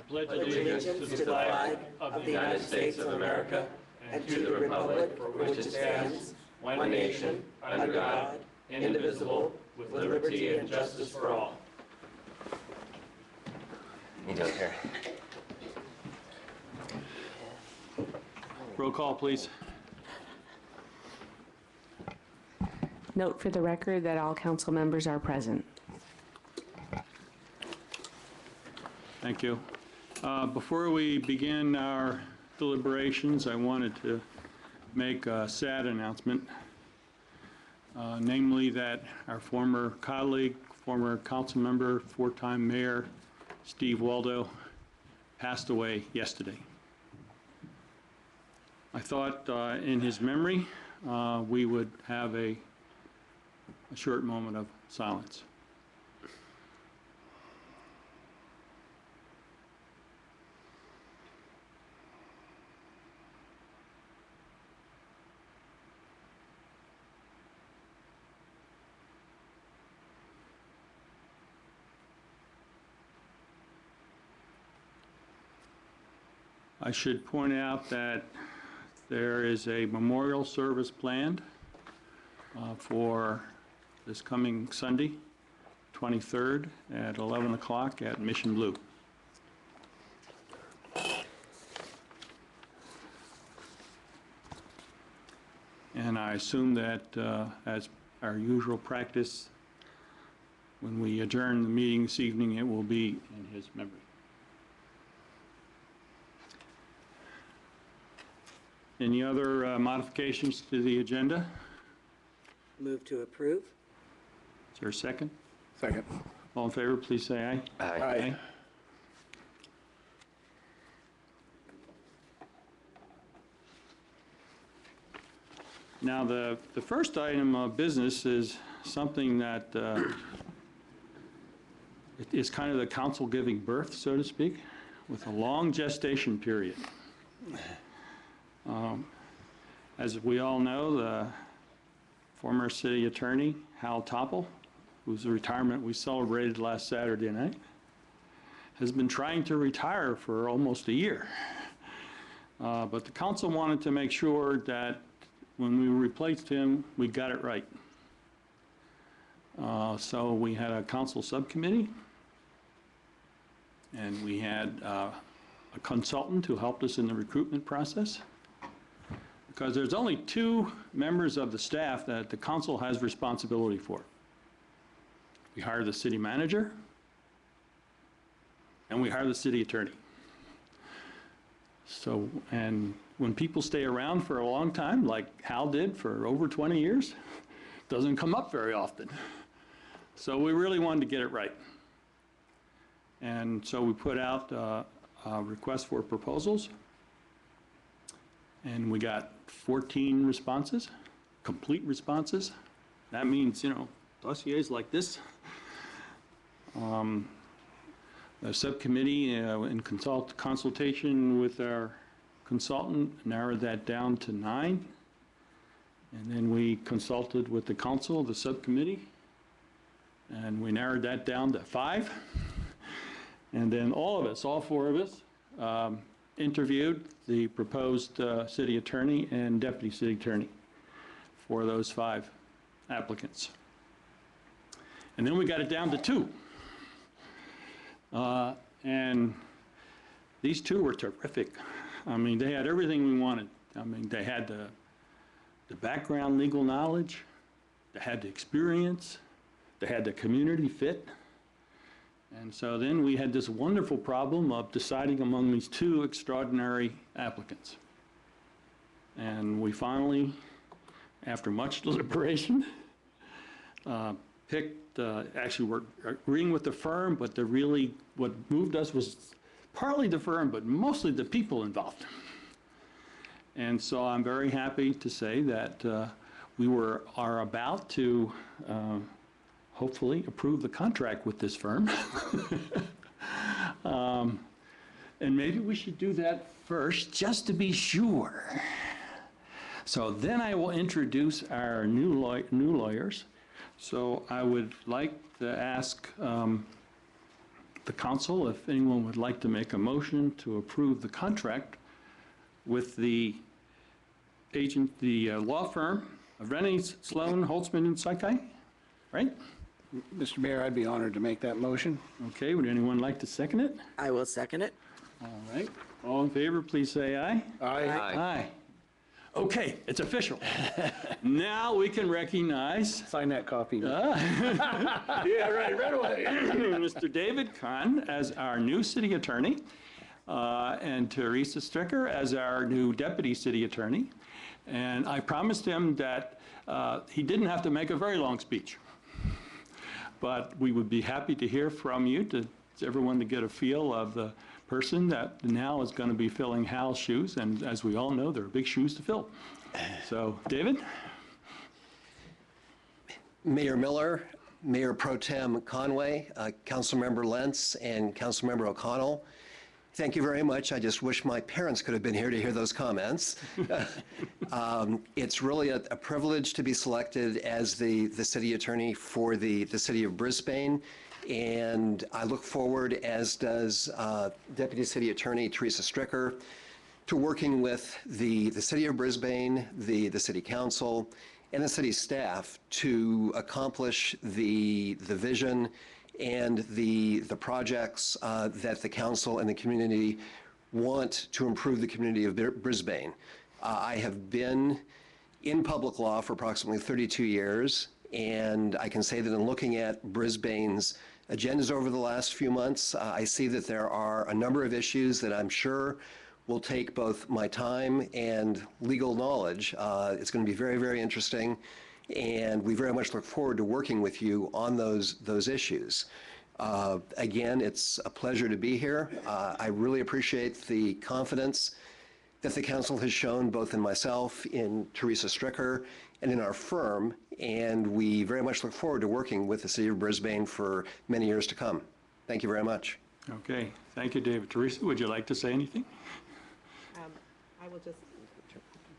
pledge allegiance to the flag of the United States of America and to the republic for which it stands, one nation, under God, indivisible, with liberty and justice for all. You do it here. Roll call, please. Note for the record that all council members are present. Thank you. Before we begin our deliberations, I wanted to make a sad announcement, namely that our former colleague, former council member, four-time mayor, Steve Waldo, passed away yesterday. I thought in his memory we would have a short moment of silence. I should point out that there is a memorial service planned for this coming Sunday, 23rd at 11 o'clock at Mission Blue. And I assume that as our usual practice, when we adjourn the meeting this evening, it will be in his memory. Any other modifications to the agenda? Move to approve. Is there a second? Second. All in favor, please say aye. Aye. Now, the first item of business is something that it is kind of the council giving birth, so to speak, with a long gestation period. As we all know, the former city attorney, Hal Topple, whose retirement we celebrated last Saturday night, has been trying to retire for almost a year. But the council wanted to make sure that when we replaced him, we got it right. So we had a council subcommittee, and we had a consultant who helped us in the recruitment process. Because there's only two members of the staff that the council has responsibility for. We hire the city manager, and we hire the city attorney. So, and when people stay around for a long time, like Hal did for over 20 years, it doesn't come up very often. So we really wanted to get it right. And so we put out a request for proposals. And we got 14 responses, complete responses. That means, you know, dossiers like this. The subcommittee, in consultation with our consultant, narrowed that down to 9. And then we consulted with the council, the subcommittee, and we narrowed that down to 5. And then all of us, all 4 of us, interviewed the proposed city attorney and deputy city attorney for those 5 applicants. And then we got it down to 2. And these 2 were terrific. I mean, they had everything we wanted. I mean, they had the background legal knowledge, they had the experience, they had the community fit. And so then we had this wonderful problem of deciding among these 2 extraordinary applicants. And we finally, after much deliberation, picked, actually we're agreeing with the firm, but what moved us was partly the firm, but mostly the people involved. And so I'm very happy to say that we are about to hopefully approve the contract with this firm. And maybe we should do that first, just to be sure. So then I will introduce our new lawyers. So I would like to ask the council if anyone would like to make a motion to approve the contract with the law firm of Rennie, Sloan, Holtzman, and Sakai, right? Mr. Mayor, I'd be honored to make that motion. Okay, would anyone like to second it? I will second it. All right, all in favor, please say aye. Aye. Aye. Okay, it's official. Now we can recognize Sign that copy. yeah, right away. Mr. David Kahn as our new city attorney, and Teresa Stricker as our new deputy city attorney. And I promised him that he didn't have to make a very long speech. But we would be happy to hear from you, to everyone to get a feel of the person that now is going to be filling Hal's shoes. And as we all know, there are big shoes to fill. So, David? Mayor Miller, Mayor Pro Tem Conway, Councilmember Lentz, and Councilmember O'Connell, thank you very much. I just wish my parents could have been here to hear those comments. It's really a privilege to be selected as the city attorney for the city of Brisbane. And I look forward, as does Deputy City Attorney Teresa Stricker, to working with the city of Brisbane, the city council, and the city staff to accomplish the vision and the projects that the council and the community want to improve the community of Brisbane. I have been in public law for approximately 32 years, and I can say that in looking at Brisbane's agendas over the last few months, I see that there are a number of issues that I'm sure will take both my time and legal knowledge. It's going to be very, very interesting, and we very much look forward to working with you on those issues. Again, it's a pleasure to be here. I really appreciate the confidence that the council has shown both in myself, in Teresa Stricker, and in our firm, and we very much look forward to working with the city of Brisbane for many years to come. Thank you very much. Okay, thank you, David. Teresa, would you like to say anything? I will just,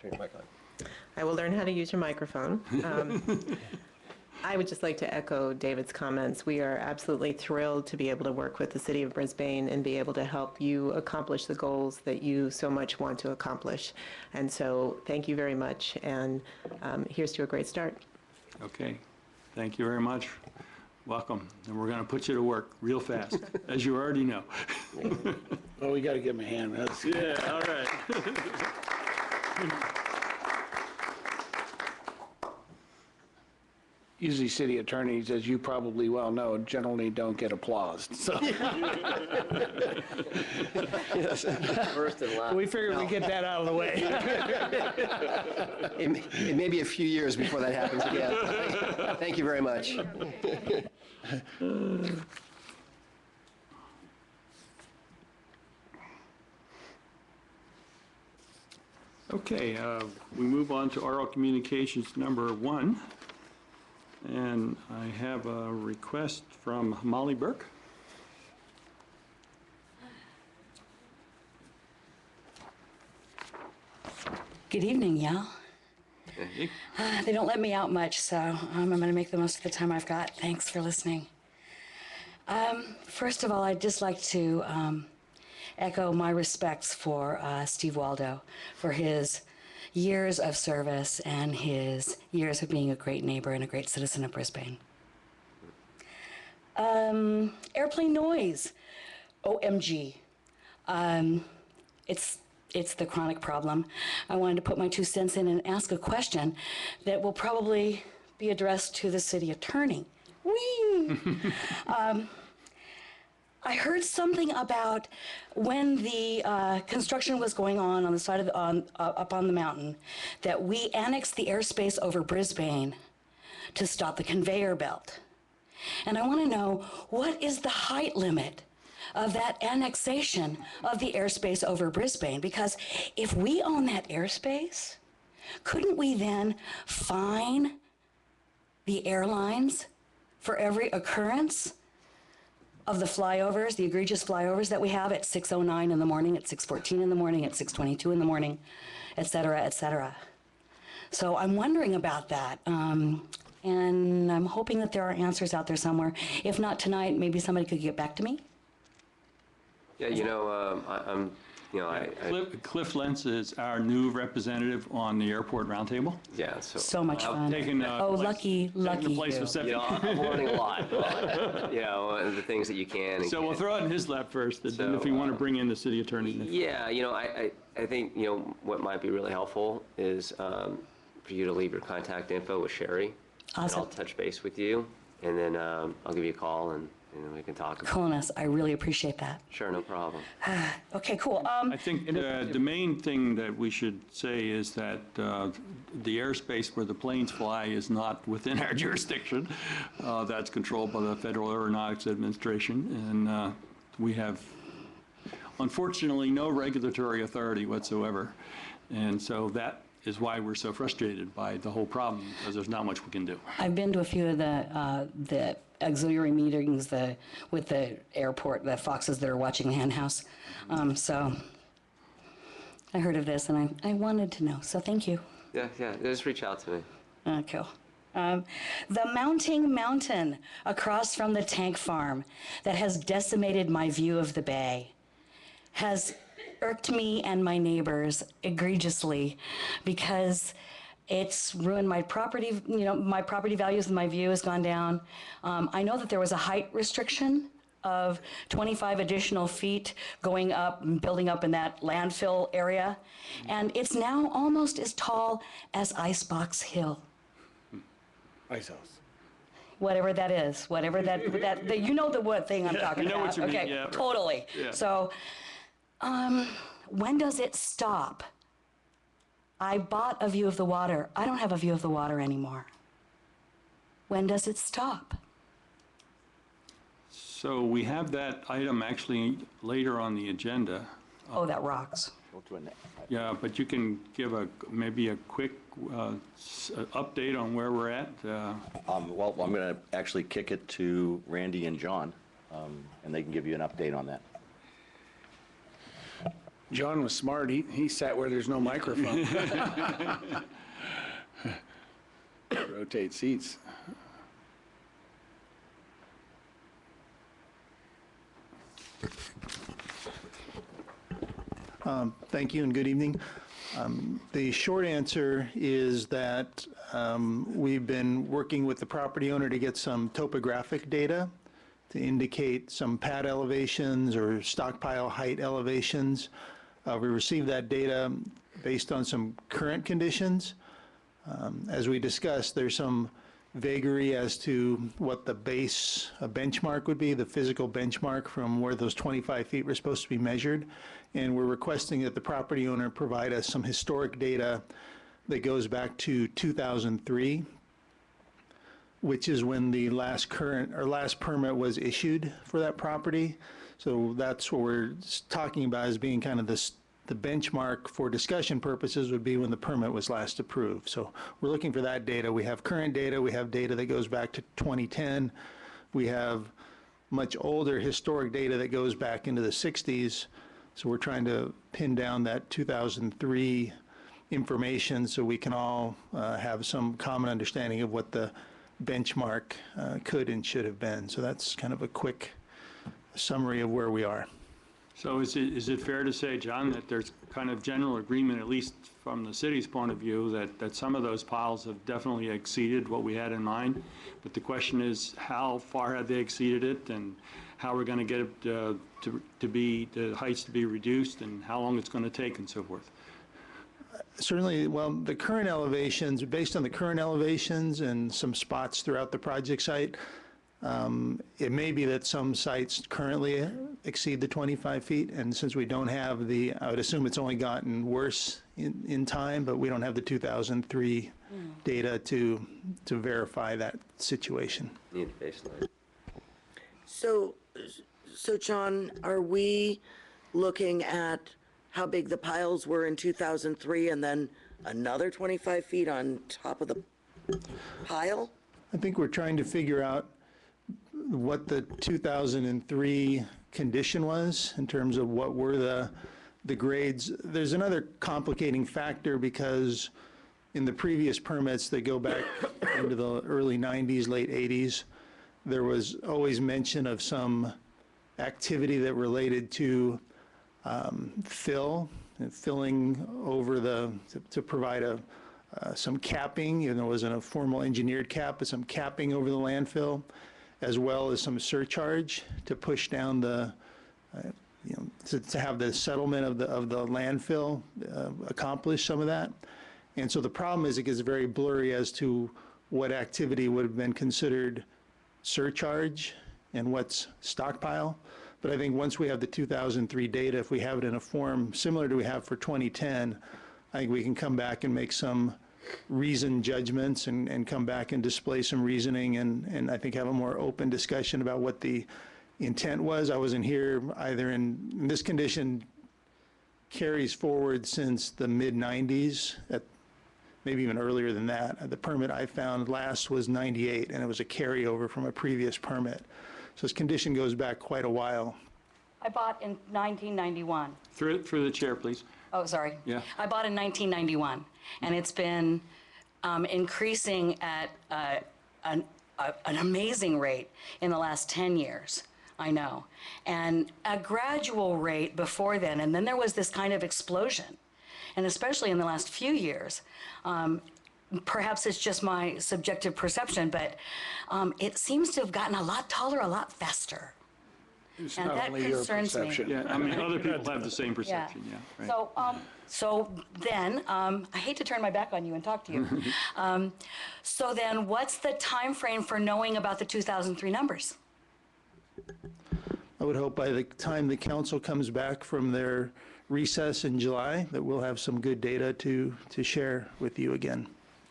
Turn your mic on. I will learn how to use your microphone. I would just like to echo David's comments. We are absolutely thrilled to be able to work with the City of Brisbane and be able to help you accomplish the goals that you so much want to accomplish. And so thank you very much, and here's to a great start. Okay, thank you very much. Welcome, and we're going to put you to work real fast, as you already know. Oh, we got to give him a hand. That's Yeah, all right. usually city attorneys, as you probably well know, generally don't get applause. So First and last. we figured we'd get that out of the way. It may be a few years before that happens again. Thank you very much. Okay, we move on to oral communications number 1. And I have a request from Molly Burke. Good evening, y'all. Hey. They don't let me out much, so I'm going to make the most of the time I've got. Thanks for listening. First of all, I'd just like to echo my respects for Steve Waldo, for his years of service and his years of being a great neighbor and a great citizen of Brisbane. Airplane noise. OMG. It's the chronic problem. I wanted to put my 2 cents in and ask a question that will probably be addressed to the city attorney. Whee! I heard something about when the construction was going on the side of up on the mountain, that we annexed the airspace over Brisbane to stop the conveyor belt. And I want to know, what is the height limit of that annexation of the airspace over Brisbane? Because if we own that airspace, couldn't we then fine the airlines for every occurrence of the flyovers, the egregious flyovers that we have at 6:09 in the morning, at 6:14 in the morning, at 6:22 in the morning, et cetera, et cetera? So I'm wondering about that. And I'm hoping that there are answers out there somewhere. If not tonight, maybe somebody could get back to me. Yeah, I'm, Cliff Lentz is our new representative on the airport roundtable. yeah, so. So much fun. Taking, Oh, taking the place of you. Stephanie. I'm learning a lot. The things that you can. And So we'll can't. throw it in his lap first, and then if we want to bring in the city attorney. Yeah, I think, what might be really helpful is for you to leave your contact info with Sherry. Awesome. And I'll touch base with you, and then I'll give you a call, and we can talk about it. Coolness. I really appreciate that. Sure, no problem. Okay, cool. I think the main thing that we should say is that the airspace where the planes fly is not within our jurisdiction. That's controlled by the Federal Aeronautics Administration, and we have, unfortunately, no regulatory authority whatsoever. And so that is why we're so frustrated by the whole problem, because there's not much we can do. I've been to a few of the auxiliary meetings with the airport, the foxes that are watching the hen house. So I heard of this and I wanted to know. So thank you. Yeah, just reach out to me. Cool. The mounting mountain across from the tank farm that has decimated my view of the bay has irked me and my neighbors egregiously because it's ruined my property, my property values and my view has gone down. I know that there was a height restriction of 25 additional feet going up and building up in that landfill area. And it's now almost as tall as Icebox Hill. Ice house. Whatever that is, whatever that you know the what thing I'm talking you know about. what you mean, Okay, yeah, right. totally. Yeah. So, when does it stop? I bought a view of the water. I don't have a view of the water anymore. When does it stop? So we have that item actually later on the agenda. Oh, that rocks. Yeah, but you can give maybe a quick update on where we're at. Well, I'm going to actually kick it to Randy and John, and they can give you an update on that. John was smart. He sat where there's no microphone. Rotate seats. Thank you and good evening. The short answer is that we've been working with the property owner to get some topographic data to indicate some pad elevations or stockpile height elevations. We received that data based on some current conditions. As we discussed, there's some vagary as to what the base benchmark would be, the physical benchmark from where those 25 feet were supposed to be measured. And we're requesting that the property owner provide us some historic data that goes back to 2003, which is when the last permit was issued for that property. So that's what we're talking about as being kind of the benchmark for discussion purposes would be when the permit was last approved. So we're looking for that data. We have current data. We have data that goes back to 2010. We have much older historic data that goes back into the 60s. So we're trying to pin down that 2003 information so we can all have some common understanding of what the benchmark could and should have been. So that's kind of a quick summary of where we are. So is it fair to say, John, that there's kind of general agreement, at least from the city's point of view, that some of those piles have definitely exceeded what we had in mind? But the question is, how far have they exceeded it, and how we're going to get it to be, the heights to be reduced, and how long it's going to take, and so forth? Certainly, well, the current elevations, based on the current elevations and some spots throughout the project site, it may be that some sites currently exceed the 25 feet, and since we don't have I would assume it's only gotten worse in time, but we don't have the 2003 data to verify that situation. Need a baseline. So John, are we looking at how big the piles were in 2003 and then another 25 feet on top of the pile? I think we're trying to figure out what the 2003 condition was in terms of what were the grades. There's another complicating factor because in the previous permits that go back into the early 90s, late 80s, there was always mention of some activity that related to filling over to provide some capping, there wasn't a formal engineered cap, but some capping over the landfill, as well as some surcharge to push down to have the settlement of the landfill accomplish some of that. And so the problem is it gets very blurry as to what activity would have been considered surcharge and what's stockpile. But I think once we have the 2003 data, if we have it in a form similar to we have for 2010, I think we can come back and make some reasoned judgments and come back and display some reasoning and I think have a more open discussion about what the intent was. I wasn't here either in this condition carries forward since the mid-90s, maybe even earlier than that. The permit I found last was 98 and it was a carryover from a previous permit. So this condition goes back quite a while. I bought in 1991. Through the chair, please. Oh, sorry. Yeah. I bought in 1991, and it's been increasing at an amazing rate in the last 10 years, I know. And a gradual rate before then, and then there was this kind of explosion. And especially in the last few years, perhaps it's just my subjective perception, but it seems to have gotten a lot taller, a lot faster. It's And not that only your concerns me. perception. Yeah, I mean, other people have the same perception, yeah. Right. So then, I hate to turn my back on you and talk to you. So then, what's the time frame for knowing about the 2003 numbers? I would hope by the time the council comes back from their recess in July that we'll have some good data to share with you again.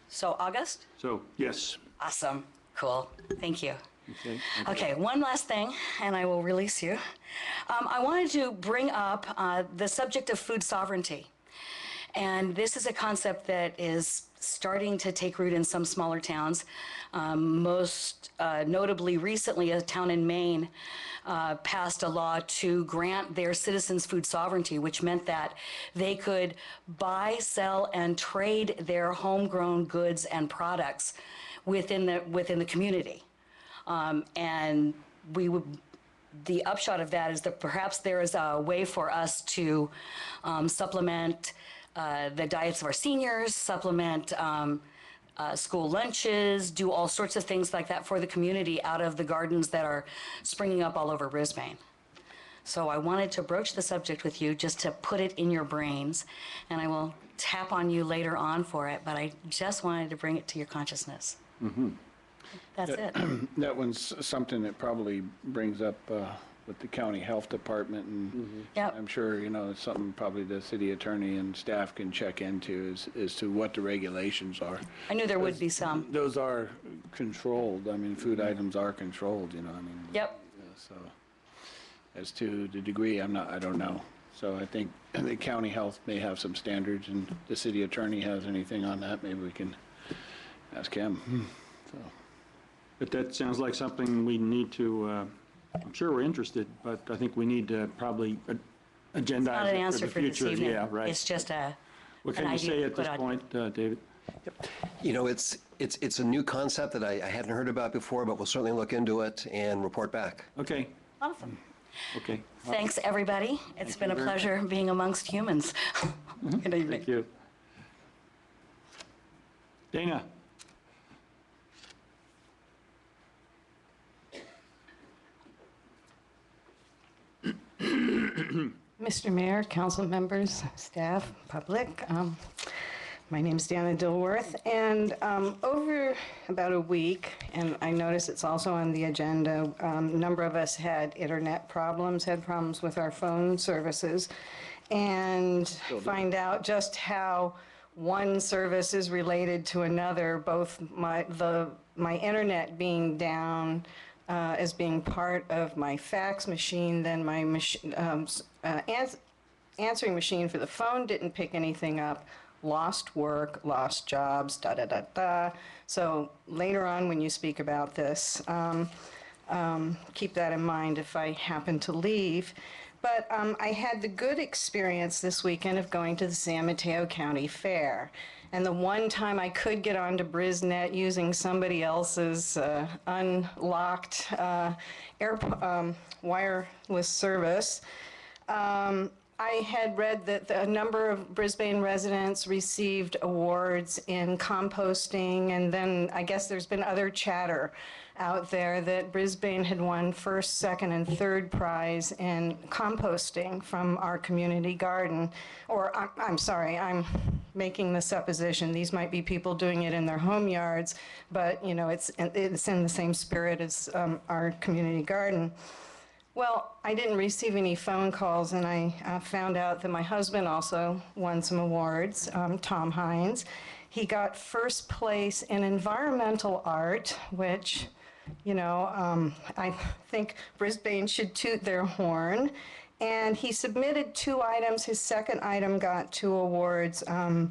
So August? So, yes. Awesome. Cool. Thank you. Okay. Okay, one last thing, and I will release you. I wanted to bring up the subject of food sovereignty. And this is a concept that is starting to take root in some smaller towns. Most notably, recently, a town in Maine passed a law to grant their citizens food sovereignty, which meant that they could buy, sell, and trade their homegrown goods and products within the community. And the upshot of that is that perhaps there is a way for us to supplement the diets of our seniors, supplement school lunches, do all sorts of things like that for the community out of the gardens that are springing up all over Brisbane. So I wanted to broach the subject with you just to put it in your brains, and I will tap on you later on for it, but I just wanted to bring it to your consciousness. Mm-hmm. That's it. That one's something that probably brings up with the county health department, and Yep. I'm sure, it's something probably the city attorney and staff can check into as to what the regulations are. I knew there would be some. Those are controlled. I mean, food items are controlled, Yep. So as to the degree, I don't know. So I think the county health may have some standards, and the city attorney has anything on that, maybe we can ask him. So. But that sounds like something we need to, I'm sure we're interested, but I think we need to probably agendize It's not an it answer for the for this future. evening. Yeah, right. It's just What an can you idea say to at put this out. point, David? It's a new concept that I hadn't heard about before, but we'll certainly look into it and report back. Okay, Awesome. okay. Thanks, everybody. It's been a very pleasure being amongst humans. Good evening. Thank you. Dana? Mr. Mayor, council members, staff, public, my name's Dana Dilworth, and over about a week, and I notice it's also on the agenda, a number of us had internet problems, had problems with our phone services, and find out just how one service is related to another, both my internet being down, as being part of my fax machine, then my answering machine for the phone didn't pick anything up, lost work, lost jobs, da-da-da-da. So later on when you speak about this, keep that in mind if I happen to leave. But I had the good experience this weekend of going to the San Mateo County Fair. And the one time I could get onto BrisNet using somebody else's unlocked wireless service, I had read that a number of Brisbane residents received awards in composting, and then I guess there's been other chatter out there that Brisbane had won first, second, and third prize in composting from our community garden. Or, I'm sorry, I'm making the supposition. These might be people doing it in their home yards, but, you know, it's in the same spirit as our community garden. Well, I didn't receive any phone calls, and I found out that my husband also won some awards, Tom Hines. He got first place in environmental art, which, you know, I think Brisbane should toot their horn. And he submitted 2 items. His second item got 2 awards. And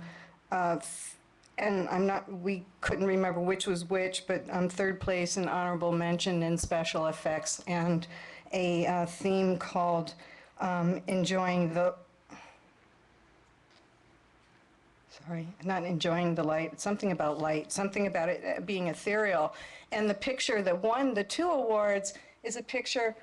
we couldn't remember which was which, but third place and honorable mention in special effects, and a theme called enjoying the, not enjoying the light, something about light, something about it being ethereal. And the picture that won the 2 awards is a picture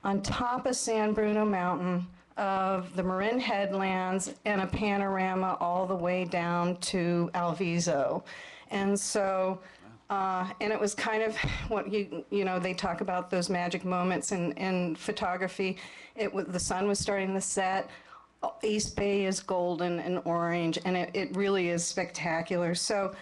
on top of San Bruno Mountain of the Marin Headlands and a panorama all the way down to Alviso. And so, and it was kind of what you know, they talk about those magic moments in photography. The sun was starting to set. East Bay is golden and orange, and it really is spectacular. So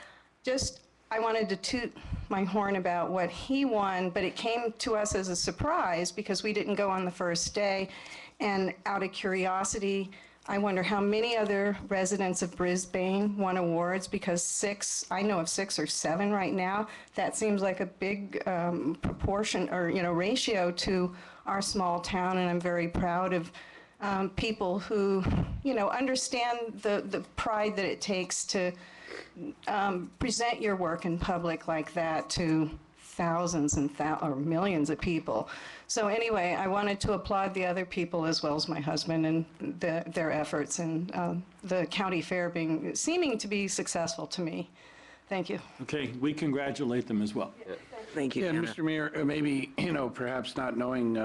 just, I wanted to toot my horn about what he won, but it came to us as a surprise because we didn't go on the first day. And out of curiosity, I wonder how many other residents of Brisbane won awards, because I know of 6 or 7 right now. That seems like a big proportion, or, you know, ratio to our small town, and I'm very proud of people who, you know, understand the pride that it takes to present your work in public like that to thousands and or millions of people. So anyway, I wanted to applaud the other people as well as my husband and their efforts, and the county fair seeming to be successful to me. Thank you. Okay, we congratulate them as well. Thank you, Yeah, Anna. Mr. Mayor, maybe, you know, perhaps not knowing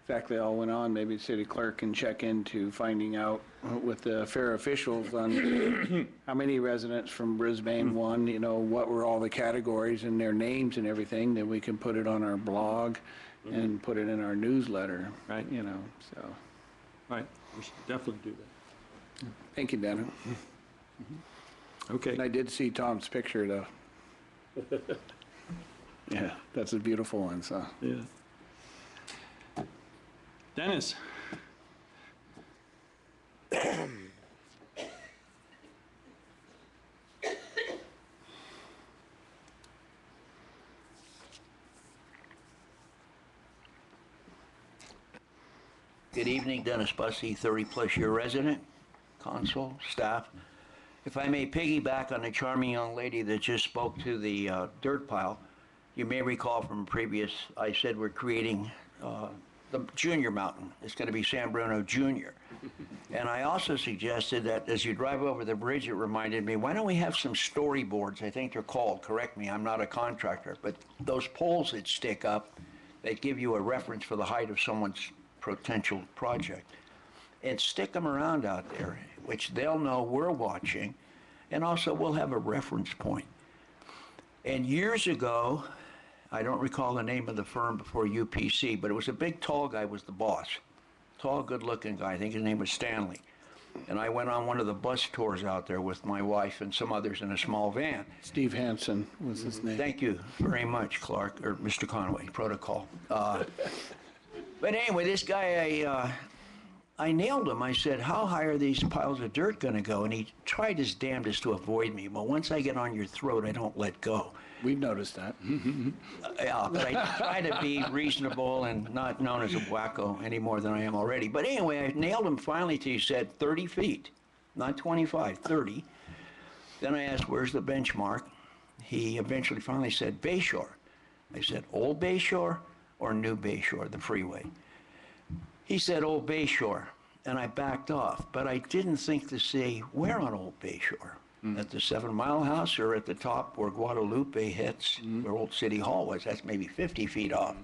exactly all went on, maybe the city clerk can check into finding out with the fair officials on how many residents from Brisbane won, you know, what were all the categories and their names and everything, that we can put it on our blog and put it in our newsletter, Right. you know, so. Right, we should definitely do that. Thank you, Dana. Okay. And I did see Tom's picture, though. Yeah, that's a beautiful one, so. Yeah. Dennis? Good evening, Dennis Bussey, 30-plus year resident, consul, staff. If I may piggyback on the charming young lady that just spoke to the dirt pile, you may recall from previous, I said we're creating the junior mountain. It's going to be San Bruno Junior. And I also suggested that as you drive over the bridge, it reminded me, why don't we have some storyboards, I think they're called, correct me, I'm not a contractor, but those poles that stick up, that give you a reference for the height of someone's potential project, and stick them around out there, which they'll know we're watching, and also we'll have a reference point. And years ago, I don't recall the name of the firm before UPC, but it was a big tall guy was the boss. Tall, good-looking guy, I think his name was Stanley. And I went on one of the bus tours out there with my wife and some others in a small van. Steve Hansen was his name. Thank you very much, Clark, or Mr. Conway, protocol. But anyway, this guy, I nailed him. I said, how high are these piles of dirt going to go? And he tried his damnedest to avoid me. Well, once I get on your throat, I don't let go. We've noticed that. Yeah, but I try to be reasonable and not known as a wacko any more than I am already. But anyway, I nailed him finally till he said 30 feet, not 25, 30. Then I asked, where's the benchmark? He eventually finally said, Bayshore. I said, Old Bayshore or New Bayshore, the freeway? He said, Old Bayshore, and I backed off, but I didn't think to say, where on Old Bayshore? at the 7 Mile House or at the top where Guadalupe hits, where Old City Hall was. That's maybe 50 feet off.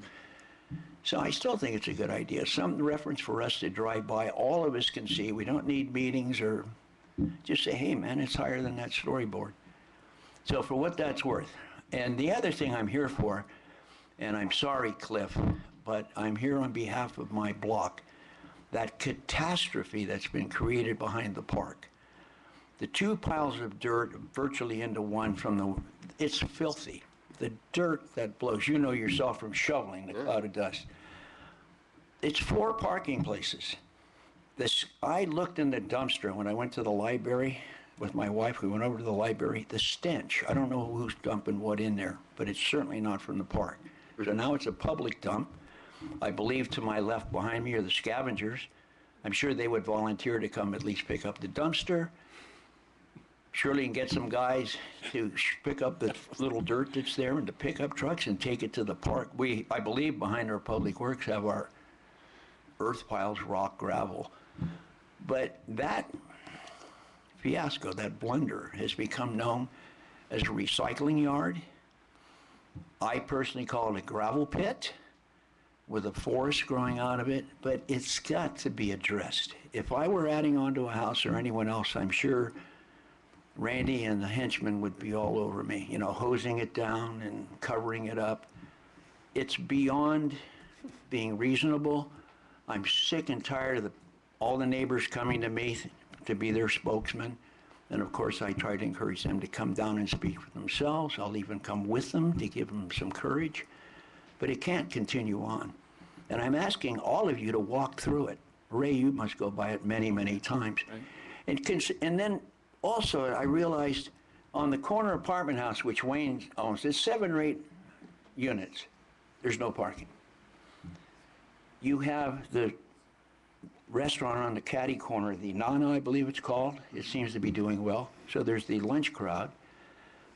So I still think it's a good idea. Some reference for us to drive by, all of us can see. We don't need meetings or just say, hey, man, it's higher than that storyboard. So for what that's worth. And the other thing I'm here for, and I'm sorry, Cliff, but I'm here on behalf of my block, that catastrophe that's been created behind the park. The 2 piles of dirt virtually into one it's filthy. The dirt that blows, you know yourself from shoveling the cloud of dust. It's 4 parking places. I looked in the dumpster when I went to the library with my wife. We went over to the library. The stench, I don't know who's dumping what in there, but it's certainly not from the park. So now it's a public dump. I believe to my left behind me are the scavengers. I'm sure they would volunteer to come at least pick up the dumpster. Surely you can get some guys to pick up the little dirt that's there and to pick up trucks and take it to the park. I believe behind our public works have our earth piles, rock, gravel. But that fiasco, that blunder, has become known as a recycling yard. I personally call it a gravel pit with a forest growing out of it, but it's got to be addressed. If I were adding on to a house or anyone else, I'm sure Randy and the henchmen would be all over me, you know, hosing it down and covering it up. It's beyond being reasonable. I'm sick and tired of all the neighbors coming to me to be their spokesman. And of course, I try to encourage them to come down and speak for themselves. I'll even come with them to give them some courage. But it can't continue on. And I'm asking all of you to walk through it. Ray, you must go by it many, many times. Right. And then also, I realized on the corner apartment house, which Wayne owns, there's 7 or 8 units. There's no parking. You have the restaurant on the caddy corner, the Nana, I believe it's called. It seems to be doing well. So there's the lunch crowd.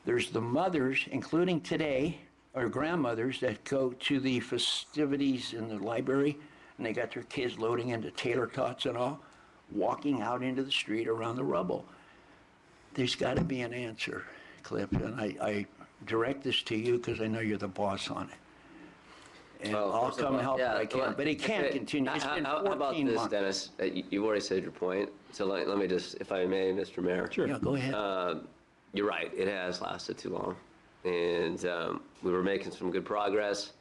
There's the mothers, including today, or grandmothers that go to the festivities in the library, and they got their kids loading into tater tots and all, walking out into the street around the rubble. There's got to be an answer, Cliff, and I direct this to you because I know you're the boss on it. And Well, I'll first of come all, help yeah, if I can, well, but it can't continue. It's been 14 How about this, months. Dennis? You've already said your point, so let me just, if I may, Mr. Mayor. Sure. Yeah, go ahead. You're right, it has lasted too long. And we were making some good progress.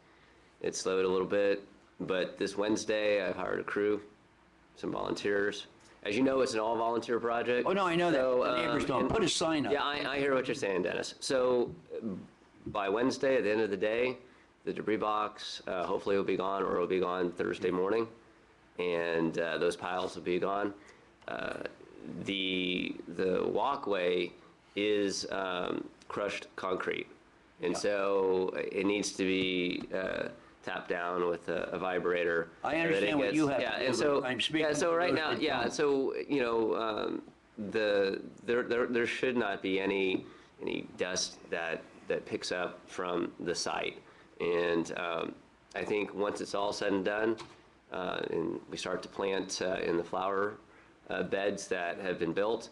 It slowed a little bit, but this Wednesday, I've hired a crew, some volunteers. As you know, it's an all-volunteer project. Oh, no, I know So, that. The neighbors don't. Put a sign up. Yeah, I hear what you're saying, Dennis. So by Wednesday, at the end of the day, the debris box hopefully will be gone, or it'll be gone Thursday morning, and those piles will be gone. The walkway is crushed concrete, and so it needs to be tapped down with a vibrator. I understand what you have Yeah, to do, and so but I'm speaking yeah, so for right those now, that yeah, don't. so you know, there should not be any dust that picks up from the site, and I think once it's all said and done, and we start to plant in the flower beds that have been built,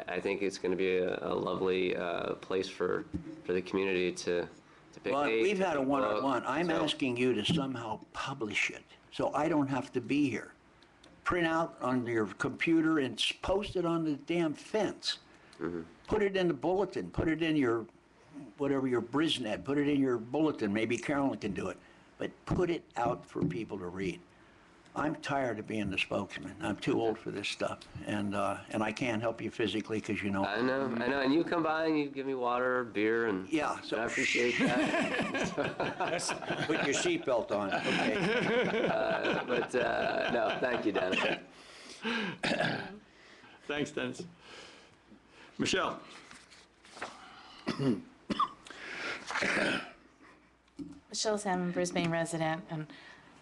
I think it's going to be a lovely place for the community to picnic. Well, we've had a to one-on-one. book. I'm So- asking you to somehow publish it, so I don't have to be here. Print out on your computer and post it on the damn fence. Mm-hmm. Put it in the bulletin, put it in your, whatever, your Brisnet, put it in your bulletin, maybe Carolyn can do it. But put it out for people to read. I'm tired of being the spokesman. I'm too old for this stuff, and I can't help you physically because you know. I know, and you come by and you give me water, beer, and Yeah, so I appreciate that. put your seatbelt on. Okay. But no, thank you, Dennis. Thanks, Dennis. Michelle? Michelle Salmon, Brisbane resident. And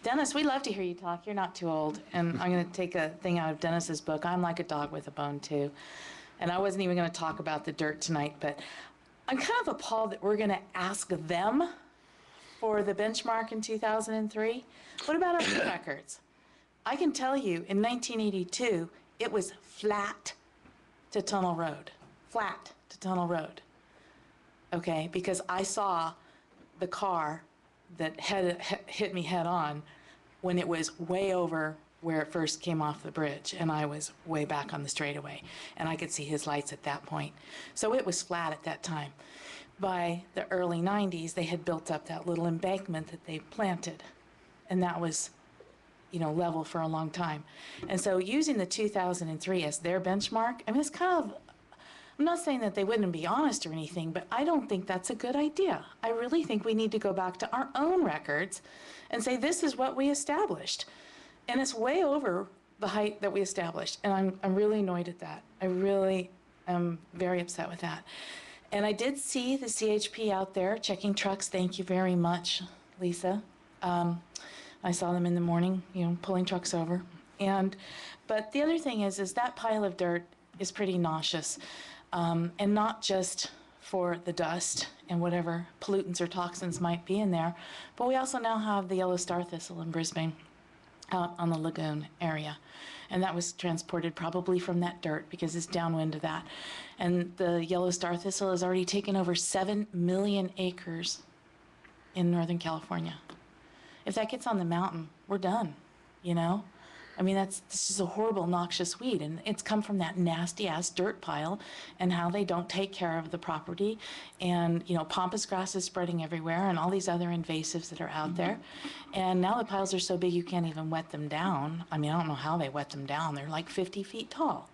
Dennis, we love to hear you talk. You're not too old. And I'm going to take a thing out of Dennis's book. I'm like a dog with a bone, too. And I wasn't even going to talk about the dirt tonight, but I'm kind of appalled that we're going to ask them for the benchmark in 2003. What about our records? I can tell you, in 1982, it was flat to Tunnel Road. Flat to Tunnel Road. Okay, because I saw the car that hit me head on when it was way over where it first came off the bridge, and I was way back on the straightaway, and I could see his lights at that point. So it was flat at that time. By the early 90s, they had built up that little embankment that they planted, and that was, you know, level for a long time. And so using the 2003 as their benchmark, I mean, it's kind of, I'm not saying that they wouldn't be honest or anything, but I don't think that's a good idea. I really think we need to go back to our own records and say, this is what we established. And it's way over the height that we established. And I'm really annoyed at that. I really am very upset with that. And I did see the CHP out there checking trucks. Thank you very much, Lisa. I saw them in the morning, you know, pulling trucks over. But the other thing is that pile of dirt is pretty nauseous. And not just for the dust and whatever pollutants or toxins might be in there, but we also now have the yellow star thistle in Brisbane out on the lagoon area. And that was transported probably from that dirt because it's downwind of that. And the yellow star thistle has already taken over 7 million acres in Northern California. If that gets on the mountain, we're done, you know? I mean, this is a horrible, noxious weed, and it's come from that nasty-ass dirt pile and how they don't take care of the property. And, you know, pampas grass is spreading everywhere and all these other invasives that are out there. And now the piles are so big you can't even wet them down. I mean, I don't know how they wet them down. They're like 50 feet tall.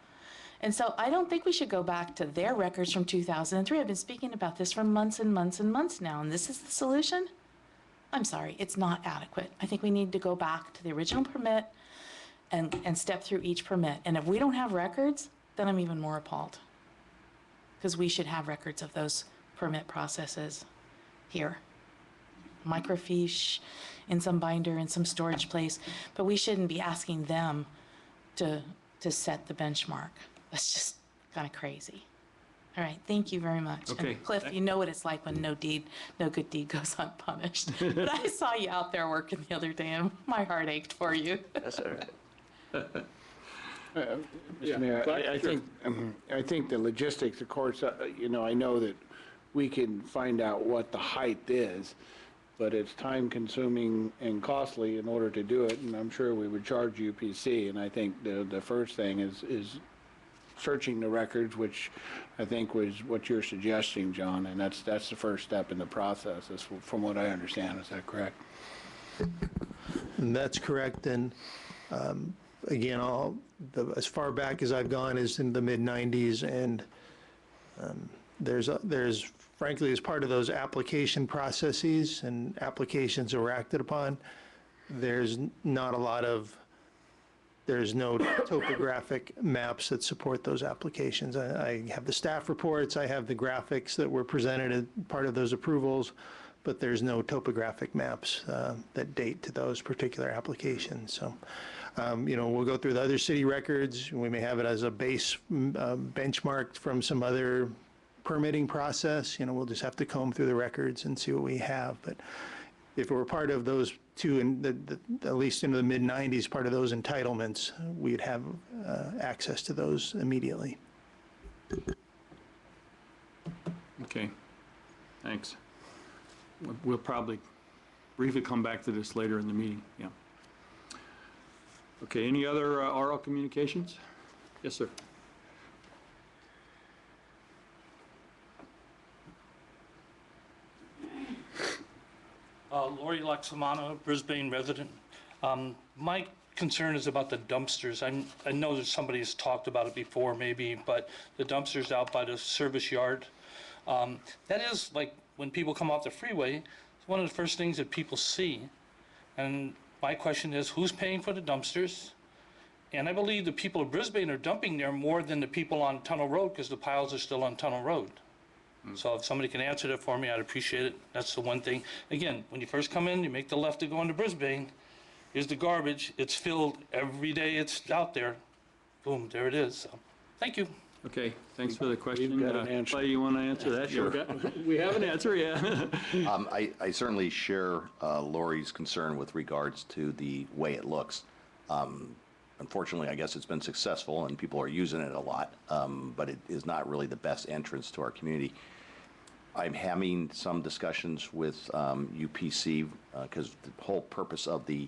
And so I don't think we should go back to their records from 2003. I've been speaking about this for months and months and months now, and this is the solution? I'm sorry, it's not adequate. I think we need to go back to the original permit and step through each permit. And if we don't have records, then I'm even more appalled. Because we should have records of those permit processes here. Microfiche in some binder in some storage place, but we shouldn't be asking them to set the benchmark. That's just kind of crazy. All right, thank you very much. Okay. And Cliff, you know what it's like when no good deed goes unpunished. But I saw you out there working the other day and my heart ached for you. That's all right. Mr. Mayor, I think the logistics, of course, you know, I know that we can find out what the height is, but it's time-consuming and costly in order to do it, and I'm sure we would charge UPC, and I think the first thing is searching the records, which I think was what you're suggesting, John, and that's the first step in the process, from what I understand. Is that correct? And that's correct, and again, as far back as I've gone is in the mid-90s, and there's frankly, as part of those application processes and applications that were acted upon, there's no topographic maps that support those applications. I have the staff reports, I have the graphics that were presented as part of those approvals, but there's no topographic maps that date to those particular applications. So, you know, we'll go through the other city records. We may have it as a base benchmark from some other permitting process. You know, we'll just have to comb through the records and see what we have. But if it were part of those two, and at least into the mid-90s, part of those entitlements, we'd have access to those immediately. Okay, thanks. We'll probably briefly come back to this later in the meeting, yeah. Okay, any other oral communications? Yes, sir. Lori Laxamana, Brisbane resident. My concern is about the dumpsters. I know that somebody has talked about it before maybe, but the dumpsters out by the service yard. That is like when people come off the freeway, it's one of the first things that people see. And my question is, who's paying for the dumpsters? And I believe the people of Brisbane are dumping there more than the people on Tunnel Road because the piles are still on Tunnel Road. So if somebody can answer that for me, I'd appreciate it. That's the one thing. Again, when you first come in, you make the left to go into Brisbane. Here's the garbage. It's filled every day. It's out there. Boom, there it is. So, thank you. Okay, thanks for the question. We've got an answer. Clay, you want to answer that? Sure. We have an answer, yeah. I certainly share Lori's concern with regards to the way it looks. unfortunately, I guess it's been successful and people are using it a lot, but it is not really the best entrance to our community. I'm having some discussions with UPC because the whole purpose of the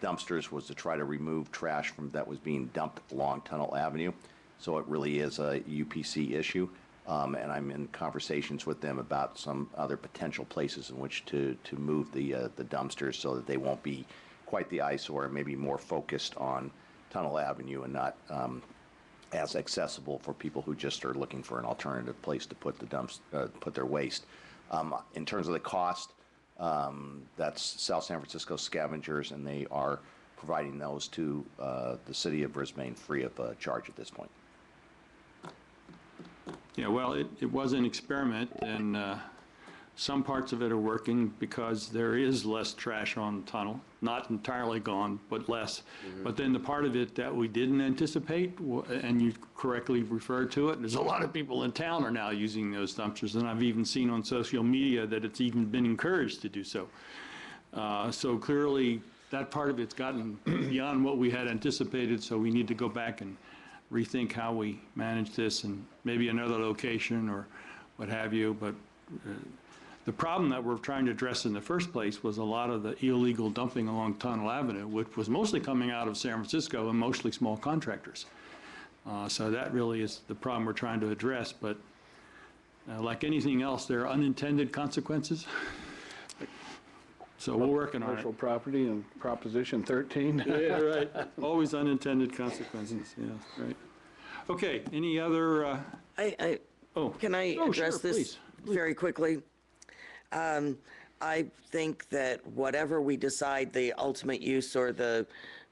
dumpsters was to try to remove trash that was being dumped along Tunnel Avenue. So it really is a UPC issue. And I'm in conversations with them about some other potential places in which to move the dumpsters so that they won't be quite the eyesore, maybe more focused on Tunnel Avenue and not as accessible for people who just are looking for an alternative place to put put their waste. In terms of the cost, that's South San Francisco Scavengers, and they are providing those to the city of Brisbane free of charge at this point. Yeah, well, it was an experiment, and some parts of it are working because there is less trash on the tunnel. Not entirely gone, but less. But then the part of it that we didn't anticipate, and you correctly referred to it, there's a lot of people in town are now using those dumpsters, and I've even seen on social media that it's even been encouraged to do so. So clearly, that part of it's gotten beyond what we had anticipated, so we need to go back and rethink how we manage this and maybe another location or what have you. But the problem that we're trying to address in the first place was a lot of the illegal dumping along Tunnel Avenue, which was mostly coming out of San Francisco and mostly small contractors. So that really is the problem we're trying to address. But like anything else, there are unintended consequences. So we're working on it. Commercial property and Proposition 13. Yeah, right. Always unintended consequences, yes, right. Okay, any other, Can I Oh, address sure, this please. very quickly? I think that whatever we decide the ultimate use or the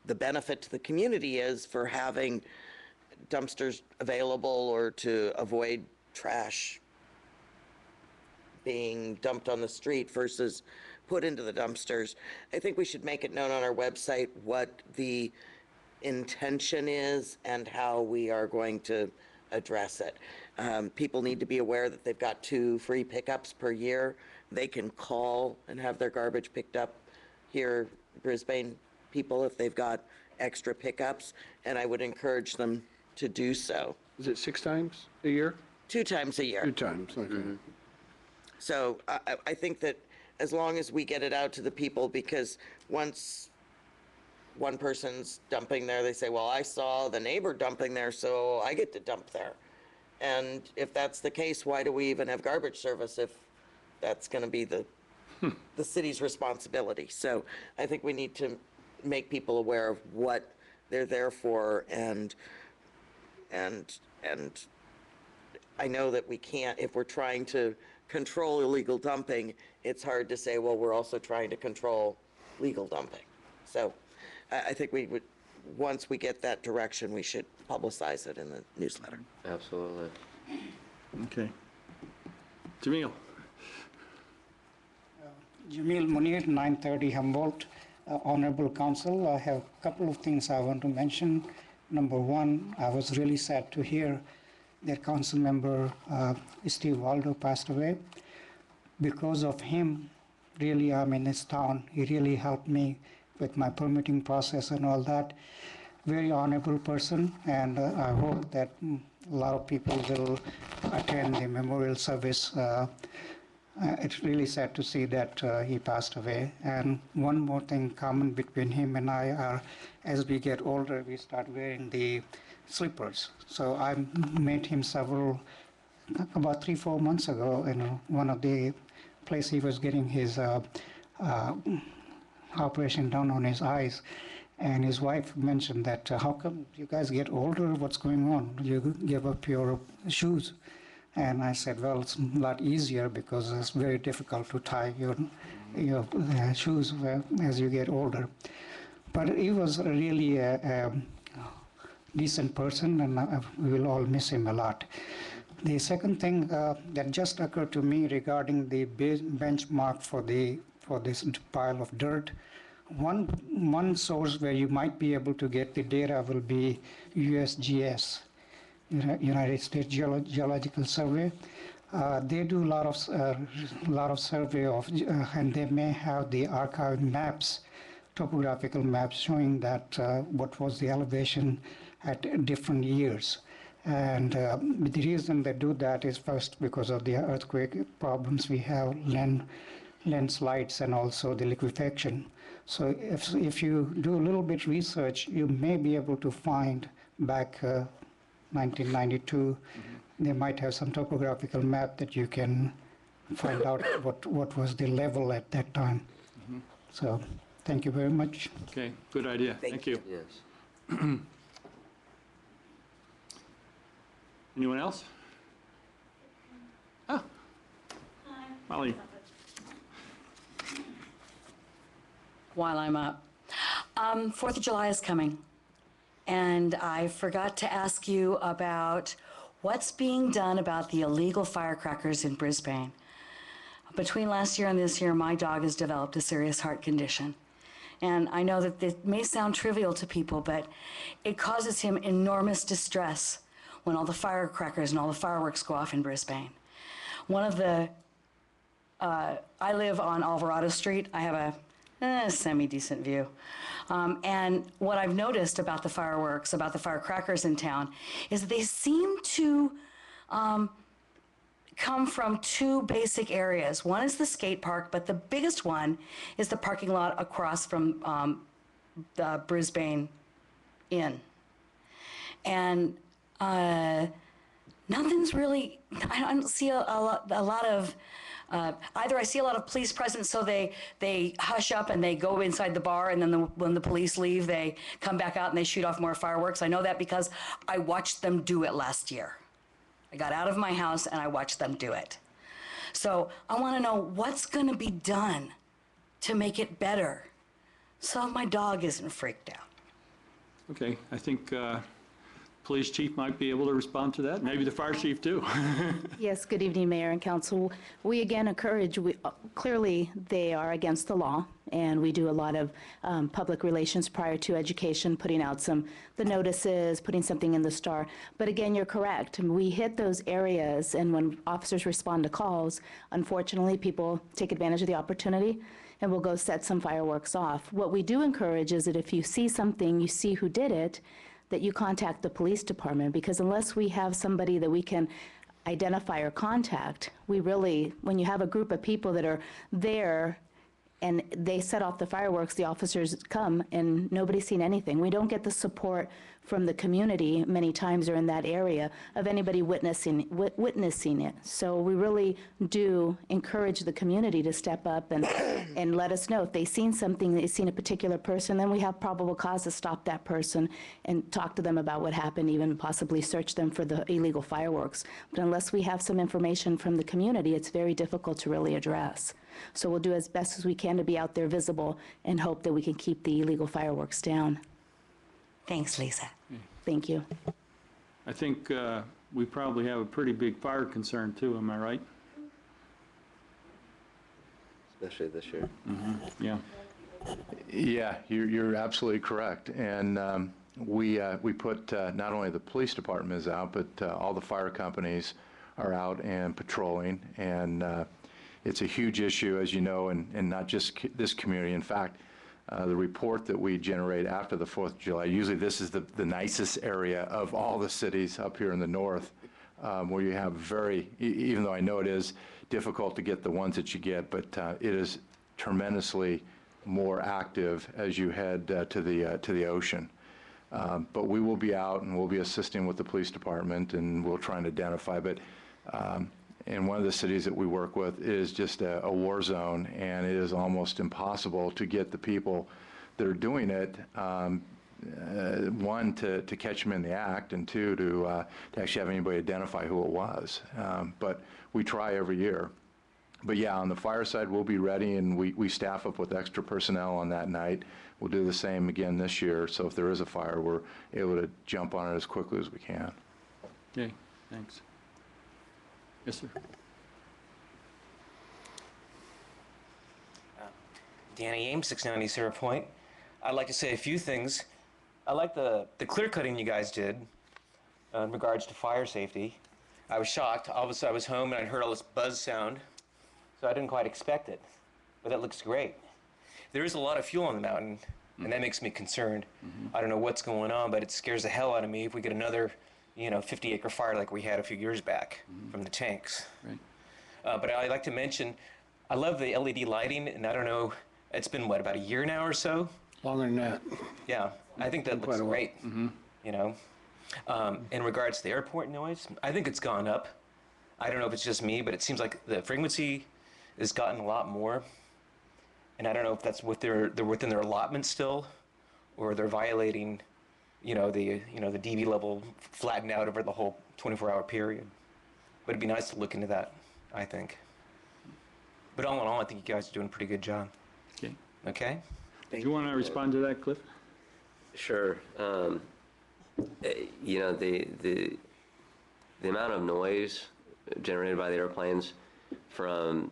benefit to the community is for having dumpsters available or to avoid trash being dumped on the street versus put into the dumpsters, I think we should make it known on our website what the intention is and how we are going to address it. People need to be aware that they've got 2 free pickups per year. They can call and have their garbage picked up here, Brisbane people, if they've got extra pickups, and I would encourage them to do so. Is it 6 times a year? 2 times a year. 2 times, okay. So I think that as long as we get it out to the people, because once one person's dumping there, they say, well, I saw the neighbor dumping there, so I get to dump there. And if that's the case, why do we even have garbage service if that's going to be the city's responsibility? So I think we need to make people aware of what they're there for, and I know that we can't, if we're trying to control illegal dumping, it's hard to say, well, we're also trying to control legal dumping. So I think we would, once we get that direction, we should publicize it in the newsletter. Absolutely. okay. Jamil? Jamil Munir, 930 Humboldt. Honorable Council, I have a couple of things I want to mention. Number one, I was really sad to hear that Council Member Steve Waldo passed away. Because of him, really, I'm in this town. He really helped me with my permitting process and all that. Very honorable person, and I hope that a lot of people will attend the memorial service. It's really sad to see that he passed away. And one more thing common between him and I are, as we get older, we start wearing the slippers. So I met him about 3-4 months ago in one of the places he was getting his operation done on his eyes. And his wife mentioned that, how come you guys get older? What's going on? You give up your shoes. And I said, well, it's a lot easier because it's very difficult to tie your shoes as you get older. But he was really a decent person, and we will all miss him a lot. The second thing that just occurred to me regarding the benchmark for this pile of dirt, one source where you might be able to get the data will be USGS. United States Geological Survey. They do a lot of survey of, and they may have the archive maps topographical maps showing that what was the elevation at different years. And the reason they do that is first because of the earthquake problems we have, landslides, and also the liquefaction. So if you do a little bit research, you may be able to find back 1992, they might have some topographical map that you can find out what was the level at that time. So thank you very much. Okay, good idea. Thank you. Yes. Anyone else? Ah. Molly. While I'm up. 4th of July is coming, and I forgot to ask you about what's being done about the illegal firecrackers in Brisbane. Between last year and this year, my dog has developed a serious heart condition. And I know that it may sound trivial to people, but it causes him enormous distress when all the firecrackers and all the fireworks go off in Brisbane. I live on Alvarado Street. I have a semi-decent view. And what I've noticed about the fireworks, about the firecrackers in town, is they seem to come from two basic areas. One is the skate park, but the biggest one is the parking lot across from the Brisbane Inn. And nothing's really, I don't see a lot of, either I see a lot of police presence, so they hush up and they go inside the bar, and then when the police leave, they come back out and they shoot off more fireworks. I know that because I watched them do it last year. I got out of my house and I watched them do it. So I want to know what's going to be done to make it better so my dog isn't freaked out. Okay, I think police chief might be able to respond to that. Maybe the fire chief too. Yes, good evening, Mayor and Council. We again encourage, clearly they are against the law, and we do a lot of public relations prior to education, putting out the notices, putting something in the Star. But again, you're correct. We hit those areas, and when officers respond to calls, unfortunately, people take advantage of the opportunity and will go set some fireworks off. What we do encourage is that if you see something, you see who did it, that you contact the police department, because unless we have somebody that we can identify or contact, we really, when you have a group of people that are there and they set off the fireworks, the officers come and nobody's seen anything. We don't get the support from the community many times or in that area of anybody witnessing it. So we really do encourage the community to step up and let us know if they've seen something, they've seen a particular person, then we have probable cause to stop that person and talk to them about what happened, even possibly search them for the illegal fireworks. But unless we have some information from the community, it's very difficult to really address. So we'll do as best as we can to be out there visible and hope that we can keep the illegal fireworks down. Thanks, Lisa. Thank you. I think we probably have a pretty big fire concern too, am I right? Especially this year. Yeah. Yeah, you're absolutely correct. And we put not only the police department is out, but all the fire companies are out and patrolling. And it's a huge issue, as you know, and not just this community. In fact, the report that we generate after the 4th of July, usually this is the nicest area of all the cities up here in the north, where you have even though I know it is difficult to get the ones that you get, but it is tremendously more active as you head to the ocean. But we will be out and we'll be assisting with the police department, and we'll try and identify. But in one of the cities that we work with, it is just a war zone, and it is almost impossible to get the people that are doing it, one, to catch them in the act, and two, to actually have anybody identify who it was. But we try every year. But yeah, on the fire side, we'll be ready, and we staff up with extra personnel on that night. We'll do the same again this year, so if there is a fire, we're able to jump on it as quickly as we can. Okay, thanks. Yes, sir. Danny Ames, 690 Sarah Point. I'd like to say a few things. I like the clear cutting you guys did in regards to fire safety. I was shocked. Obviously, I was home and I heard all this buzz sound, so I didn't quite expect it, but it looks great. there is a lot of fuel on the mountain, and that makes me concerned. I don't know what's going on, but it scares the hell out of me if we get another, 50-acre fire like we had a few years back from the tanks. Right. But I'd like to mention, I love the LED lighting, and I don't know, it's been, what, about a year now or so? Longer than that. Yeah, I think that looks Quite a while. great, In regards to the airport noise, I think it's gone up. I don't know if it's just me, but it seems like the frequency has gotten a lot more. And I don't know if that's what they're within their allotment still, or they're violating, the dB level flattened out over the whole 24-hour period. But it'd be nice to look into that, I think. But all in all, I think you guys are doing a pretty good job. Okay. Okay? Do you want to respond to that, Cliff? Sure. The amount of noise generated by the airplanes from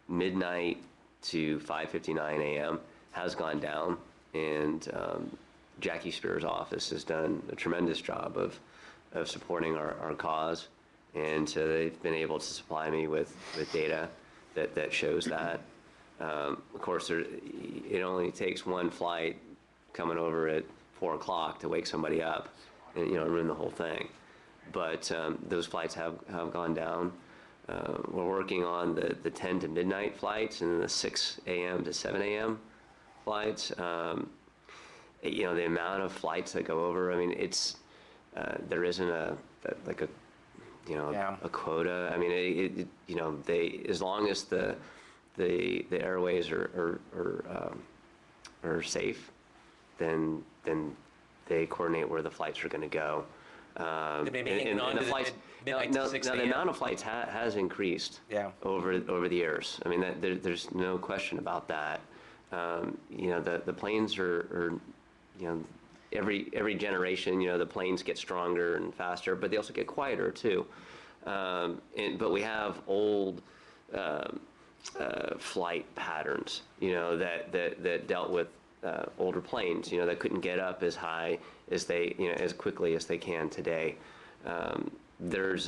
midnight to 5:59 a.m. has gone down, and Jackie Spear's office has done a tremendous job of supporting our cause, and they've been able to supply me with data that shows that. Of course, it only takes one flight coming over at 4 o'clock to wake somebody up and ruin the whole thing. But those flights have gone down. We're working on the 10 to midnight flights and the 6 a.m. to 7 a.m. flights. The amount of flights that go over, I mean, it's there isn't a quota. I mean, as long as the airways are safe, then they coordinate where the flights are going to go. The flights, now the amount of flights has increased over the years. I mean, there's no question about that. The planes are every generation, the planes get stronger and faster, but they also get quieter too. But we have old flight patterns, that dealt with older planes, that couldn't get up as high as as quickly as they can today. There's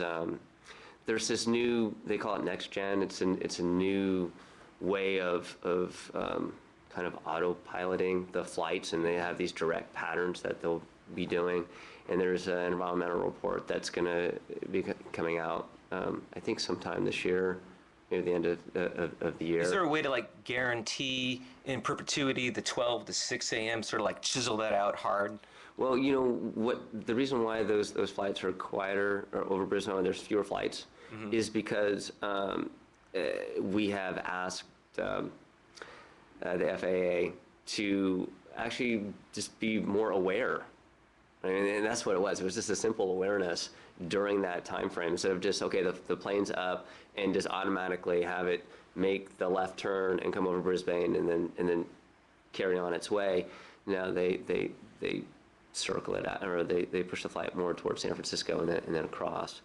this new, they call it next gen. It's a new way of kind of autopiloting the flights, and they have these direct patterns that they'll be doing. And there's an environmental report that's going to be coming out, I think sometime this year, near the end of the year. Is there a way to guarantee in perpetuity the 12 to 6 a.m., sort of chisel that out hard? Well, the reason why those flights are quieter or over Brisbane, there's fewer flights, is because we have asked the FAA to actually just be more aware. I mean, and that's what it was. It was just a simple awareness during that time frame, instead of just, okay, the plane's up, and just automatically have it make the left turn and come over Brisbane and then carry on its way. Now they circle it out, or they push the flight more towards San Francisco and then across.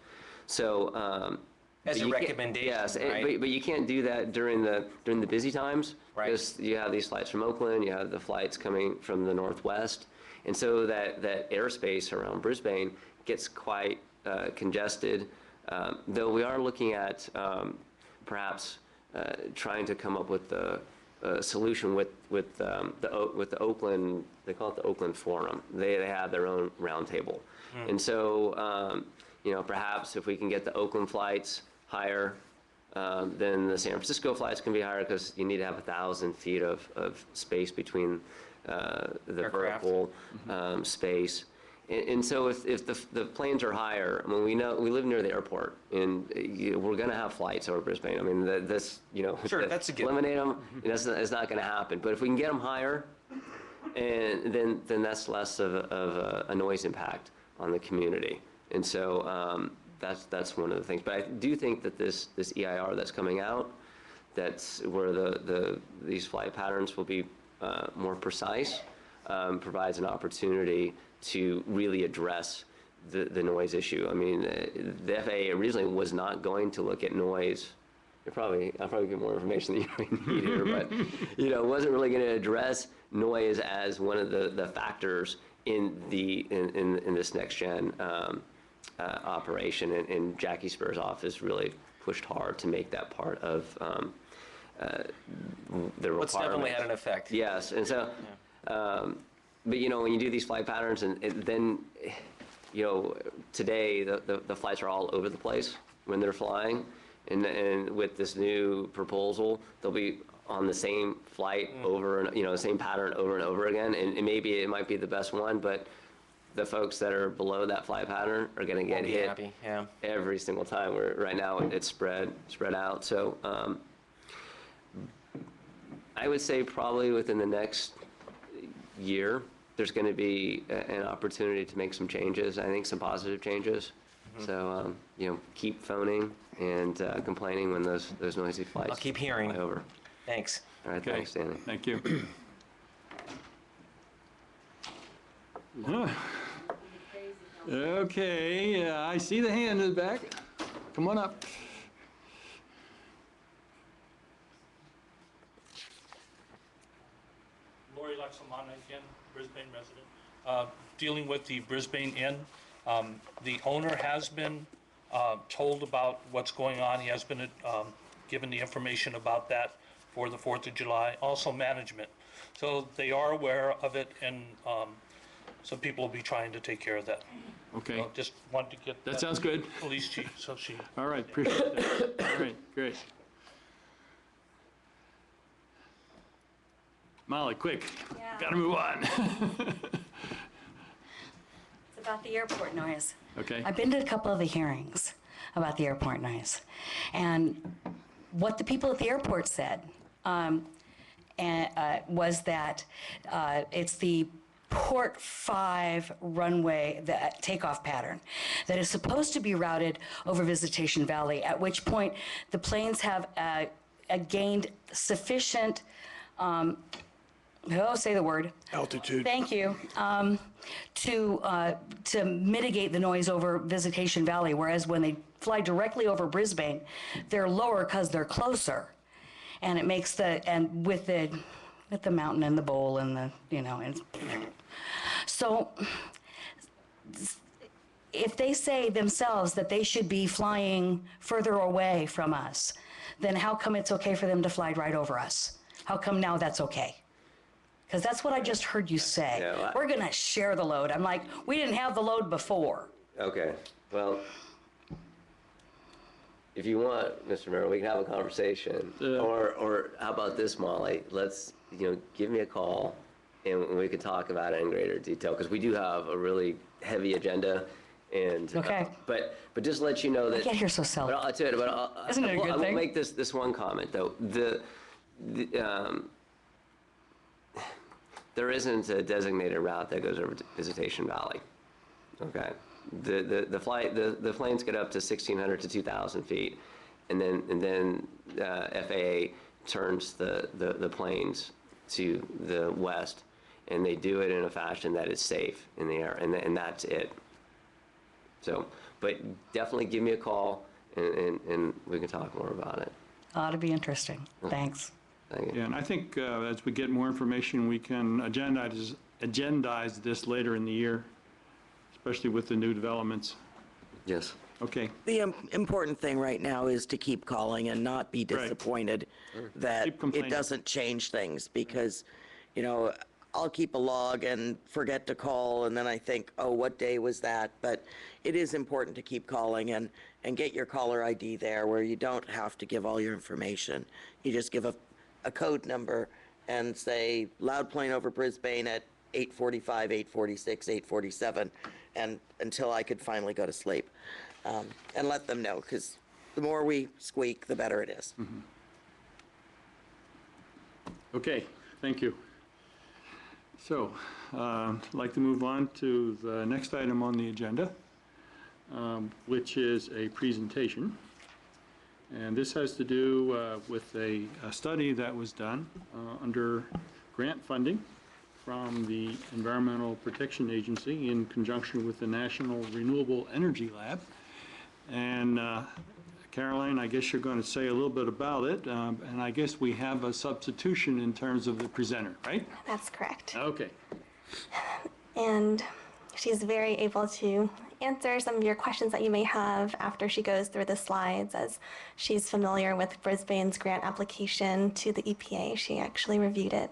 So as a recommendation, yes, right? but you can't do that during the busy times. Right. Because you have these flights from Oakland, you have the flights coming from the northwest, and so that airspace around Brisbane gets quite congested. Though we are looking at perhaps trying to come up with a solution with the Oakland. They call it the Oakland Forum. They have their own roundtable, and so perhaps if we can get the Oakland flights higher, then the San Francisco flights can be higher, because you need to have 1,000 feet of space between the vertical space. And so if the planes are higher, I mean, we live near the airport, and we're going to have flights over Brisbane. I mean, sure, that's a good eliminate them. It's not going to happen. But if we can get them higher, and then that's less of a noise impact on the community. And so that's one of the things. But I do think that this EIR that's coming out, that's where these flight patterns will be more precise, provides an opportunity to really address the noise issue. I mean, the FAA originally was not going to look at noise. I'll probably get more information than you need here, but wasn't really going to address noise as one of the factors in this next gen operation. And Jackie Spear's office really pushed hard to make that part of the requirements. It's definitely had an effect. Yes, and so, but you know, when you do these flight patterns, and then, you know, today the flights are all over the place when they're flying, and with this new proposal, they'll be on the same flight over and, you know, the same pattern over and over again, and maybe it might be the best one, but the folks that are below that flight pattern are going to get hit every single time. Where right now it's spread out. So I would say probably within the next year, there's going to be an opportunity to make some changes. I think some positive changes. So you know, keep phoning and complaining when those noisy flights. I'll keep hearing. Fly over. Thanks. All right, Okay. thanks, Danny. Thank you. Okay, I see the hand in the back. Come on up. Lori Laxamana again, Brisbane resident. Dealing with the Brisbane Inn. The owner has been told about what's going on. He has been given the information about that for the 4th of July. Also management. So they are aware of it, and some people will be trying to take care of that. Okay. So just wanted to get That sounds good. Police chief, so she. All right, appreciate that. All right, great. Molly, quick. Yeah. Gotta move on. It's about the airport noise. Okay. I've been to a couple of the hearings about the airport noise. And what the people at the airport said was that it's the Port 5 runway, the takeoff pattern, that is supposed to be routed over Visitation Valley, at which point the planes have gained sufficient, say the word. Altitude. Thank you. To mitigate the noise over Visitation Valley, whereas when they fly directly over Brisbane, they're lower because they're closer, and it makes with the mountain and the bowl and the so if they say themselves that they should be flying further away from us, then how come it's okay for them to fly right over us? How come now that's okay? Because that's what I just heard you say. Yeah, we're going to share the load. I'm like, we didn't have the load before. Okay, well, if you want, Mr. Mayor, we can have a conversation. Or how about this, Molly? Let's, give me a call and we can talk about it in greater detail, because we do have a really heavy agenda. And okay. But just to let you know that I get here so seldom. But I'll tell you, Isn't it a good I will thing? make this one comment though. There isn't a designated route that goes over to Visitation Valley. Okay, the planes get up to 1,600 to 2,000 feet, and then FAA turns the planes to the west, and they do it in a fashion that is safe in the air, and that's it. So, but definitely give me a call, and we can talk more about it. Ought to be interesting. Thanks. Thank you. Yeah, and I think as we get more information, we can agendize this later in the year, especially with the new developments. Yes. Okay. The important thing right now is to keep calling and not be disappointed that Keep complaining. it doesn't change things, because, I'll keep a log and forget to call, and then I think, oh, what day was that? But it is important to keep calling and get your caller ID there, where you don't have to give all your information. You just give a code number and say loud plane over Brisbane at 8:45, 8:46, 8:47, and until I could finally go to sleep, and let them know, because the more we squeak, the better it is. Mm-hmm. Okay, thank you. So, I'd like to move on to the next item on the agenda, which is a presentation. And this has to do with a study that was done under grant funding from the Environmental Protection Agency in conjunction with the National Renewable Energy Lab. And Caroline, I guess you're going to say a little bit about it, and I guess we have a substitution in terms of the presenter, right? That's correct. Okay. And she's very able to answer some of your questions that you may have after she goes through the slides, as she's familiar with Brisbane's grant application to the EPA. She actually reviewed it.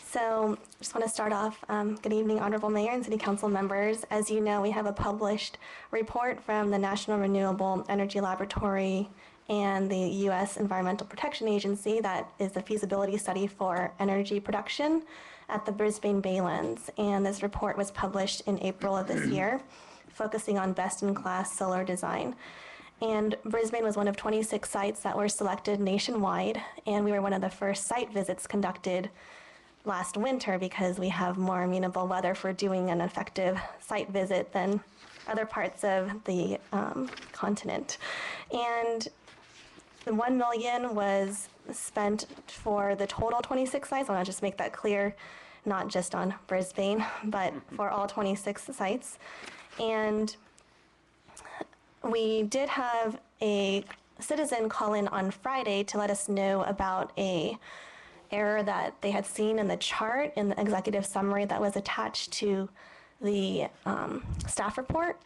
So just want to start off, good evening, Honorable Mayor and City Council members. As you know, we have a published report from the National Renewable Energy Laboratory and the U.S. Environmental Protection Agency that is a feasibility study for energy production at the Brisbane Baylands. And this report was published in April of this year, focusing on best-in-class solar design. And Brisbane was one of 26 sites that were selected nationwide, and we were one of the first site visits conducted last winter because we have more amenable weather for doing an effective site visit than other parts of the continent. And the $1 million was spent for the total 26 sites. I want to just make that clear, not just on Brisbane, but for all 26 sites. And we did have a citizen call in on Friday to let us know about a error that they had seen in the chart in the executive summary that was attached to the staff report.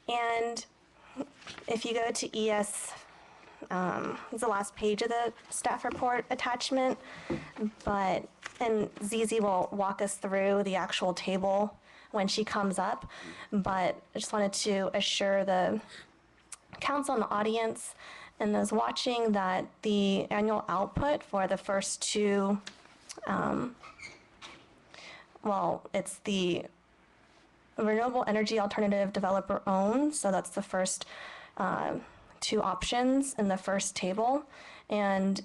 And if you go to ES, it's the last page of the staff report attachment, and Zizi will walk us through the actual table when she comes up, but I just wanted to assure the council and the audience and those watching that the annual output for the first two, it's the Renewable Energy Alternative Developer Owned, so that's the first two options in the first table, and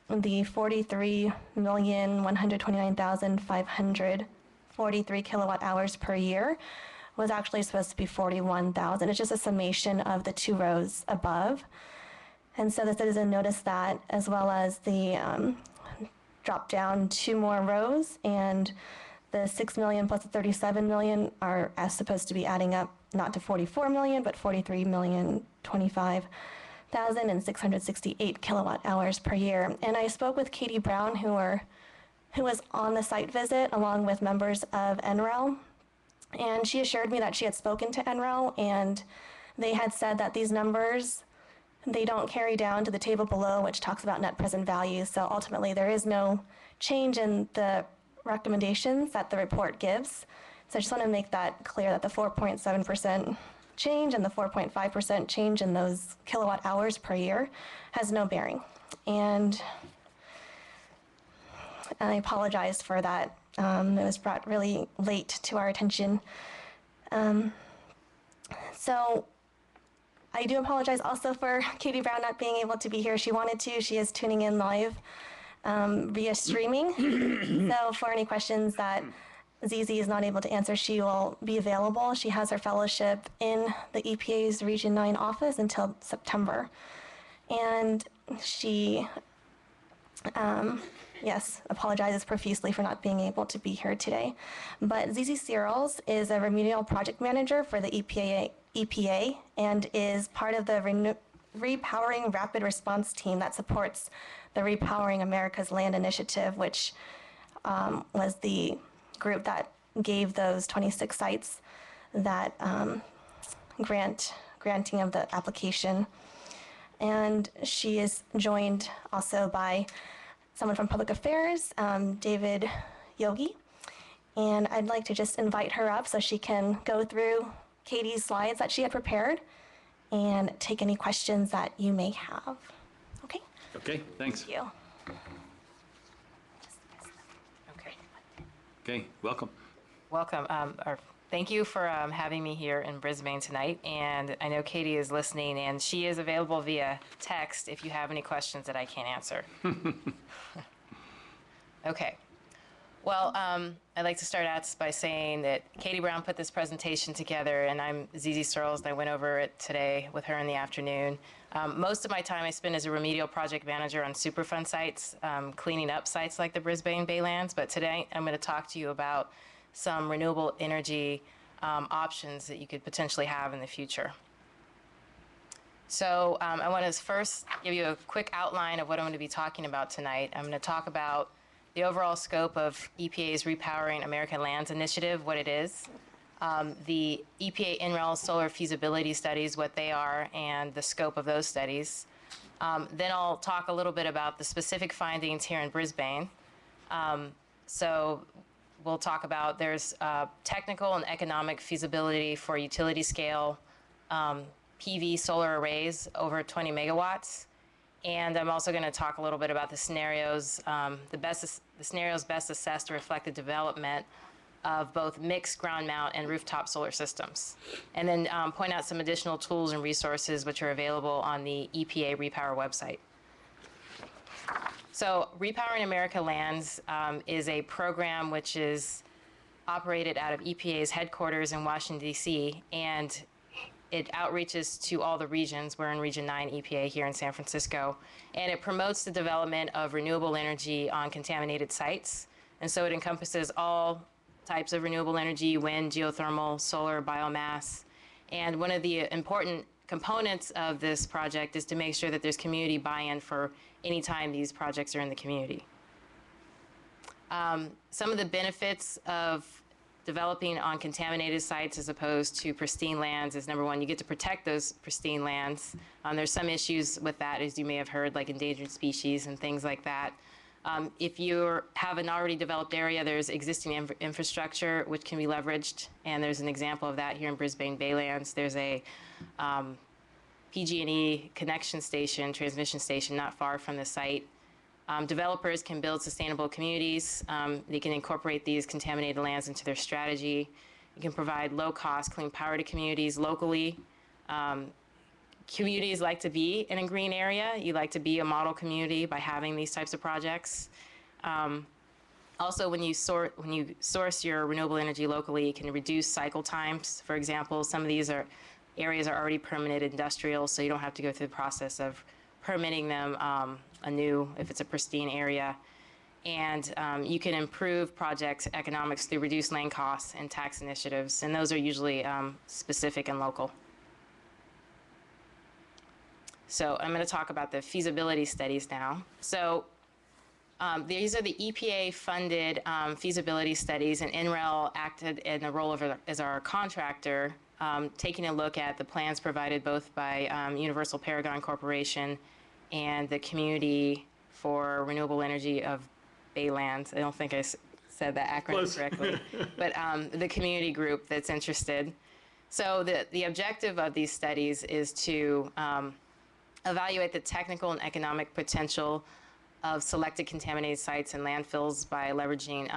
the 43,129,543 kilowatt hours per year was actually supposed to be 41,000. It's just a summation of the two rows above. And so the citizen noticed that, as well as the drop down two more rows, and the 6 million plus the 37 million are as supposed to be adding up not to 44 million, but 43,025,668 kilowatt hours per year. And I spoke with Katie Brown, who was on the site visit along with members of NREL, and she assured me that she had spoken to NREL, and they had said that these numbers, they don't carry down to the table below, which talks about net present value. So ultimately, there is no change in the recommendations that the report gives. So I just want to make that clear, that the 4.7% change and the 4.5% change in those kilowatt hours per year has no bearing. And I apologize for that. It was brought really late to our attention. So I do apologize also for Katie Brown not being able to be here. She wanted to. She is tuning in live via streaming. So for any questions that Zizi is not able to answer, she will be available. She has her fellowship in the EPA's Region 9 office until September. And she, yes, apologizes profusely for not being able to be here today. But Zizi Searles is a remedial project manager for the EPA and is part of the Repowering Rapid Response Team that supports the Repowering America's Land Initiative, which was the group that gave those 26 sites that granting of the application. And she is joined also by someone from Public Affairs, David Yogi. And I'd like to just invite her up so she can go through Katie's slides that she had prepared and take any questions that you may have. Okay? Okay, thanks. Thank you. Okay, welcome. Welcome. Thank you for having me here in Brisbane tonight. And I know Katie is listening, and she is available via text if you have any questions that I can't answer. Okay. Well, I'd like to start out by saying that Katie Brown put this presentation together, and I'm Zizi Searles, and I went over it today with her in the afternoon. Most of my time I spend as a remedial project manager on Superfund sites, cleaning up sites like the Brisbane Baylands, but today I'm going to talk to you about some renewable energy options that you could potentially have in the future. So I want to first give you a quick outline of what I'm going to be talking about tonight. I'm going to talk about the overall scope of EPA's Repowering American Lands Initiative, what it is. the EPA NREL solar feasibility studies, what they are, and the scope of those studies. Then I'll talk a little bit about the specific findings here in Brisbane. So we'll talk about there's technical and economic feasibility for utility scale PV solar arrays over 20 megawatts. And I'm also going to talk a little bit about the scenarios, the scenarios best assessed to reflect the development of both mixed ground mount and rooftop solar systems. And then point out some additional tools and resources which are available on the EPA Repower website. So Repowering America Lands is a program which is operated out of EPA's headquarters in Washington, D.C., and it outreaches to all the regions. We're in Region 9 EPA here in San Francisco, and it promotes the development of renewable energy on contaminated sites. And so it encompasses all types of renewable energy: wind, geothermal, solar, biomass. And one of the important components of this project is to make sure that there's community buy-in for any time these projects are in the community. Some of the benefits of developing on contaminated sites as opposed to pristine lands is, number one, you get to protect those pristine lands. There's some issues with that, as you may have heard, like endangered species and things like that. If you have an already developed area, there's existing infrastructure which can be leveraged, and there's an example of that here in Brisbane Baylands. There's a PG&E connection station, transmission station, not far from the site. Developers can build sustainable communities. They can incorporate these contaminated lands into their strategy. You can provide low-cost, clean power to communities locally. Communities like to be in a green area. You like to be a model community by having these types of projects. Also, when you source your renewable energy locally, it can reduce cycle times. For example, some of these areas are already permitted industrial, so you don't have to go through the process of permitting them anew if it's a pristine area. And you can improve projects' economics through reduced land costs and tax initiatives, and those are usually specific and local. So I'm going to talk about the feasibility studies now. So these are the EPA-funded feasibility studies, and NREL acted in the role of as our contractor, taking a look at the plans provided both by Universal Paragon Corporation and the Community for Renewable Energy of Baylands. I don't think I said that acronym correctly, but the community group that's interested. So the objective of these studies is to evaluate the technical and economic potential of selected contaminated sites and landfills by leveraging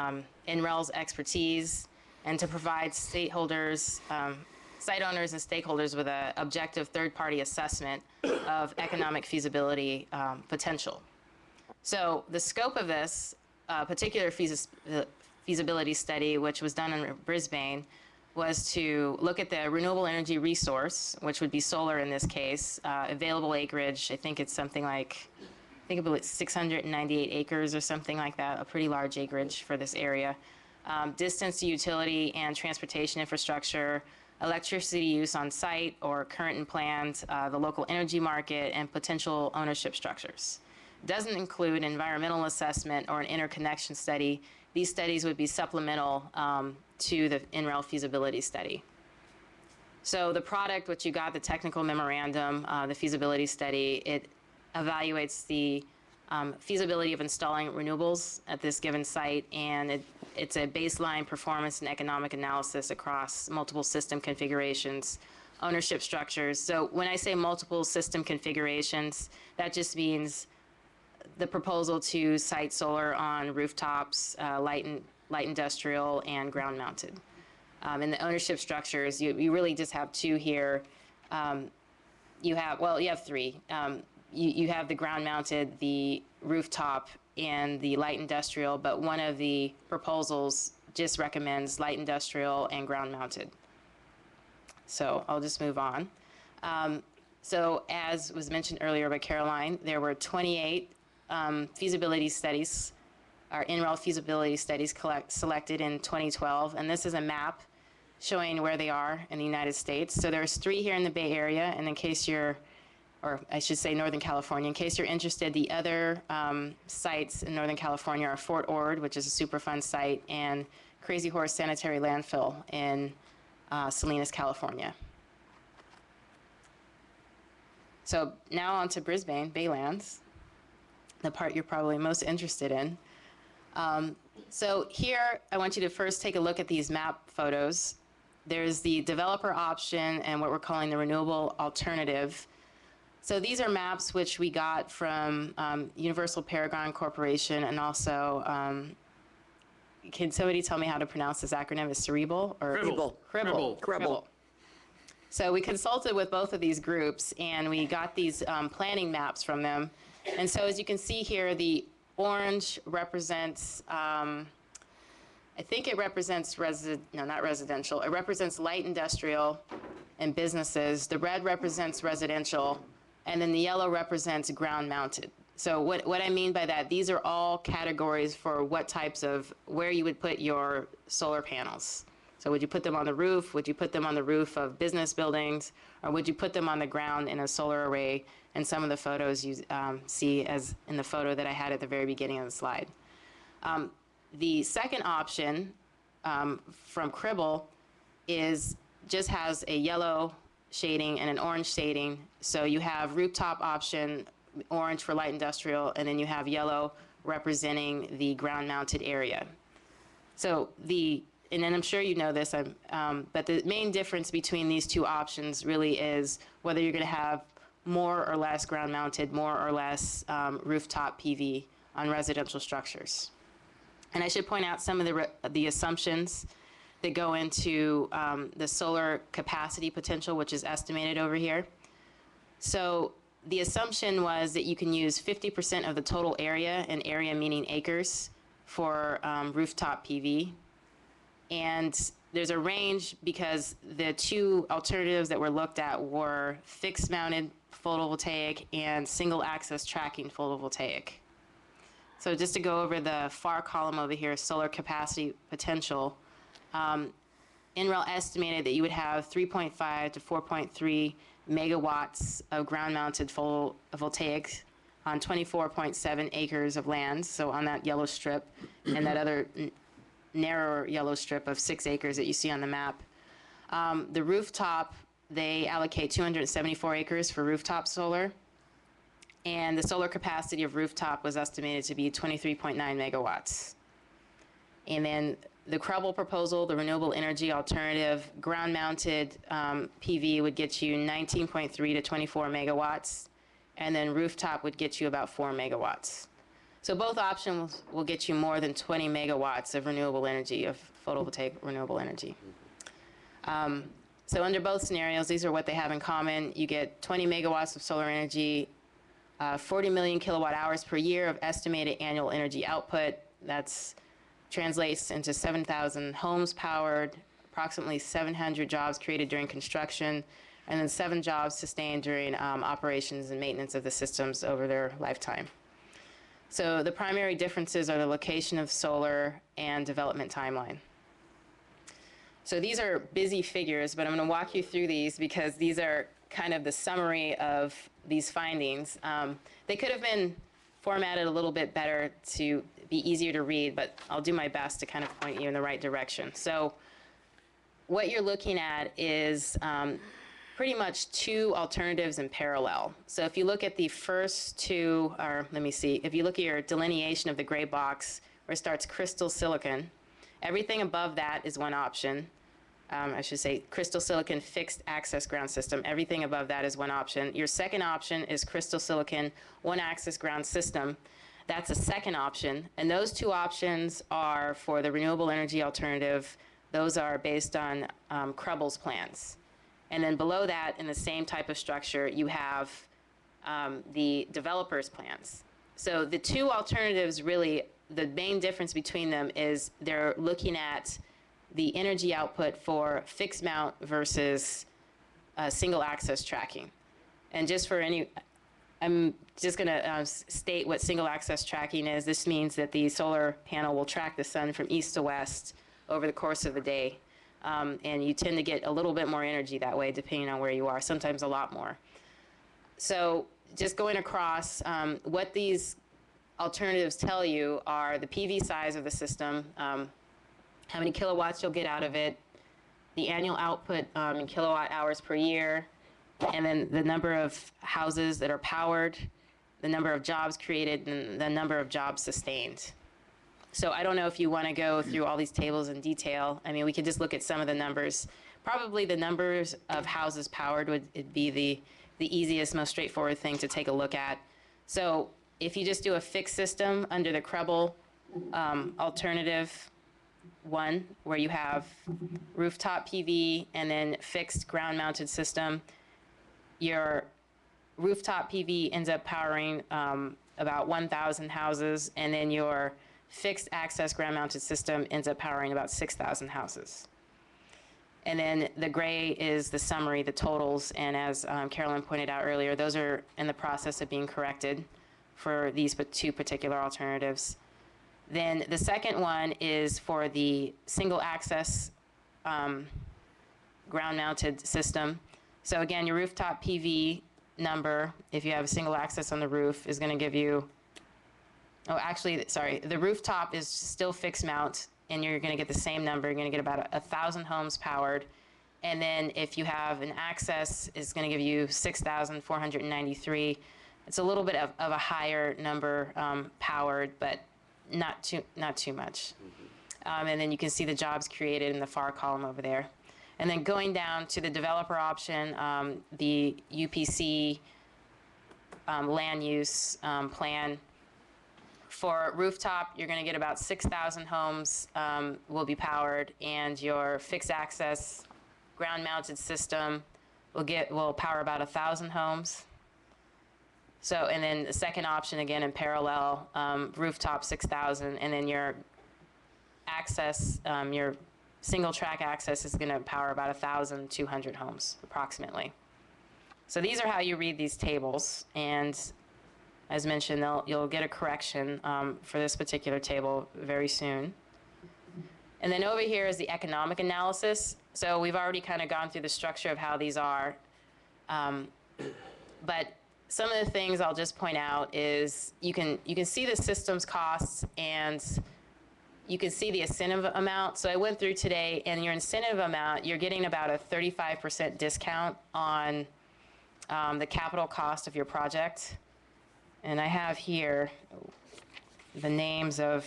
NREL's expertise, and to provide stakeholders, site owners and stakeholders with an objective third-party assessment of economic feasibility potential. So the scope of this particular feasibility study, which was done in Brisbane, was to look at the renewable energy resource, which would be solar in this case, available acreage. I think it's something like, I think about 698 acres or something like that, a pretty large acreage for this area. Distance to utility and transportation infrastructure, electricity use on site or current and planned, the local energy market, and potential ownership structures. It doesn't include environmental assessment or an interconnection study. These studies would be supplemental to the NREL feasibility study. So the product, which you got, the technical memorandum, the feasibility study, it evaluates the feasibility of installing renewables at this given site, and it's a baseline performance and economic analysis across multiple system configurations, ownership structures. So when I say multiple system configurations, that just means the proposal to site solar on rooftops, light industrial, and ground mounted. And the ownership structures, you really just have two here. You have three. You have the ground mounted, the rooftop, and the light industrial, but one of the proposals just recommends light industrial and ground mounted. So I'll just move on. So as was mentioned earlier by Caroline, there were 28 feasibility studies, our NREL feasibility studies selected in 2012, and this is a map showing where they are in the United States. So there's 3 here in the Bay Area, and in case you're, or I should say Northern California, in case you're interested, the other sites in Northern California are Fort Ord, which is a Superfund site, and Crazy Horse Sanitary Landfill in Salinas, California. So now on to Brisbane, Baylands, the part you're probably most interested in. So here, I want you to first take a look at these map photos. There's the developer option and what we're calling the renewable alternative. So these are maps which we got from Universal Paragon Corporation, and also, can somebody tell me how to pronounce this acronym? Is Cerebral or Cribble. Cribble. Cribble. So we consulted with both of these groups, and we got these planning maps from them. And so as you can see here, the orange represents, I think it represents not residential. It represents light industrial and businesses. The red represents residential, and then the yellow represents ground mounted. So what I mean by that, these are all categories for what types of, where you would put your solar panels. So would you put them on the roof? Would you put them on the roof of business buildings? Or would you put them on the ground in a solar array? And some of the photos you see as in the photo that I had at the very beginning of the slide. The second option from Cribble just has a yellow shading and an orange shading. So you have rooftop option, orange for light industrial, and then you have yellow representing the ground mounted area. So and then I'm sure you know this, but the main difference between these two options really is whether you're going to have more or less ground mounted, more or less rooftop PV on residential structures. And I should point out some of the assumptions that go into the solar capacity potential, which is estimated over here. So the assumption was that you can use 50% of the total area, and area meaning acres, for rooftop PV. And there's a range because the two alternatives that were looked at were fixed mounted photovoltaic and single axis tracking photovoltaic. So just to go over the far column over here, solar capacity potential, NREL estimated that you would have 3.5 to 4.3 megawatts of ground-mounted photovoltaics on 24.7 acres of land, so on that yellow strip, and that other narrower yellow strip of 6 acres that you see on the map. The rooftop, they allocate 274 acres for rooftop solar, and the solar capacity of rooftop was estimated to be 23.9 megawatts. And then the Cribble proposal, the renewable energy alternative, ground-mounted PV would get you 19.3 to 24 megawatts, and then rooftop would get you about 4 megawatts. So both options will get you more than 20 megawatts of renewable energy, of photovoltaic renewable energy. So under both scenarios, these are what they have in common. You get 20 megawatts of solar energy, 40 million kilowatt hours per year of estimated annual energy output. That's translates into 7,000 homes powered, approximately 700 jobs created during construction, and then 7 jobs sustained during operations and maintenance of the systems over their lifetime. So the primary differences are the location of solar and development timeline. So these are busy figures, but I'm going to walk you through these because these are kind of the summary of these findings. They could have been formatted a little bit better to be easier to read, but I'll do my best to kind of point you in the right direction. So what you're looking at is pretty much two alternatives in parallel. So if you look at the first two, or let me see, if you look at your delineation of the gray box where it starts crystal silicon, everything above that is one option. I should say crystal silicon fixed access ground system. Everything above that is one option. Your second option is crystal silicon one axis ground system. That's a second option. And those two options are for the renewable energy alternative. Those are based on Cribble's plans. And then below that, in the same type of structure, you have the developer's plans. So the two alternatives really, the main difference between them is they're looking at the energy output for fixed mount versus single axis tracking. And just for I'm just gonna state what single axis tracking is. This means that the solar panel will track the sun from east to west over the course of a day. And you tend to get a little bit more energy that way, depending on where you are, sometimes a lot more. So just going across, what these alternatives tell you are the PV size of the system, how many kilowatts you'll get out of it, the annual output in kilowatt hours per year, and then the number of houses that are powered, the number of jobs created, and the number of jobs sustained. So I don't know if you want to go through all these tables in detail. I mean, we could just look at some of the numbers. Probably the numbers of houses powered would be the easiest, most straightforward thing to take a look at. So if you just do a fixed system under the Krebel alternative one, where you have rooftop PV and then fixed ground-mounted system, your rooftop PV ends up powering about 1,000 houses, and then your fixed access ground-mounted system ends up powering about 6,000 houses. And then the gray is the summary, the totals, and as Carolyn pointed out earlier, those are in the process of being corrected for these two particular alternatives. Then the second one is for the single access ground-mounted system. So again, your rooftop PV number, if you have a single access on the roof, is going to give you, oh, actually, sorry, the rooftop is still fixed mount, and you're going to get the same number. You're going to get about 1,000 homes powered. And then if you have an access, it's going to give you 6,493. It's a little bit of a higher number powered, but not too much. And then you can see the jobs created in the far column over there. And then going down to the developer option, the UPC land use plan. For rooftop, you're going to get about 6,000 homes will be powered, and your fixed access ground-mounted system will power about 1,000 homes. So, and then the second option, again in parallel, rooftop 6,000, and then your access, your single track access is going to power about 1,200 homes approximately. So these are how you read these tables, and as mentioned, you'll get a correction for this particular table very soon. And then over here is the economic analysis. So we've already kind of gone through the structure of how these are. But some of the things I'll just point out is you can see the systems costs, and you can see the incentive amount. So I went through today, and your incentive amount, you're getting about a 35% discount on the capital cost of your project. And I have here the names of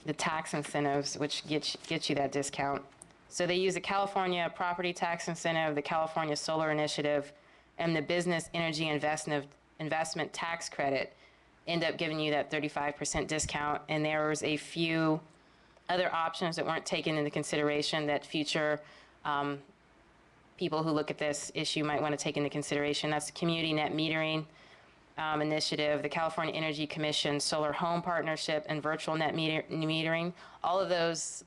the tax incentives, which get you that discount. So they use the California Property Tax Incentive, the California Solar Initiative, and the Business Energy Investment Tax Credit end up giving you that 35% discount. And there was a few other options that weren't taken into consideration that future people who look at this issue might want to take into consideration. That's the Community Net Metering Initiative, the California Energy Commission, Solar Home Partnership, and Virtual Net Metering. All of those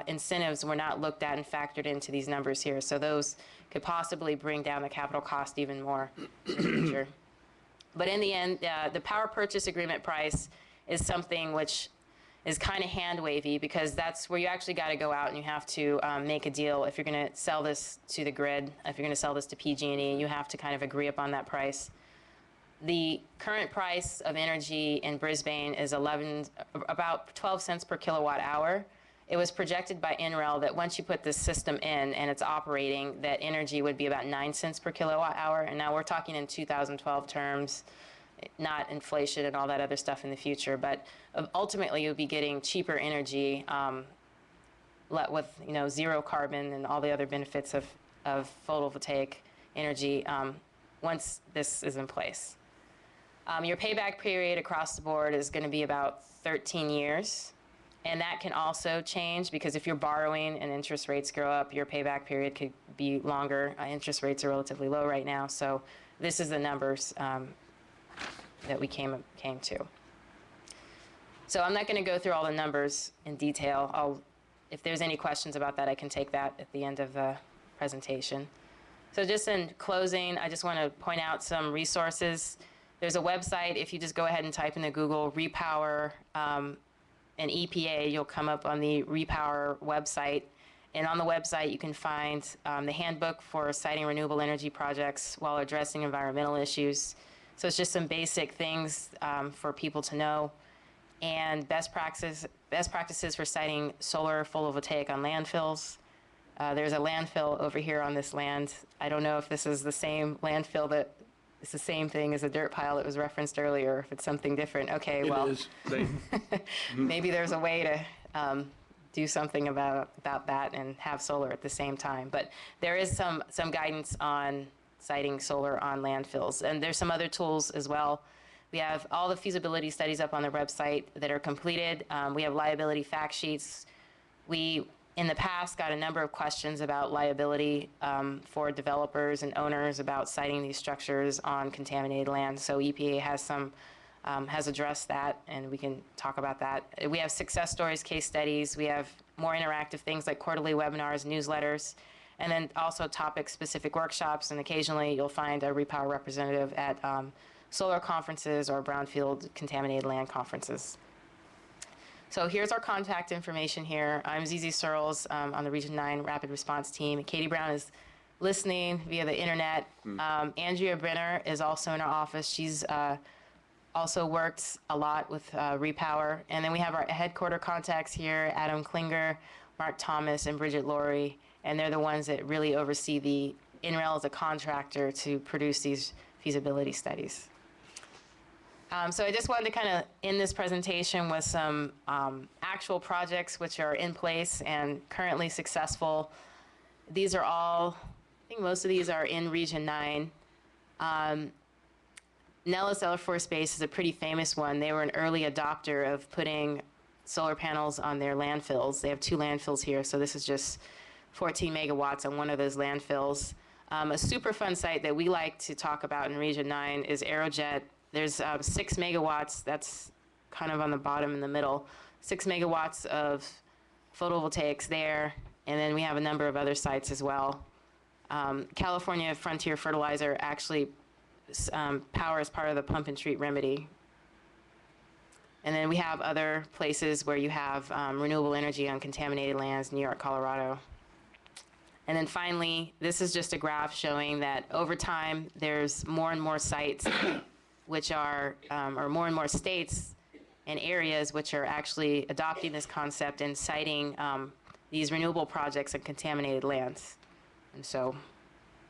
incentives were not looked at and factored into these numbers here. So those could possibly bring down the capital cost even more in the future. But in the end, the power purchase agreement price is something which is kind of hand-wavy, because that's where you actually got to go out and you have to make a deal. If you're going to sell this to the grid, if you're going to sell this to PG&E, you have to kind of agree upon that price. The current price of energy in Brisbane is about 12 cents per kilowatt hour. It was projected by NREL that once you put this system in and it's operating, that energy would be about 9 cents per kilowatt hour. And now we're talking in 2012 terms, not inflation and all that other stuff in the future. But ultimately, you'll be getting cheaper energy with zero carbon and all the other benefits of photovoltaic energy once this is in place. Your payback period across the board is going to be about 13 years. And that can also change, because if you're borrowing and interest rates go up, your payback period could be longer. Interest rates are relatively low right now. So this is the numbers that we came to. So I'm not going to go through all the numbers in detail. If there's any questions about that, I can take that at the end of the presentation. So just in closing, I just want to point out some resources. There's a website. If you just go ahead and type into Google Repower and EPA, you'll come up on the Repower website. And on the website, you can find the handbook for citing renewable energy projects while addressing environmental issues. So it's just some basic things for people to know. And best best practices for siting solar photovoltaic on landfills. There's a landfill over here on this land. I don't know if this is the same landfill that it's the same thing as a dirt pile that was referenced earlier, if it's something different. Okay, It well, is. maybe there's a way to do something about that and have solar at the same time. But there is some guidance on siting solar on landfills. And there's some other tools as well. We have all the feasibility studies up on the website that are completed. We have liability fact sheets. We, in the past, got a number of questions about liability for developers and owners about siting these structures on contaminated land. So EPA has addressed that, and we can talk about that. We have success stories, case studies. We have more interactive things like quarterly webinars, newsletters, and then also topic-specific workshops. And occasionally, you'll find a Repower representative at solar conferences or brownfield contaminated land conferences. So here's our contact information here. I'm Zizi Searles on the Region 9 Rapid Response Team. Katie Brown is listening via the internet. Andrea Brenner is also in our office. She's also worked a lot with Repower. And then we have our headquarter contacts here, Adam Klinger, Mark Thomas, and Bridget Laurie. And they're the ones that really oversee the NREL as a contractor to produce these feasibility studies. So I just wanted to kind of end this presentation with some actual projects which are in place and currently successful. These are all, I think most of these are in Region 9. Nellis Air Force Base is a pretty famous one. They were an early adopter of putting solar panels on their landfills. They have 2 landfills here, so this is just 14 megawatts on one of those landfills. A super fun site that we like to talk about in Region 9 is Aerojet. There's 6 megawatts, that's kind of on the bottom in the middle, 6 megawatts of photovoltaics there, and then we have a number of other sites as well. California Frontier Fertilizer actually powers part of the pump and treat remedy. And then we have other places where you have renewable energy on contaminated lands, New York, Colorado. And then finally, this is just a graph showing that over time, there's more and more sites which are, or more and more states and areas which are actually adopting this concept and citing these renewable projects in contaminated lands. And so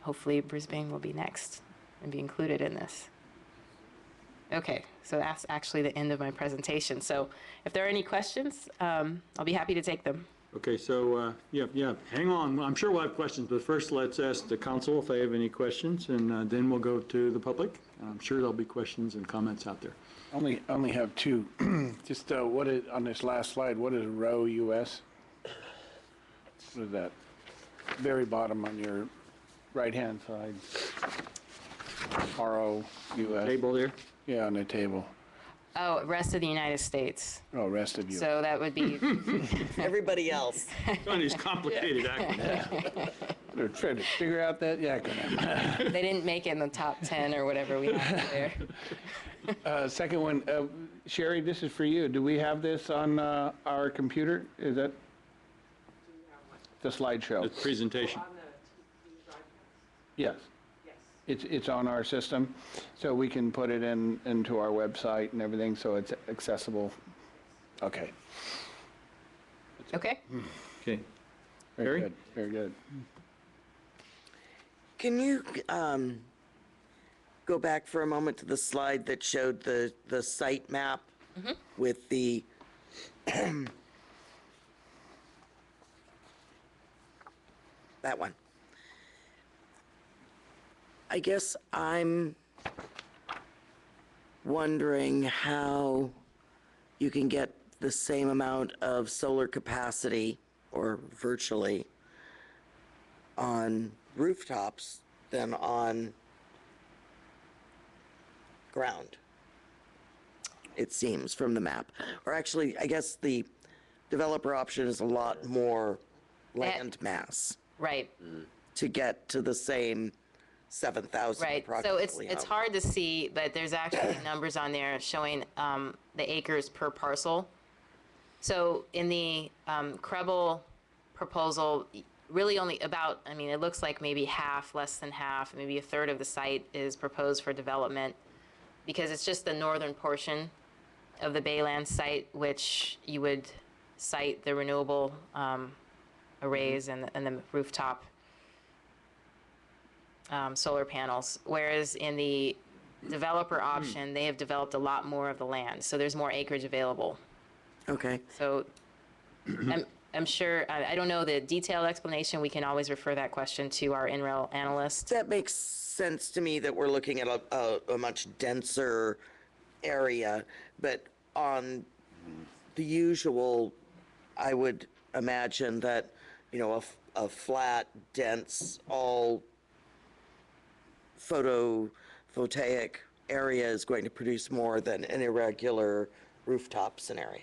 hopefully Brisbane will be next and be included in this. Okay, so that's actually the end of my presentation. So if there are any questions, I'll be happy to take them. Okay, so, yeah, hang on. I'm sure we'll have questions, but first let's ask the council if they have any questions, and then we'll go to the public. I'm sure there'll be questions and comments out there. Only have 2. Just what is, on this last slide, what is row US? What is that? Very bottom on your right-hand side. RO US. Table there? Yeah, on the table. Oh, rest of the United States. Oh, rest of you. So that would be everybody else. One of these complicated acronyms. They're trying to figure out that acronym. They didn't make it in the top 10 or whatever we have there. Second one, Sherry, this is for you. Do we have this on our computer? Is that the slideshow? The presentation. Yes. It's on our system, so we can put it into our website and everything, so it's accessible. Okay. Okay. Okay. Very good. Very good. Can you go back for a moment to the slide that showed the site map with the that one? I guess I'm wondering how you can get the same amount of solar capacity, or virtually, on rooftops than on ground, it seems, from the map. Or actually, I guess the developer option is a lot more land mass. Right. To get to the same 7,000 Right, so approximately. it's hard to see, but there's actually numbers on there showing the acres per parcel. So in the Krebel proposal, really only about, I mean, it looks like maybe half, less than half, maybe a third of the site is proposed for development, because it's just the northern portion of the Bayland site, which you would site the renewable arrays and the rooftop solar panels, whereas in the developer option, they have developed a lot more of the land, so there's more acreage available. Okay. So I'm sure, I don't know the detailed explanation. We can always refer that question to our NREL analyst. That makes sense to me that we're looking at a much denser area, but on the usual, I would imagine that, you know, a flat, dense, all photovoltaic area is going to produce more than an irregular rooftop scenario.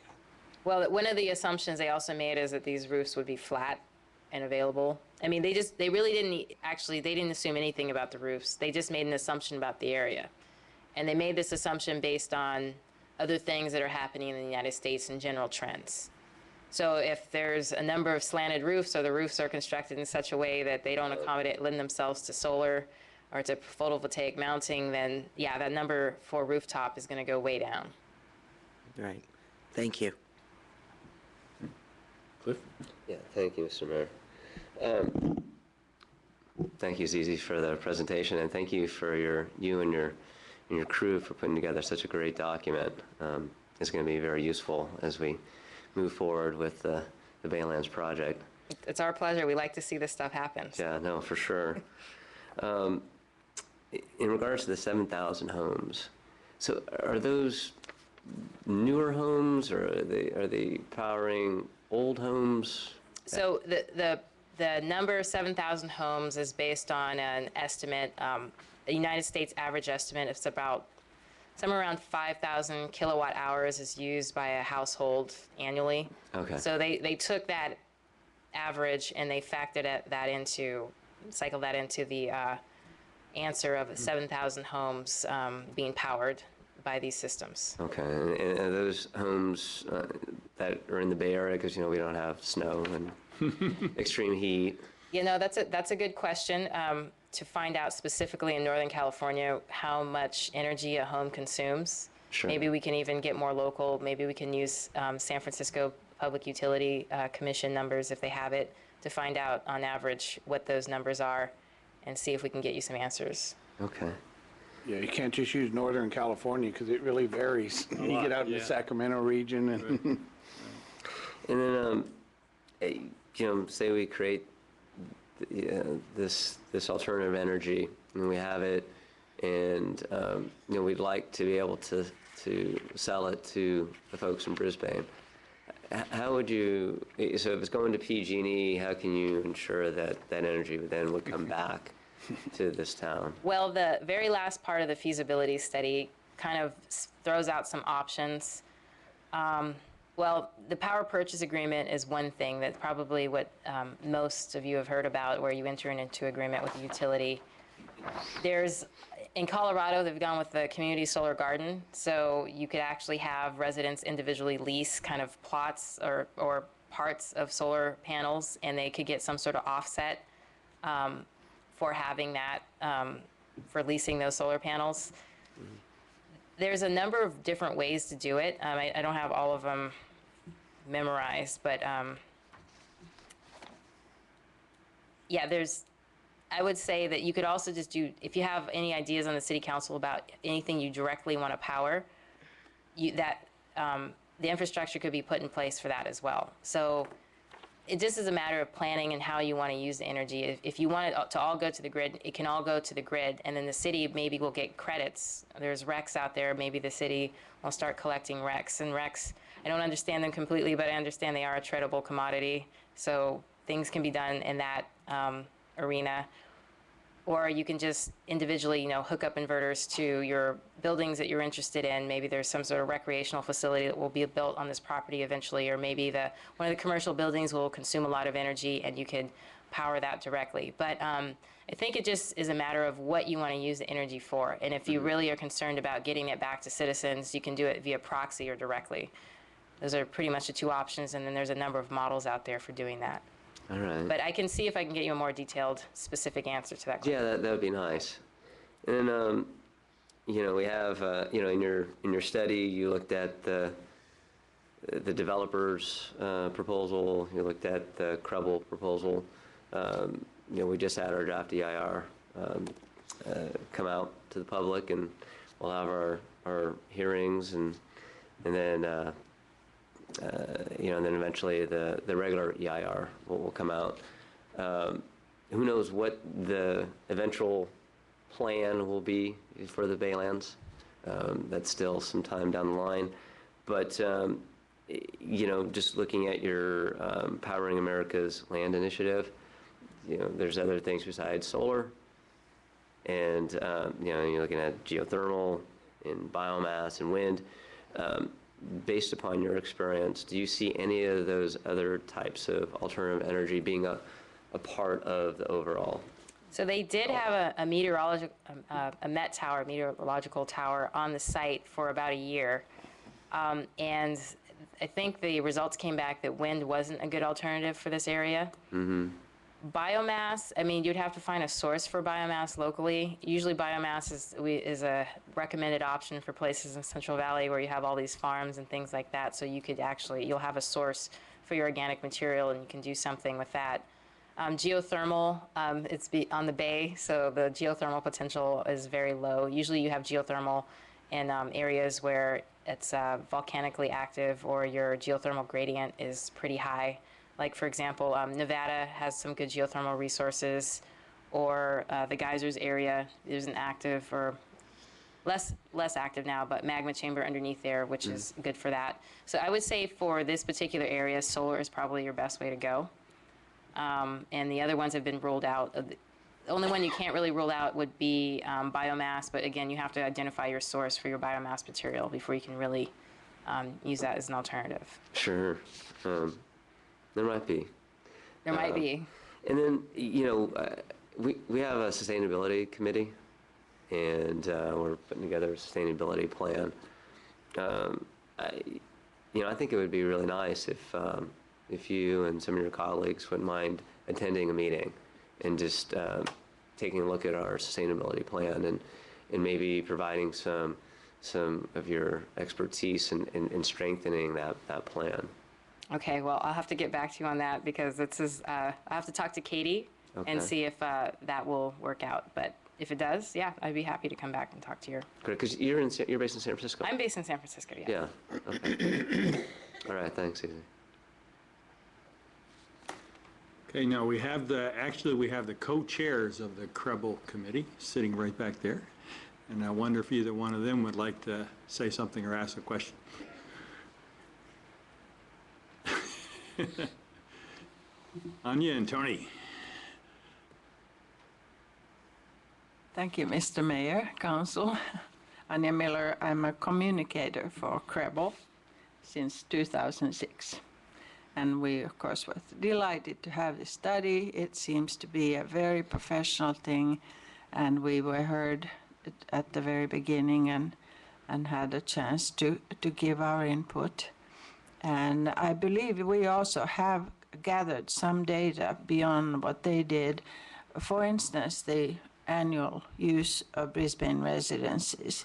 Well, one of the assumptions they also made is that these roofs would be flat and available. I mean, they really didn't assume anything about the roofs. They just made an assumption about the area. And they made this assumption based on other things that are happening in the United States and general trends. So if there's a number of slanted roofs, or the roofs are constructed in such a way that they don't lend themselves to solar or to photovoltaic mounting, then yeah, that number for rooftop is going to go way down. Right. Thank you. Cliff? Yeah, thank you, Mr. Mayor. Thank you, Zizi, for the presentation, and thank you for you and your crew for putting together such a great document. It's going to be very useful as we move forward with the Baylands project. It's our pleasure. We like to see this stuff happen. Yeah, no, for sure. In regards to the 7,000 homes, so are those newer homes, or are they powering old homes? So the number 7,000 homes is based on an estimate, the United States average estimate. It's about somewhere around 5,000 kilowatt hours is used by a household annually. Okay. So they took that average and they factored cycled that into the answer of 7,000 homes being powered by these systems. Okay, and are those homes that are in the Bay Area, because, you know, we don't have snow and extreme heat? You know, that's a good question, to find out specifically in Northern California how much energy a home consumes. Sure. Maybe we can even get more local. Maybe we can use San Francisco Public Utility Commission numbers, if they have it, to find out on average what those numbers are and see if we can get you some answers. Okay. Yeah, you can't just use Northern California because it really varies. You get out in the Sacramento region and. And then, you know, say we create this alternative energy, and we have it, and you know, we'd like to be able to sell it to the folks in Brisbane. How would you? So if it's going to PG&E, how can you ensure that that energy would come back to this town? Well, the very last part of the feasibility study kind of throws out some options. Well, the power purchase agreement is one thing. That's probably what most of you have heard about, where you enter into agreement with the utility. In Colorado, they've gone with the community solar garden, so you could actually have residents individually lease kind of plots or parts of solar panels, and they could get some sort of offset for having that, for leasing those solar panels. There's a number of different ways to do it. I don't have all of them memorized, but yeah, I would say that you could also just do, if you have any ideas on the city council about anything you directly want to power, the infrastructure could be put in place for that as well. So it just is a matter of planning and how you want to use the energy. If you want it to all go to the grid, it can all go to the grid, and then the city maybe will get credits. There's RECs out there. Maybe the city will start collecting RECs. And RECs, I don't understand them completely, but I understand they are a tradable commodity. So things can be done in that arena. Or you can just individually, you know, hook up inverters to your buildings that you're interested in. Maybe there's some sort of recreational facility that will be built on this property eventually, or maybe one of the commercial buildings will consume a lot of energy and you could power that directly. But I think it just is a matter of what you want to use the energy for. And if you really are concerned about getting it back to citizens, you can do it via proxy or directly. Those are pretty much the two options, and then there's a number of models out there for doing that. All right. But I can see if I can get you a more detailed, specific answer to that question. Yeah, that would be nice. And you know, we have you know, in your study, you looked at the the developer's proposal, you looked at the Credible proposal. We just had our draft EIR come out to the public, and we'll have our hearings, and then and then eventually the regular EIR will come out. Who knows what the eventual plan will be for the Baylands? That's still some time down the line, but just looking at your Powering America's Land Initiative, there's other things besides solar, and you're looking at geothermal and biomass and wind. Based upon your experience, do you see any of those other types of alternative energy being a part of the overall? So they did have a meteorological tower on the site for about a year. And I think the results came back that wind wasn't a good alternative for this area. Mm-hmm. Biomass, I mean, you'd have to find a source for biomass locally. Usually biomass is a recommended option for places in Central Valley where you have all these farms and things like that. So you could you'll have a source for your organic material, and you can do something with that. Geothermal, it's on the bay, so the geothermal potential is very low. Usually you have geothermal in areas where it's volcanically active or your geothermal gradient is pretty high. Like, for example, Nevada has some good geothermal resources, or the geysers area isn't active, or less active now, but magma chamber underneath there, which is good for that. So I would say for this particular area, solar is probably your best way to go. And the other ones have been ruled out. The only one you can't really rule out would be biomass, but again, you have to identify your source for your biomass material before you can really use that as an alternative. Sure. There might be. There might be. And then, we have a sustainability committee, and we're putting together a sustainability plan. I think it would be really nice if you and some of your colleagues wouldn't mind attending a meeting and just taking a look at our sustainability plan, and maybe providing some of your expertise in strengthening that plan. Okay, well, I'll have to get back to you on that, because I have to talk to Katie and see if that will work out. But if it does, yeah, I'd be happy to come back and talk to you. Great, because you're based in San Francisco. I'm based in San Francisco, yeah. Yeah, okay. All right, thanks, Susie. Okay, now we have the co-chairs of the Credible Committee sitting right back there. And I wonder if either one of them would like to say something or ask a question. Anya and Tony. Thank you, Mr. Mayor, Council. Anya Miller, I'm a communicator for Credible since 2006. And we, of course, were delighted to have this study. It seems to be a very professional thing, and we were heard at the very beginning and had a chance to give our input. And I believe we also have gathered some data beyond what they did. For instance, the annual use of Brisbane residences.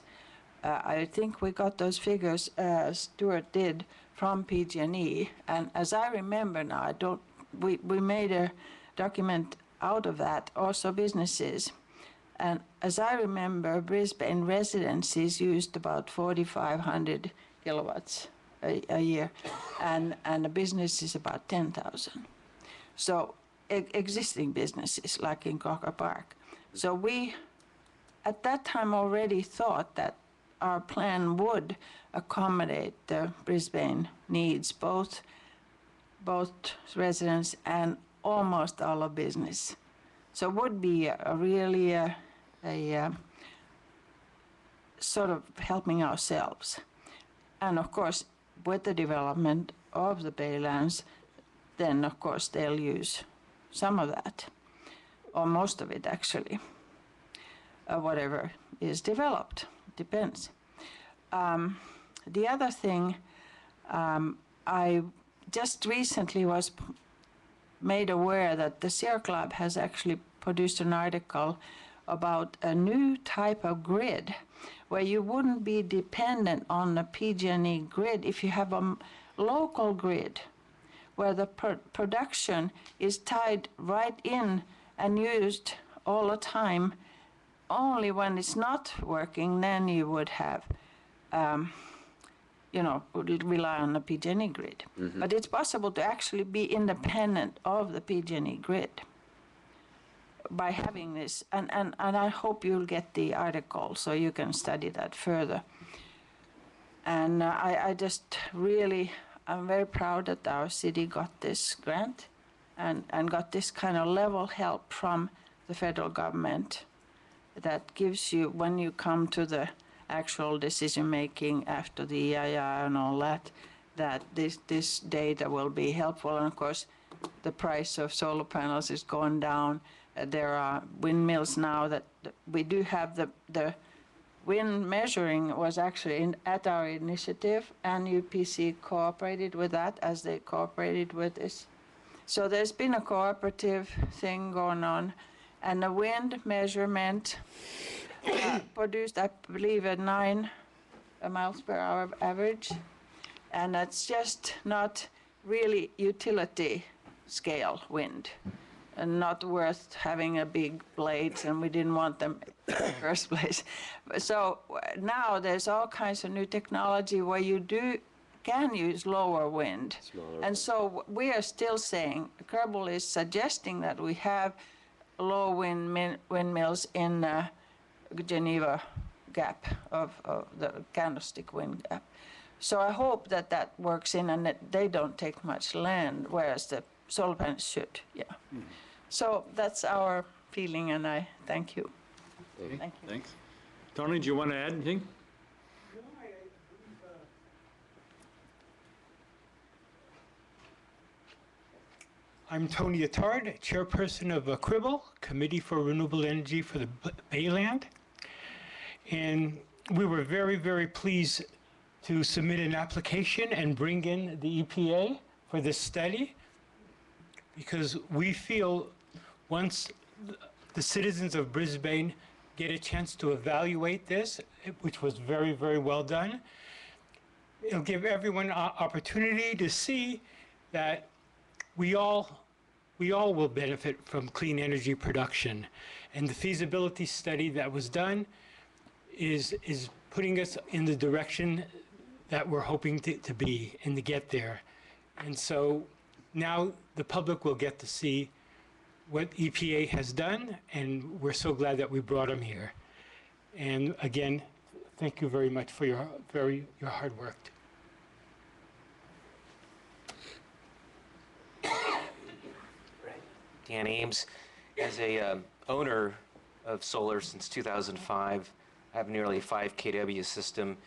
I think we got those figures, Stuart did, from PG&E. And as I remember now, we made a document out of that, also businesses. And as I remember, Brisbane residences used about 4,500 kilowatts a year, and a business is about 10,000. So existing businesses like in Cocker Park. So we, at that time, already thought that our plan would accommodate the Brisbane needs, both residents and almost all of business. So it would be a really sort of helping ourselves. And of course, with the development of the Baylands, then of course they'll use some of that, or most of it actually, whatever is developed, depends. The other thing, I just recently was made aware that the Sierra Club has actually produced an article about a new type of grid where you wouldn't be dependent on the PG&E grid if you have a local grid, where the production is tied right in and used all the time. Only when it's not working, then you would have, would rely on the PG&E grid. But it's possible to actually be independent of the PG&E grid by having this. And I hope you'll get the article so you can study that further. And I just really, I'm very proud that our city got this grant and got this kind of level help from the federal government that gives you, when you come to the actual decision making after the EIR and all that, that this data will be helpful. And of course, the price of solar panels is going down. There are windmills now that we do have the wind measuring was actually at our initiative, and UPC cooperated with that as they cooperated with this. So there's been a cooperative thing going on, and the wind measurement produced, I believe, a 9 miles per hour average, and that's just not really utility scale wind, and not worth having a big blades, and we didn't want them in the first place. So now there's all kinds of new technology where you can use lower wind. And so we are still saying, Kerbal is suggesting that we have low windmills in Geneva gap of the candlestick wind gap. So I hope that that works in and that they don't take much land, whereas the solar panels should, yeah. So that's our feeling, and I thank you. Thank you. Thanks. Tony, do you want to add anything? I'm Tony Attard, chairperson of Cribble, Committee for Renewable Energy for the Bayland. And we were very, very pleased to submit an application and bring in the EPA for this study, because we feel once the citizens of Brisbane get a chance to evaluate this, which was very, very well done, it'll give everyone an opportunity to see that we all will benefit from clean energy production. And the feasibility study that was done is putting us in the direction that we're hoping to be and to get there. And so now the public will get to see what EPA has done, and we're so glad that we brought them here. And again, thank you very much for your hard work. Dan Ames. As a owner of solar since 2005, I have nearly a 5 kW system.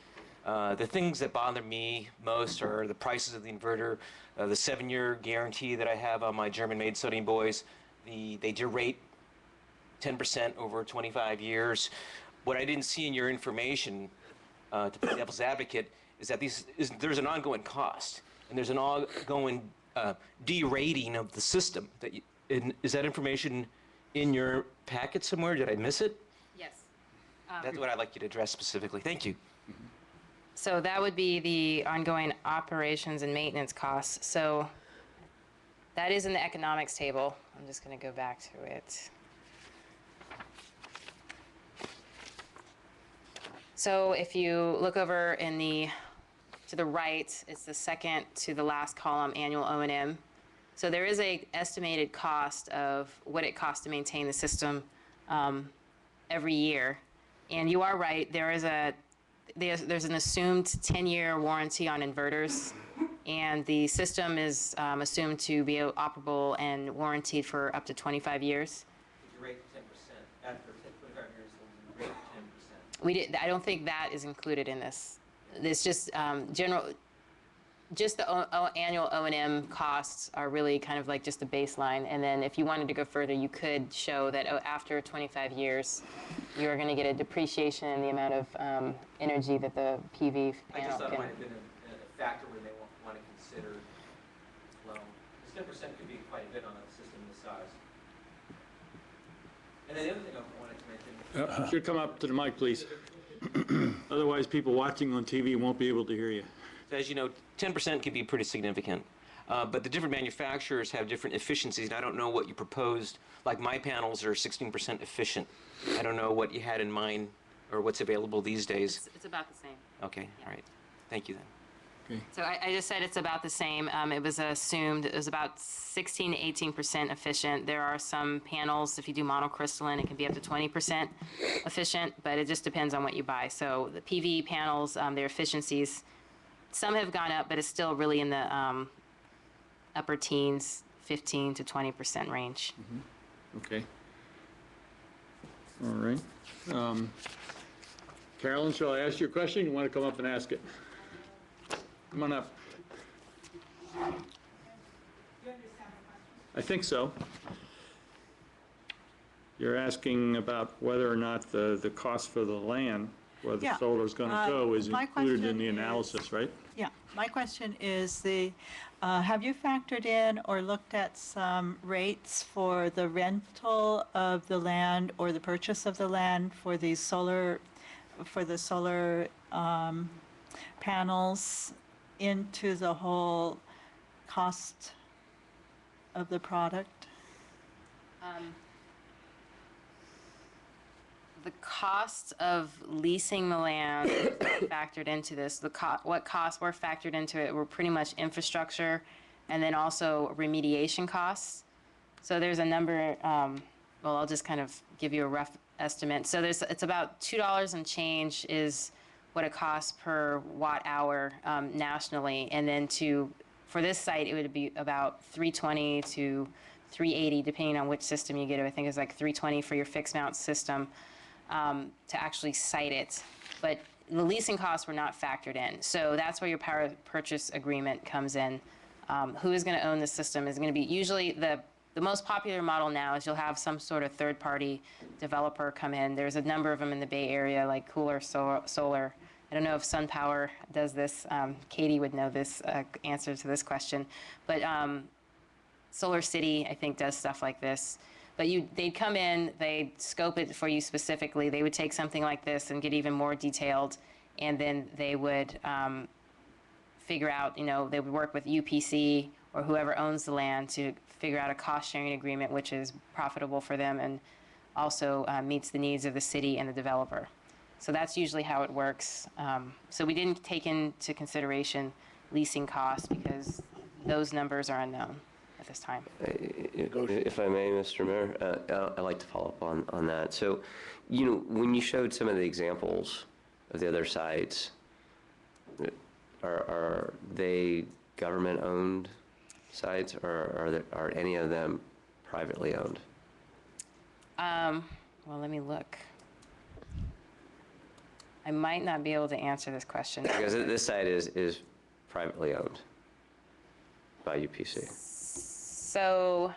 The things that bother me most are the prices of the inverter, the 7-year guarantee that I have on my German-made sodium boys. They derate 10% over 25 years. What I didn't see in your information, to play devil's advocate, is that there's an ongoing cost, and there's an ongoing derating of the system. Is that information in your packet somewhere? Did I miss it? Yes. That's what I'd like you to address specifically. Thank you. So that would be the ongoing operations and maintenance costs. So that is in the economics table. I'm just going to go back to it. So if you look over to the right, it's the second to the last column, annual O&M. So there is a estimated cost of what it costs to maintain the system every year. And you are right, there's an assumed 10-year warranty on inverters, and the system is assumed to be operable and warranted for up to 25 years. You rate 10%. After 25 years, you rate 10%. I don't think that is included in this. It's just just the annual O&M costs are really kind of like just the baseline. And then if you wanted to go further, you could show that after 25 years, you're going to get a depreciation in the amount of energy that the PV panel I just thought it can. might have been a factor where they want to consider loan. This 10% could be quite a bit on a system this size. And then the other thing I wanted to mention. Should come up to the mic, please. Otherwise, people watching on TV won't be able to hear you. as you know, 10% can be pretty significant. But the different manufacturers have different efficiencies, and I don't know what you proposed. Like my panels are 16% efficient. I don't know what you had in mind or what's available these days. It's about the same. Okay, all right. Thank you then. So I just said it's about the same. It was assumed it was about 16 to 18% efficient. There are some panels, if you do monocrystalline, it can be up to 20% efficient, but it just depends on what you buy. So the PV panels, their efficiencies, some have gone up, but it's still really in the upper teens, 15 to 20% range. Okay. All right. Carolyn, shall I ask you a question? You want to come up and ask it? Come on up. I think so. You're asking about whether or not the cost for the land, where the Yeah. solar's going to go, is My included in question the is- analysis, right? Yeah, my question is have you factored in or looked at some rates for the rental of the land or the purchase of the land for the solar panels into the whole cost of the product? The cost of leasing the land factored into this. What costs were factored into it were pretty much infrastructure and then also remediation costs. So there's a number, well, I'll just kind of give you a rough estimate. So it's about $2 and change is what it costs per watt hour nationally. And then for this site, it would be about $320 to $380, depending on which system you get. I think it's like $320 for your fixed mount system. To actually site it, but the leasing costs were not factored in. So that's where your power purchase agreement comes in. Who is going to own the system is going to be usually the most popular model now is you'll have some sort of third-party developer come in. There's a number of them in the Bay Area, like Cooler Solar. I don't know if SunPower does this. Katie would know this answer to this question, but Solar City, I think, does stuff like this. But they'd come in, they'd scope it for you specifically. They would take something like this and get even more detailed, and then they would figure out, they would work with UPC or whoever owns the land to figure out a cost-sharing agreement which is profitable for them and also meets the needs of the city and the developer. So that's usually how it works. So we didn't take into consideration leasing costs because those numbers are unknown at this time. If I may, Mr. Mayor, I'd like to follow up on that. So, when you showed some of the examples of the other sites, are they government-owned sites, or are any of them privately owned? Well, let me look. I might not be able to answer this question. Because this site is privately owned by UPC. So,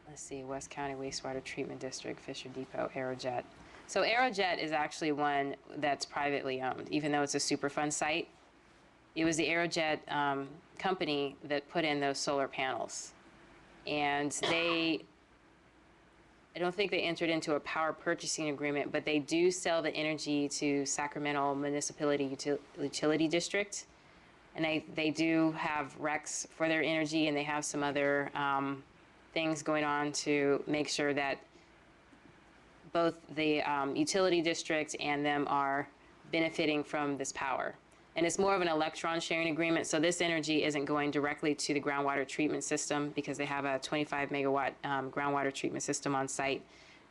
let's see, West County Wastewater Treatment District, Fisher Depot, Aerojet. So Aerojet is actually one that's privately owned, even though it's a Superfund site. It was the Aerojet company that put in those solar panels. And I don't think they entered into a power purchasing agreement, but they do sell the energy to Sacramento Municipality Utility District. And they do have RECs for their energy, and they have some other things going on to make sure that both the utility district and them are benefiting from this power. And it's more of an electron sharing agreement, so this energy isn't going directly to the groundwater treatment system because they have a 25 megawatt groundwater treatment system on site.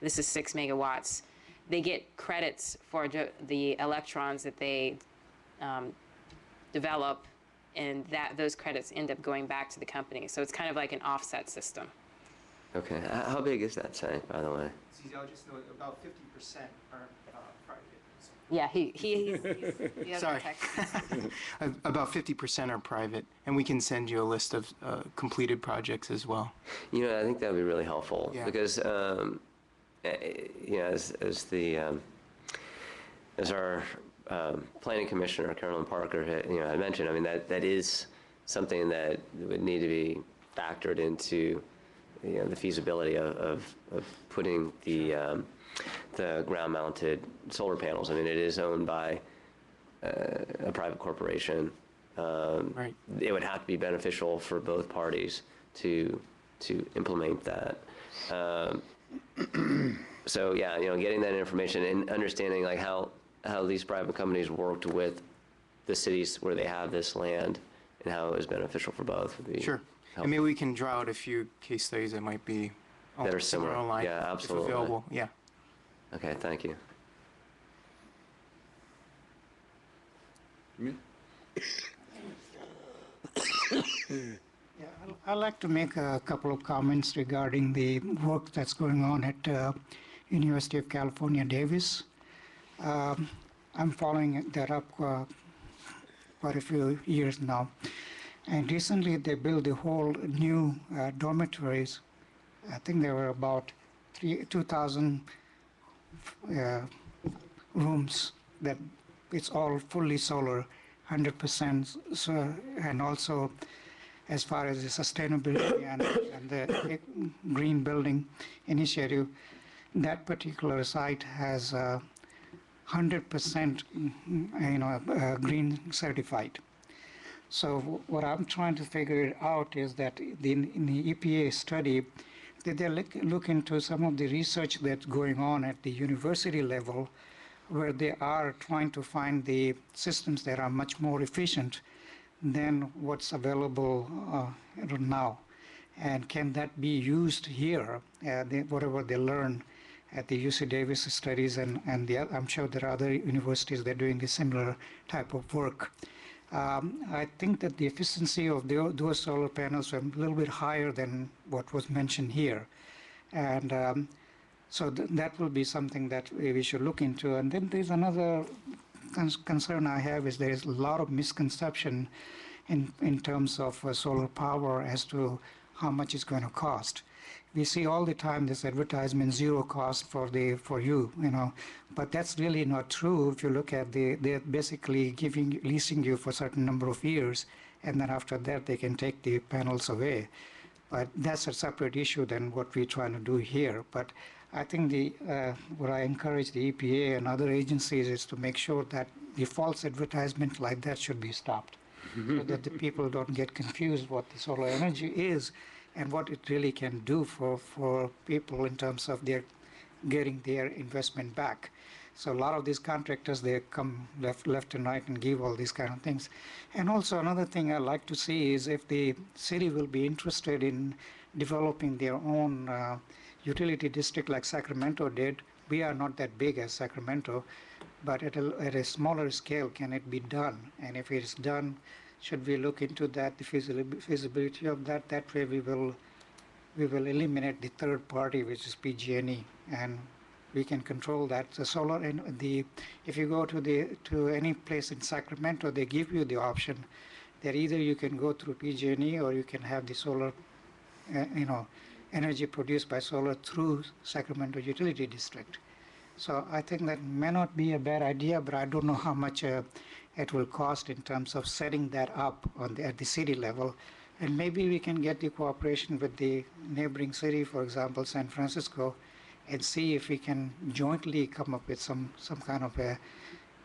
This is 6 megawatts. They get credits for the electrons that they develop, and those credits end up going back to the company. So it's kind of like an offset system. Okay. How big is that site, by the way? I'll just know about 50% are private. Yeah, he has Sorry. a text. About 50% are private, and we can send you a list of completed projects as well. I think that would be really helpful because, as our planning commissioner, Carolyn Parker, had mentioned, I mean, that is something that would need to be factored into, the feasibility of putting the ground-mounted solar panels. I mean, it is owned by a private corporation. Right. It would have to be beneficial for both parties to implement that. So yeah, getting that information and understanding like how these private companies worked with the cities where they have this land and how it was beneficial for both would be Sure. helpful. And maybe we can draw out a few case studies that might be That are similar. aligned, Yeah, absolutely. if available. Yeah. Okay, thank you. I'd like to make a couple of comments regarding the work that's going on at University of California, Davis. I'm following that up quite a few years now. And recently they built the whole new dormitories. I think there were about 2,000 rooms that it's all fully solar, 100%. So, and also as far as the sustainability and the green building initiative, that particular site has 100% green certified. So what I'm trying to figure out is that in the EPA study, did they look into some of the research that's going on at the university level, where they are trying to find the systems that are much more efficient than what's available now, and can that be used here? Whatever they learn at the UC Davis studies, and I'm sure there are other universities that are doing a similar type of work. I think that the efficiency of those solar panels are a little bit higher than what was mentioned here. And so that will be something that we should look into. And then there's another concern I have is there's a lot of misconception in terms of solar power as to how much it's going to cost. We see all the time this advertisement, zero cost for you, but that's really not true. If you look at they're basically leasing you for a certain number of years, and then after that they can take the panels away. But that's a separate issue than what we're trying to do here. But I think what I encourage the EPA and other agencies is to make sure that the false advertisement like that should be stopped, so that the people don't get confused what the solar energy is and what it really can do for people in terms of their getting their investment back. So a lot of these contractors, they come left and right and give all these kind of things. And also another thing I like to see is if the city will be interested in developing their own utility district like Sacramento did. We are not that big as Sacramento, but at a smaller scale, can it be done? And if it's done, should we look into that, the feasibility of that? That way we will eliminate the third party, which is PG&E, and we can control that. The solar and if you go to any place in Sacramento, they give you the option that either you can go through PG&E or you can have the solar, energy produced by solar through Sacramento Utility District. So I think that may not be a bad idea, but I don't know how much it will cost in terms of setting that up at the city level. And maybe we can get the cooperation with the neighboring city, for example, San Francisco, and see if we can jointly come up with some kind of a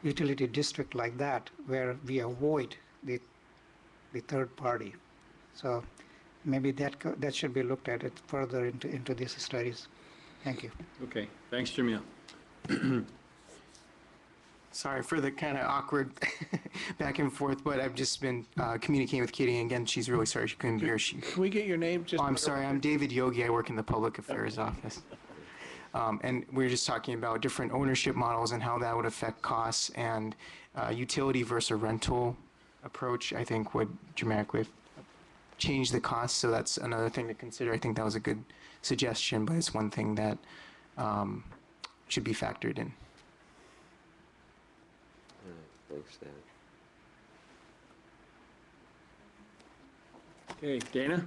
utility district like that, where we avoid the third party. So maybe that should be looked at it further into these studies. Thank you. Okay, thanks, Jamil. Sorry for the kind of awkward back and forth, but I've just been communicating with Katie, and again, she's really sorry she couldn't be here. Can we get your name? I'm sorry, I'm David Yogi. I work in the Public Affairs Office. And we were just talking about different ownership models and how that would affect costs, and utility versus rental approach, I think, would dramatically change the cost. So that's another thing to consider. I think that was a good suggestion, but it's one thing that should be factored in. Thanks, Dan. Okay, Dana?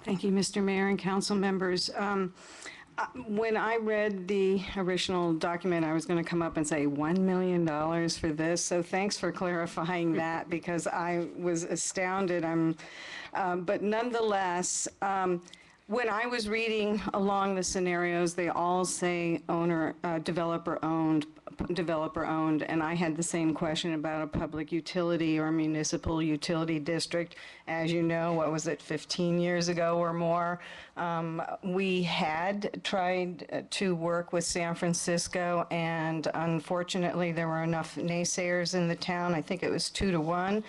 Thank you, Mr. Mayor and council members. When I read the original document, I was going to come up and say $1 million for this. So thanks for clarifying that, because I was astounded. But nonetheless, When I was reading along the scenarios, they all say owner, developer owned, and I had the same question about a public utility or municipal utility district. As you know, what was it, 15 years ago or more? We had tried to work with San Francisco, and unfortunately, there were enough naysayers in the town, I think it was 2-1,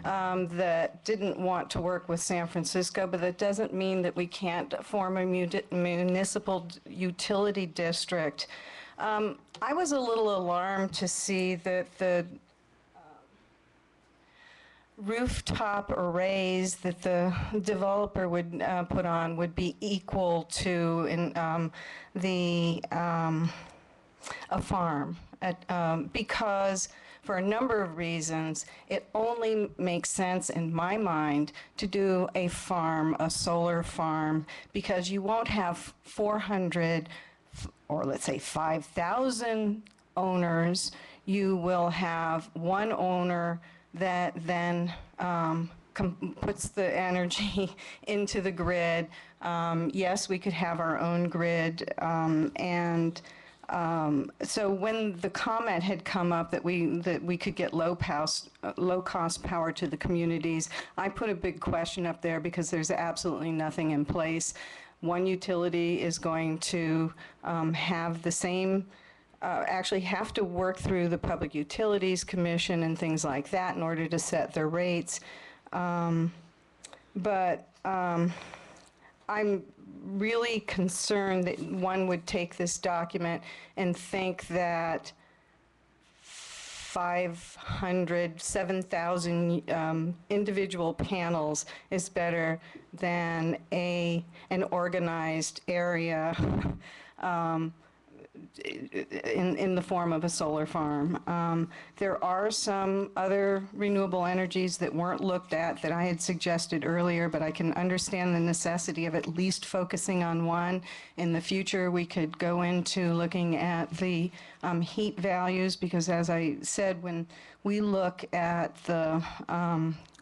that didn't want to work with San Francisco, but that doesn't mean that we can't form a municipal utility district. I was a little alarmed to see that the rooftop arrays that the developer would put on would be equal to a farm, because for a number of reasons, it only makes sense in my mind to do a farm, a solar farm, because you won't have 400 or let's say 5,000 owners. You will have one owner that then puts the energy into the grid. Yes, we could have our own grid, so when the comment had come up that we could get low cost power to the communities, I put a big question up there because there's absolutely nothing in place. One utility is going to have the same, actually have to work through the Public Utilities Commission and things like that in order to set their rates. I'm really concerned that one would take this document and think that 500, 7,000 individual panels is better than an organized area in the form of a solar farm. There are some other renewable energies that weren't looked at that I had suggested earlier, but I can understand the necessity of at least focusing on one. In the future, we could go into looking at the heat values, because as I said, when we look at the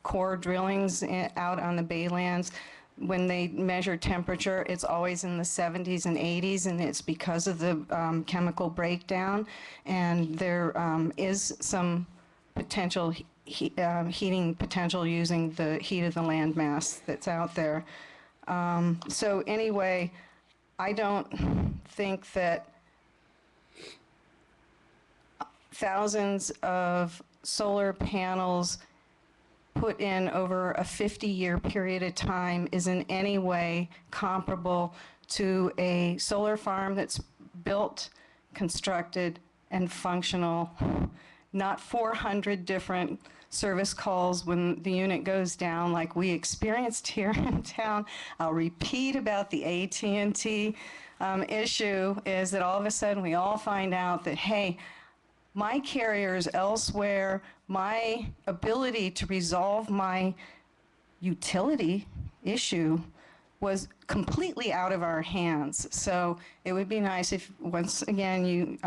core drillings out on the baylands, when they measure temperature, it's always in the 70s and 80s, and it's because of the chemical breakdown. And there is some potential heating potential using the heat of the land mass that's out there. So anyway, I don't think that thousands of solar panels put in over a 50-year period of time is in any way comparable to a solar farm that's built, constructed, and functional. Not 400 different service calls when the unit goes down like we experienced here in town. I'll repeat about the AT&T issue is that all of a sudden we all find out that, hey, my carrier's elsewhere, my ability to resolve my utility issue was completely out of our hands. So it would be nice if, once again, you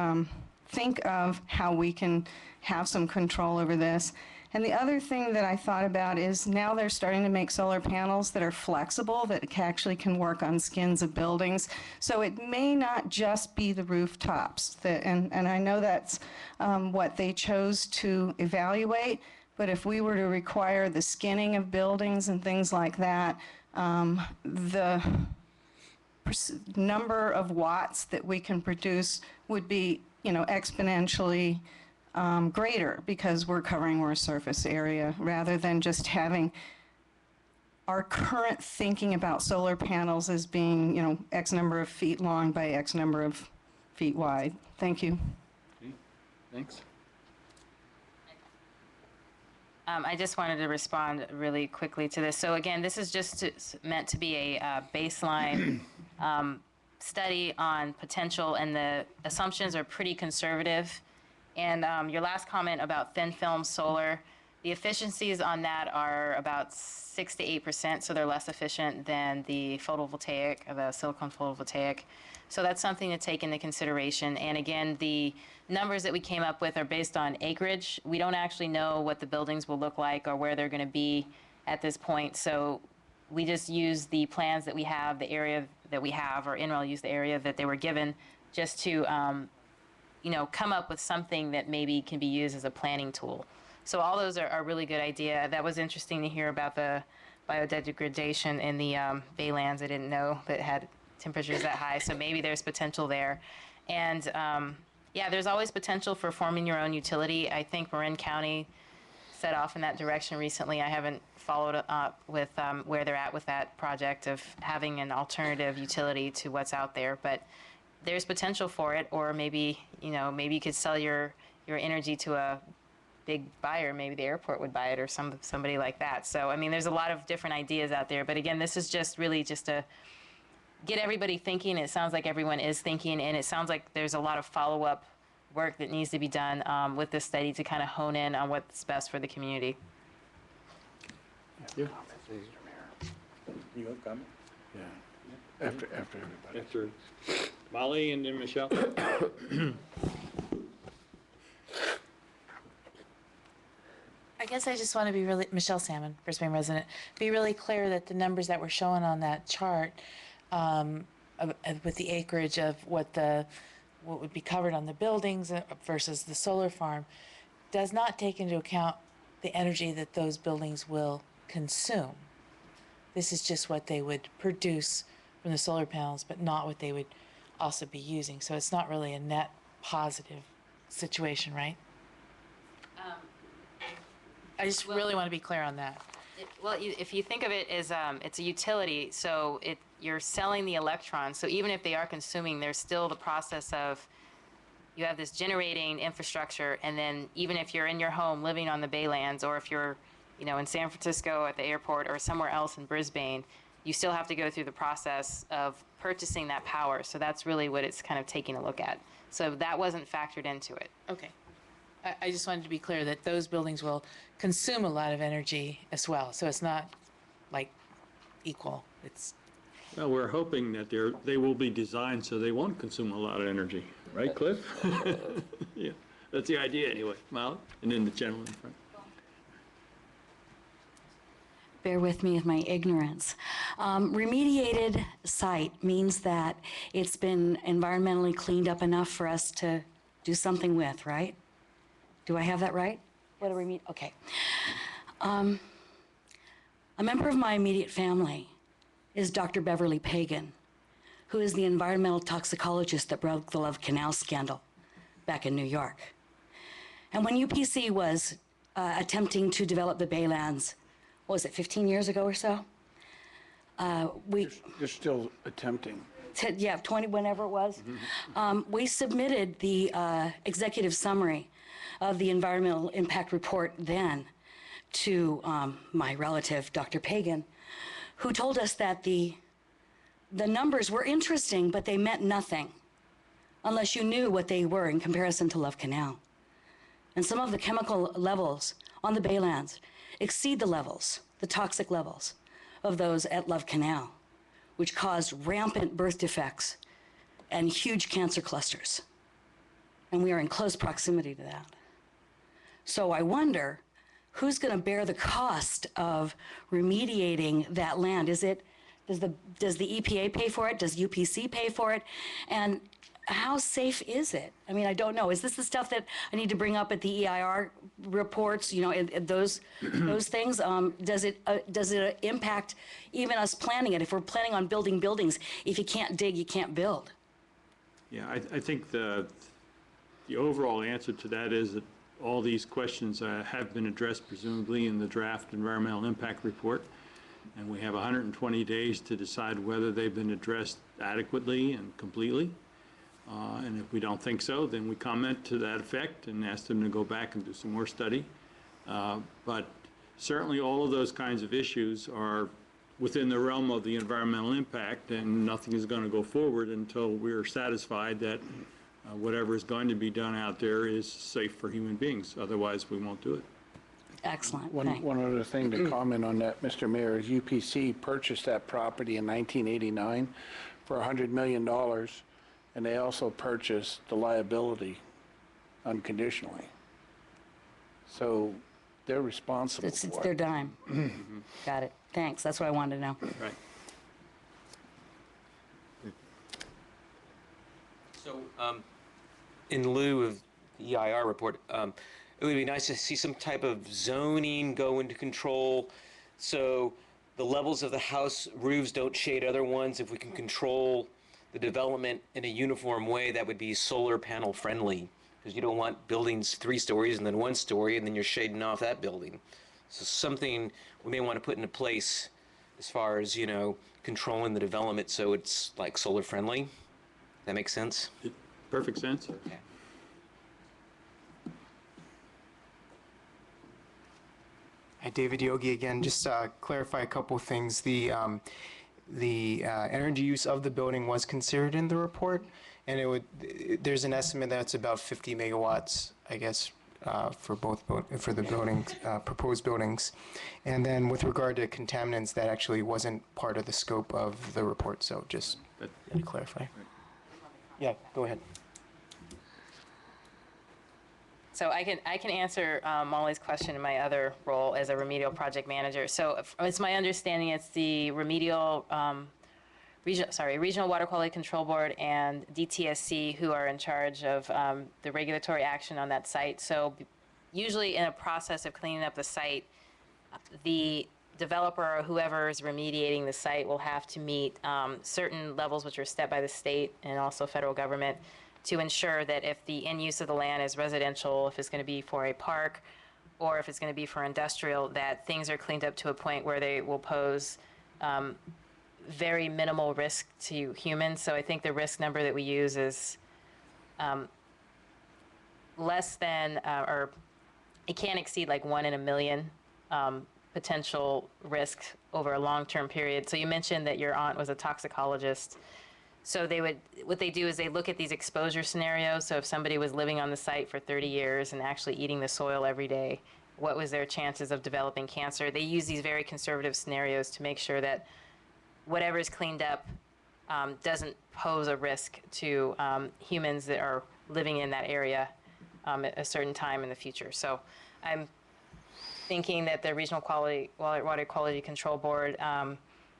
think of how we can have some control over this. And the other thing that I thought about is now they're starting to make solar panels that are flexible, that actually can work on skins of buildings. So it may not just be the rooftops. And I know that's what they chose to evaluate, but if we were to require the skinning of buildings and things like that, the number of watts that we can produce would be, exponentially greater, because we're covering more surface area rather than just having our current thinking about solar panels as being, X number of feet long by X number of feet wide. Thank you. Okay. Thanks. I just wanted to respond really quickly to this. So again, this is just meant to be a baseline study on potential, and the assumptions are pretty conservative. And your last comment about thin film solar, the efficiencies on that are about 6 to 8%, so they're less efficient than the photovoltaic, the silicon photovoltaic. So that's something to take into consideration. And again, the numbers that we came up with are based on acreage. We don't actually know what the buildings will look like or where they're going to be at this point. So we just use the plans that we have, the area that we have, or NREL used the area that they were given, just to, come up with something that maybe can be used as a planning tool. So all those are really good idea. That was interesting to hear about the biodegradation in the baylands. I didn't know that had temperatures that high, so maybe there's potential there. And yeah, there's always potential for forming your own utility. I think Marin County set off in that direction recently. I haven't followed up with where they're at with that project of having an alternative utility to what's out there, but there's potential for it. Or maybe, maybe you could sell your energy to a big buyer. Maybe the airport would buy it, or somebody like that. So, I mean, there's a lot of different ideas out there, but again, this is just really just to get everybody thinking. It sounds like everyone is thinking, and it sounds like there's a lot of follow-up work that needs to be done with this study to kind of hone in on what's best for the community. You have comment? Yeah. After everybody. After Molly and then Michelle. I guess I just want to be really, Michelle Salmon, Brisbane resident, be really clear that the numbers that were shown on that chart with the acreage of what would be covered on the buildings versus the solar farm does not take into account the energy that those buildings will consume. This is just what they would produce from the solar panels, but not what they would also be using. So it's not really a net positive situation, right? I just really want to be clear on that. Well, if you think of it as it's a utility, so you're selling the electrons. So even if they are consuming, there's still the process of you have this generating infrastructure, and then even if you're in your home living on the Baylands, or if you're in San Francisco at the airport or somewhere else in Brisbane, you still have to go through the process of purchasing that power. So that's really what it's kind of taking a look at. So that wasn't factored into it. Okay. I just wanted to be clear that those buildings will consume a lot of energy as well. So it's not like equal. It's Well, we're hoping that they will be designed so they won't consume a lot of energy. Right, Cliff? Yeah, that's the idea anyway. Molly, and then the gentleman in front. Bear with me with my ignorance. Remediated site means that it's been environmentally cleaned up enough for us to do something with, right? Do I have that right? What do we okay. A member of my immediate family is Dr. Beverly Pagan, who is the environmental toxicologist that broke the Love Canal scandal back in New York. And when UPC was attempting to develop the Baylands, what was it, 15 years ago or so? They're still attempting. Yeah, 20, whenever it was. We submitted the executive summary of the environmental impact report then to my relative, Dr. Pagan, who told us that the numbers were interesting, but they meant nothing unless you knew what they were in comparison to Love Canal. And some of the chemical levels on the Baylands exceed the levels, the toxic levels of those at Love Canal, which caused rampant birth defects and huge cancer clusters. And we are in close proximity to that. So I wonder, who's going to bear the cost of remediating that land? Does the EPA pay for it? Does UPC pay for it? And how safe is it? I mean, I don't know. Is this the stuff that I need to bring up at the EIR reports? Those things. Does it impact even us planning it? If we're planning on building buildings, if you can't dig, you can't build. Yeah, I think the overall answer to that is that all these questions have been addressed presumably in the draft environmental impact report, and we have 120 days to decide whether they've been addressed adequately and completely. And if we don't think so, then we comment to that effect and ask them to go back and do some more study. But certainly all of those kinds of issues are within the realm of the environmental impact, and nothing is going to go forward until we're satisfied that whatever is going to be done out there is safe for human beings. Otherwise, we won't do it. Excellent. One other thing to comment on that, Mr. Mayor, is UPC purchased that property in 1989 for $100 million, and they also purchased the liability unconditionally. So they're responsible It's for their it. dime. Got it. Thanks, that's what I wanted to know. Right. So, in lieu of the EIR report, it would be nice to see some type of zoning go into control, so the levels of the house roofs don't shade other ones. If we can control the development in a uniform way, that would be solar panel friendly, because you don't want buildings 3 stories and then 1 story, and then you're shading off that building. So something we may want to put into place as far as, you know, controlling the development so it's like solar friendly. That makes sense? Perfect sense. Okay. Hi, David Yogi again. Just clarify a couple things. The energy use of the building was considered in the report, and there's an estimate that it's about 50 megawatts, I guess, for the buildings, proposed buildings. And then with regard to contaminants, that actually wasn't part of the scope of the report. So just to clarify. Yeah, go ahead. So I can answer Molly's question in my other role as a remedial project manager. So it's my understanding it's the Regional Water Quality Control Board and DTSC who are in charge of the regulatory action on that site. So usually in a process of cleaning up the site, the developer or whoever is remediating the site will have to meet certain levels which are set by the state and also federal government to ensure that if the end use of the land is residential, if it's going to be for a park, or if it's going to be for industrial, that things are cleaned up to a point where they will pose very minimal risk to humans. So I think the risk number that we use is less than, or it can't exceed like 1 in a million potential risk over a long-term period. So you mentioned that your aunt was a toxicologist. So what they do is they look at these exposure scenarios. So if somebody was living on the site for 30 years and actually eating the soil every day, what was their chances of developing cancer? They use these very conservative scenarios to make sure that whatever is cleaned up doesn't pose a risk to humans that are living in that area at a certain time in the future. So I'm thinking that the Regional Water Quality Control Board,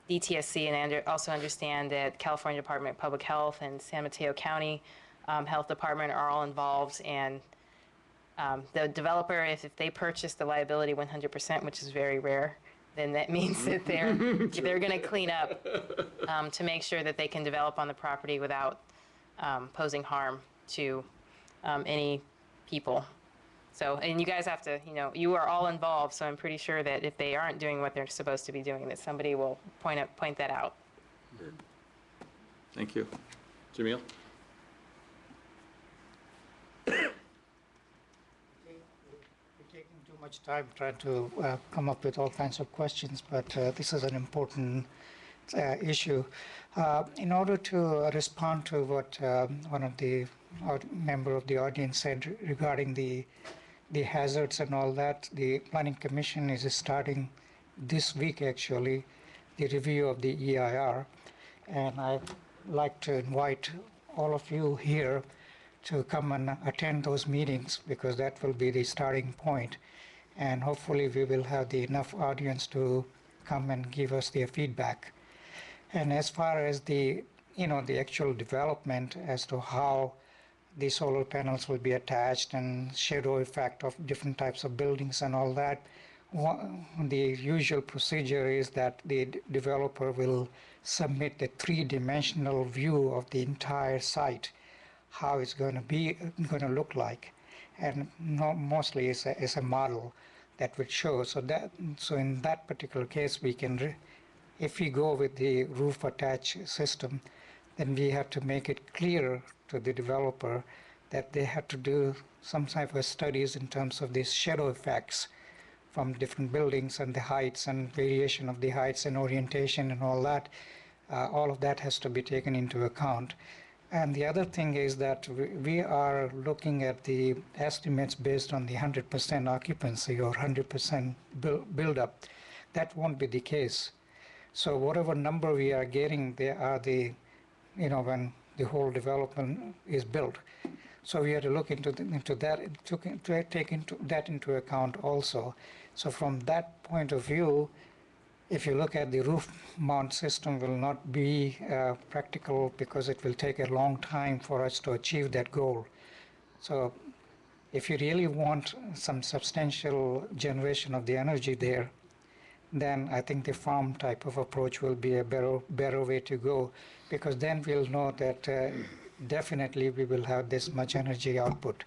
DTSC, and also understand that California Department of Public Health and San Mateo County Health Department are all involved. And the developer, if they purchase the liability 100%, which is very rare, then that means that they're going to clean up to make sure that they can develop on the property without posing harm to any people. So, and you guys have to, you are all involved, so I'm pretty sure that if they aren't doing what they're supposed to be doing, that somebody will point that out. Thank you. Jamil? We're taking too much time trying to come up with all kinds of questions, but this is an important issue. In order to respond to what one of the member of the audience said regarding the hazards and all that, the Planning Commission is starting this week actually the review of the EIR, and I'd like to invite all of you here to come and attend those meetings, because that will be the starting point, and hopefully we will have enough audience to come and give us their feedback. And as far as the actual development as to how the solar panels will be attached and shadow effect of different types of buildings and all that, the usual procedure is that the developer will submit a 3-dimensional view of the entire site, how it's going to look like, and mostly it's a model that would show. So in that particular case, we can, if we go with the roof attached system, then we have to make it clearer to the developer that they have to do some type of studies in terms of these shadow effects from different buildings and the heights and variation of the heights and orientation and all that. All of that has to be taken into account. And the other thing is that we are looking at the estimates based on the 100% occupancy or 100% build-up. That won't be the case. So whatever number we are getting, they are the, when the whole development is built. So we have to look into that, to take that into account also. So from that point of view, if you look at the roof mount system will not be practical because it will take a long time for us to achieve that goal. So if you really want some substantial generation of the energy there, then I think the farm type of approach will be a better way to go, because then we'll know that definitely we will have this much energy output.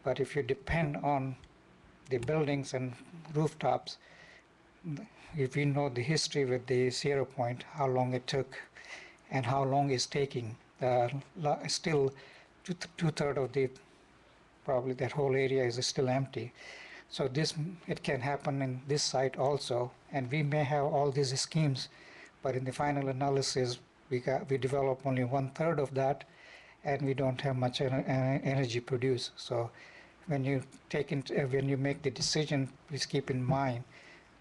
But if you depend on the buildings and rooftops, if we know the history with the Sierra Point, how long it took and how long it's taking, still two-thirds of the, probably that whole area is still empty. So it can happen in this site also, and we may have all these schemes, but in the final analysis, we develop only 1/3 of that, and we don't have much energy produced. So when you make the decision, please keep in mind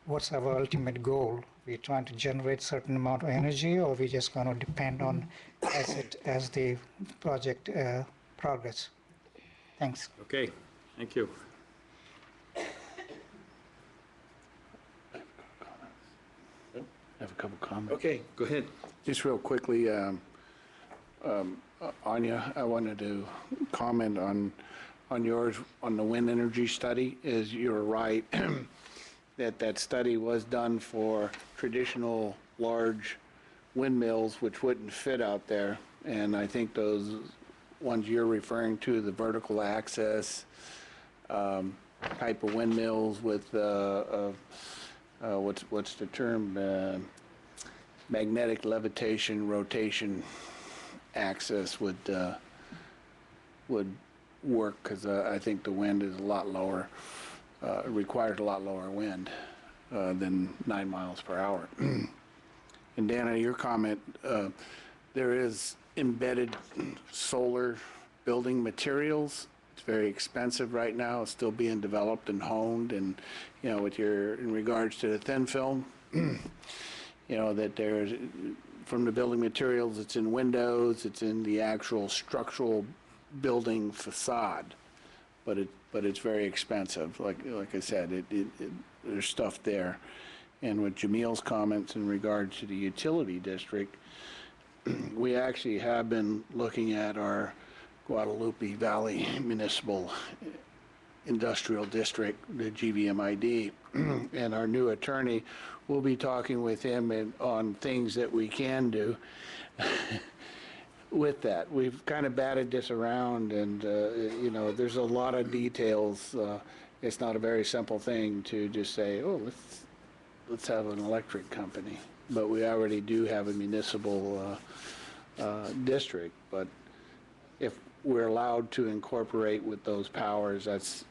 what's our ultimate goal. We're trying to generate certain amount of energy, or we're just going to depend on as the project progress. Thanks. Okay, thank you. I have a couple comments. Okay, go ahead. Just real quickly, Anya, I wanted to comment on yours, on the wind energy study. Is you're right that study was done for traditional large windmills which wouldn't fit out there. And I think those ones you're referring to, the vertical axis type of windmills with what's the term? Magnetic levitation rotation axis would work, because I think the wind is a lot lower, requires a lot lower wind than 9 miles per hour. And Dana, your comment, there is embedded solar building materials. It's very expensive right now. It's still being developed and honed, and in regards to the thin film, that there's, from the building materials, it's in windows, it's in the actual structural building facade, but it's very expensive. Like I said, there's stuff there. And with Jamil's comments in regards to the utility district, we actually have been looking at our Guadalupe Valley Municipal Industrial District, the GVMID, and our new attorney will be talking with him on things that we can do with that. We've kind of batted this around, and there's a lot of details. It's not a very simple thing to just say, oh, let's have an electric company. But we already do have a municipal district. But if we're allowed to incorporate with those powers, that's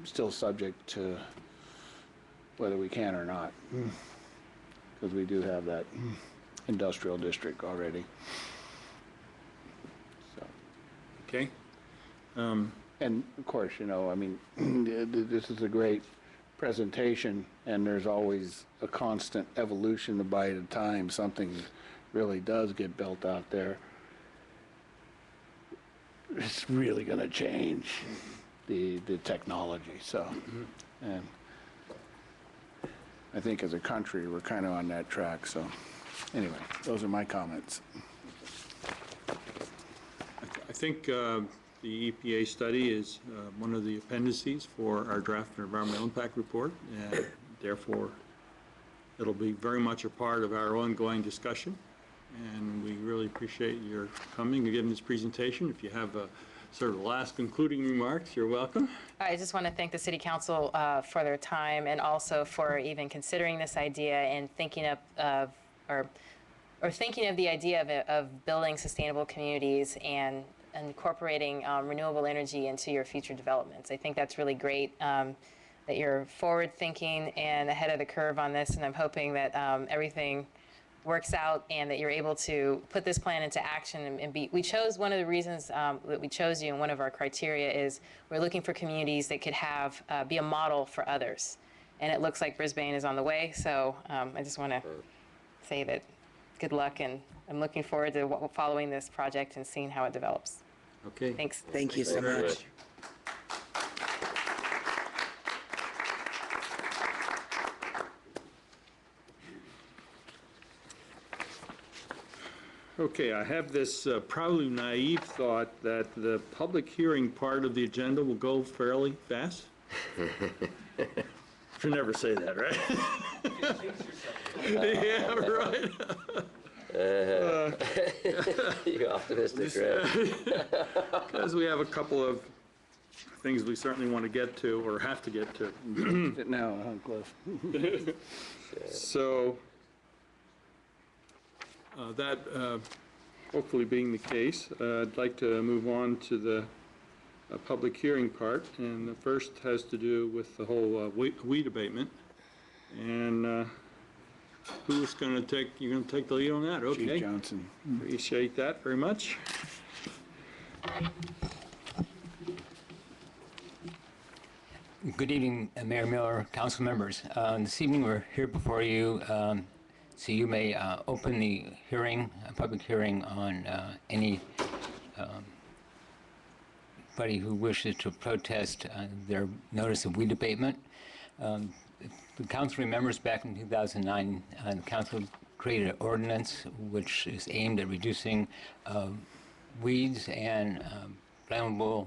still subject to whether we can or not, because we do have that industrial district already. So. Okay. And of course, this is a great presentation, and there's always a constant evolution by the time something really does get built out there. It's really going to change the technology. So, and I think as a country, we're kind of on that track. So anyway, those are my comments. I think the EPA study is one of the appendices for our draft environmental impact report, and therefore it'll be very much a part of our ongoing discussion. And we really appreciate your coming and giving this presentation. If you have sort of last concluding remarks, you're welcome. I just want to thank the City Council for their time, and also for even considering this idea and thinking of thinking of the idea of building sustainable communities and incorporating renewable energy into your future developments. I think that's really great, that you're forward-thinking and ahead of the curve on this, and I'm hoping that everything works out and that you're able to put this plan into action we chose, one of the reasons that we chose you, and one of our criteria is we're looking for communities that could have, be a model for others. And it looks like Brisbane is on the way, so I just want to say that good luck, and I'm looking forward to following this project and seeing how it develops. Okay. Thanks. Thank you so much. Okay, I have this probably naive thought that the public hearing part of the agenda will go fairly fast. Should never say that, right? Yeah, right. You're optimistic, right? Because we have a couple of things we certainly want to get to, or have to get to. Now, Cliff? So, that hopefully being the case, I'd like to move on to the public hearing part. And the first has to do with the whole weed abatement. And who's going to take, you're going to take the lead on that? Okay. Chief Johnson. Appreciate that very much. Good evening, Mayor Miller, council members. This evening we're here before you so you may open the hearing, a public hearing on any anybody who wishes to protest their notice of weed abatement. The council remembers back in 2009, the council created an ordinance which is aimed at reducing weeds and flammable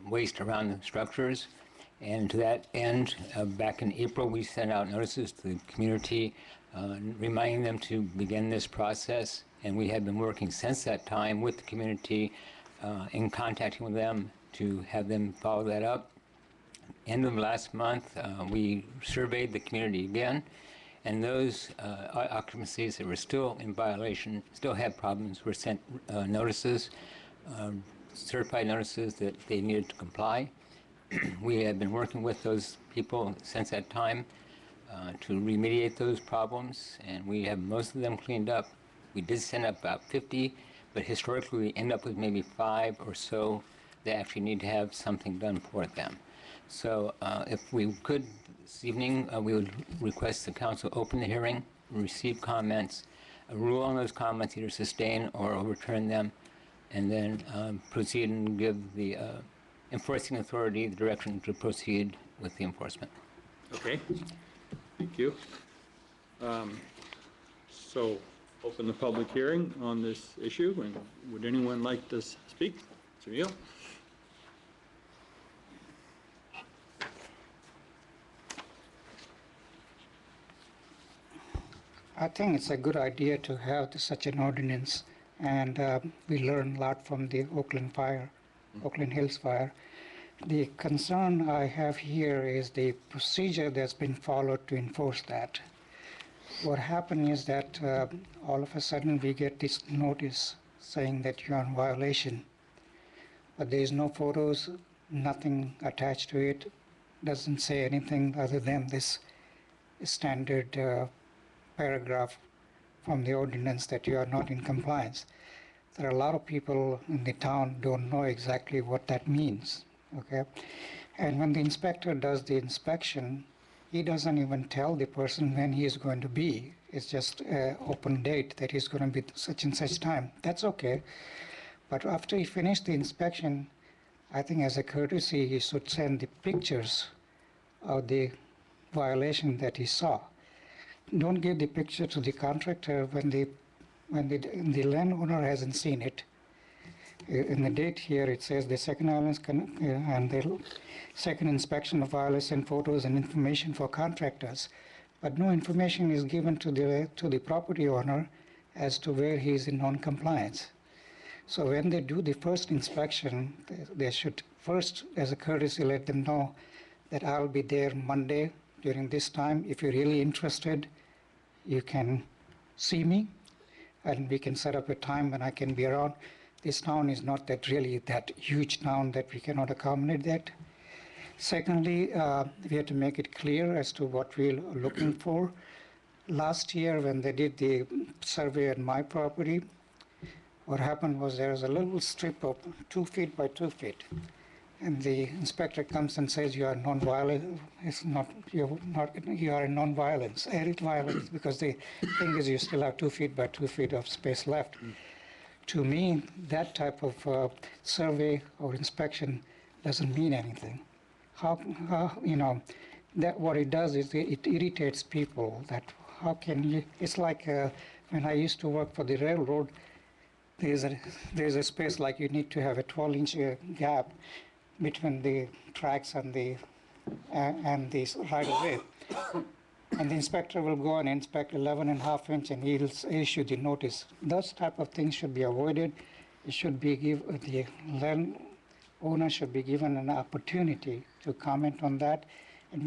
waste around the structures. And to that end, back in April, we sent out notices to the community reminding them to begin this process. And we have been working since that time with the community in contacting with them to have them follow that up. End of last month, we surveyed the community again, and those occupancies that were still in violation, still had problems, were sent notices, certified notices that they needed to comply. We have been working with those people since that time to remediate those problems, and we have most of them cleaned up. We did send up about 50, but historically we end up with maybe 5 or so that actually need to have something done for them. So if we could this evening, we would request the council open the hearing, receive comments, rule on those comments, either sustain or overturn them, and then proceed and give the enforcing authority the direction to proceed with the enforcement. Okay, thank you. So, open the public hearing on this issue, and would anyone like to speak? Jamil? I think it's a good idea to have such an ordinance, and we learned a lot from the Oakland fire, Oakland Hills fire. The concern I have here is the procedure that's been followed to enforce that. What happened is that all of a sudden we get this notice saying that you're in violation, but there is no photos, nothing attached to it, doesn't say anything other than this standard paragraph from the ordinance that you are not in compliance. There are a lot of people in the town don't know exactly what that means, okay? And when the inspector does the inspection, he doesn't even tell the person when he is going to be. It's just an open date that he's going to be such and such time. That's okay. But after he finished the inspection, I think as a courtesy, he should send the pictures of the violation that he saw. Don't give the picture to the contractor when the landowner hasn't seen it. In the date here, it says the second and the second inspection of violation photos and information for contractors, but no information is given to the property owner as to where he is in non-compliance. So when they do the first inspection, they should first, as a courtesy, let them know that I'll be there Monday during this time. If you're really interested, you can see me, and we can set up a time when I can be around. This town is not really that huge town that we cannot accommodate that. Secondly, we have to make it clear as to what we're looking for. Last year, when they did the survey at my property, what happened was there was a little strip of 2 feet by 2 feet. And the inspector comes and says you are non-violent. It's not, you are in non-violence, arid violence, because the thing is you still have 2 feet by 2 feet of space left. To me, that type of survey or inspection doesn't mean anything. How that what it does is it irritates people. That how can you? It's like when I used to work for the railroad. there's a space like you need to have a 12-inch gap between the tracks and the right of way. And the inspector will go and inspect 11.5 inch and he'll issue the notice. Those type of things should be avoided. It should be the land owner should be given an opportunity to comment on that, and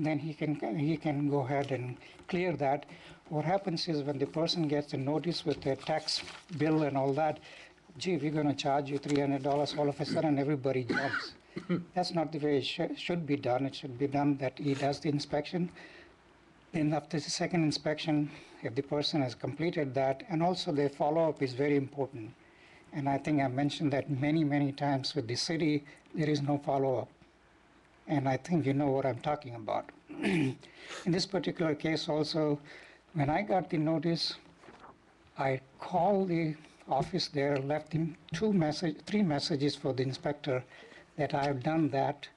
then he can go ahead and clear that. What happens is when the person gets a notice with a tax bill and all that, gee, we're going to charge you $300, all of a sudden everybody jumps. That's not the way it should be done. It should be done that he does the inspection. Then after the second inspection, if the person has completed that, and also the follow-up is very important. And I think I mentioned that many, many times with the city, there is no follow-up. And I think you know what I'm talking about. In this particular case also, when I got the notice, I called the office there, left him 3 messages for the inspector that I have done that.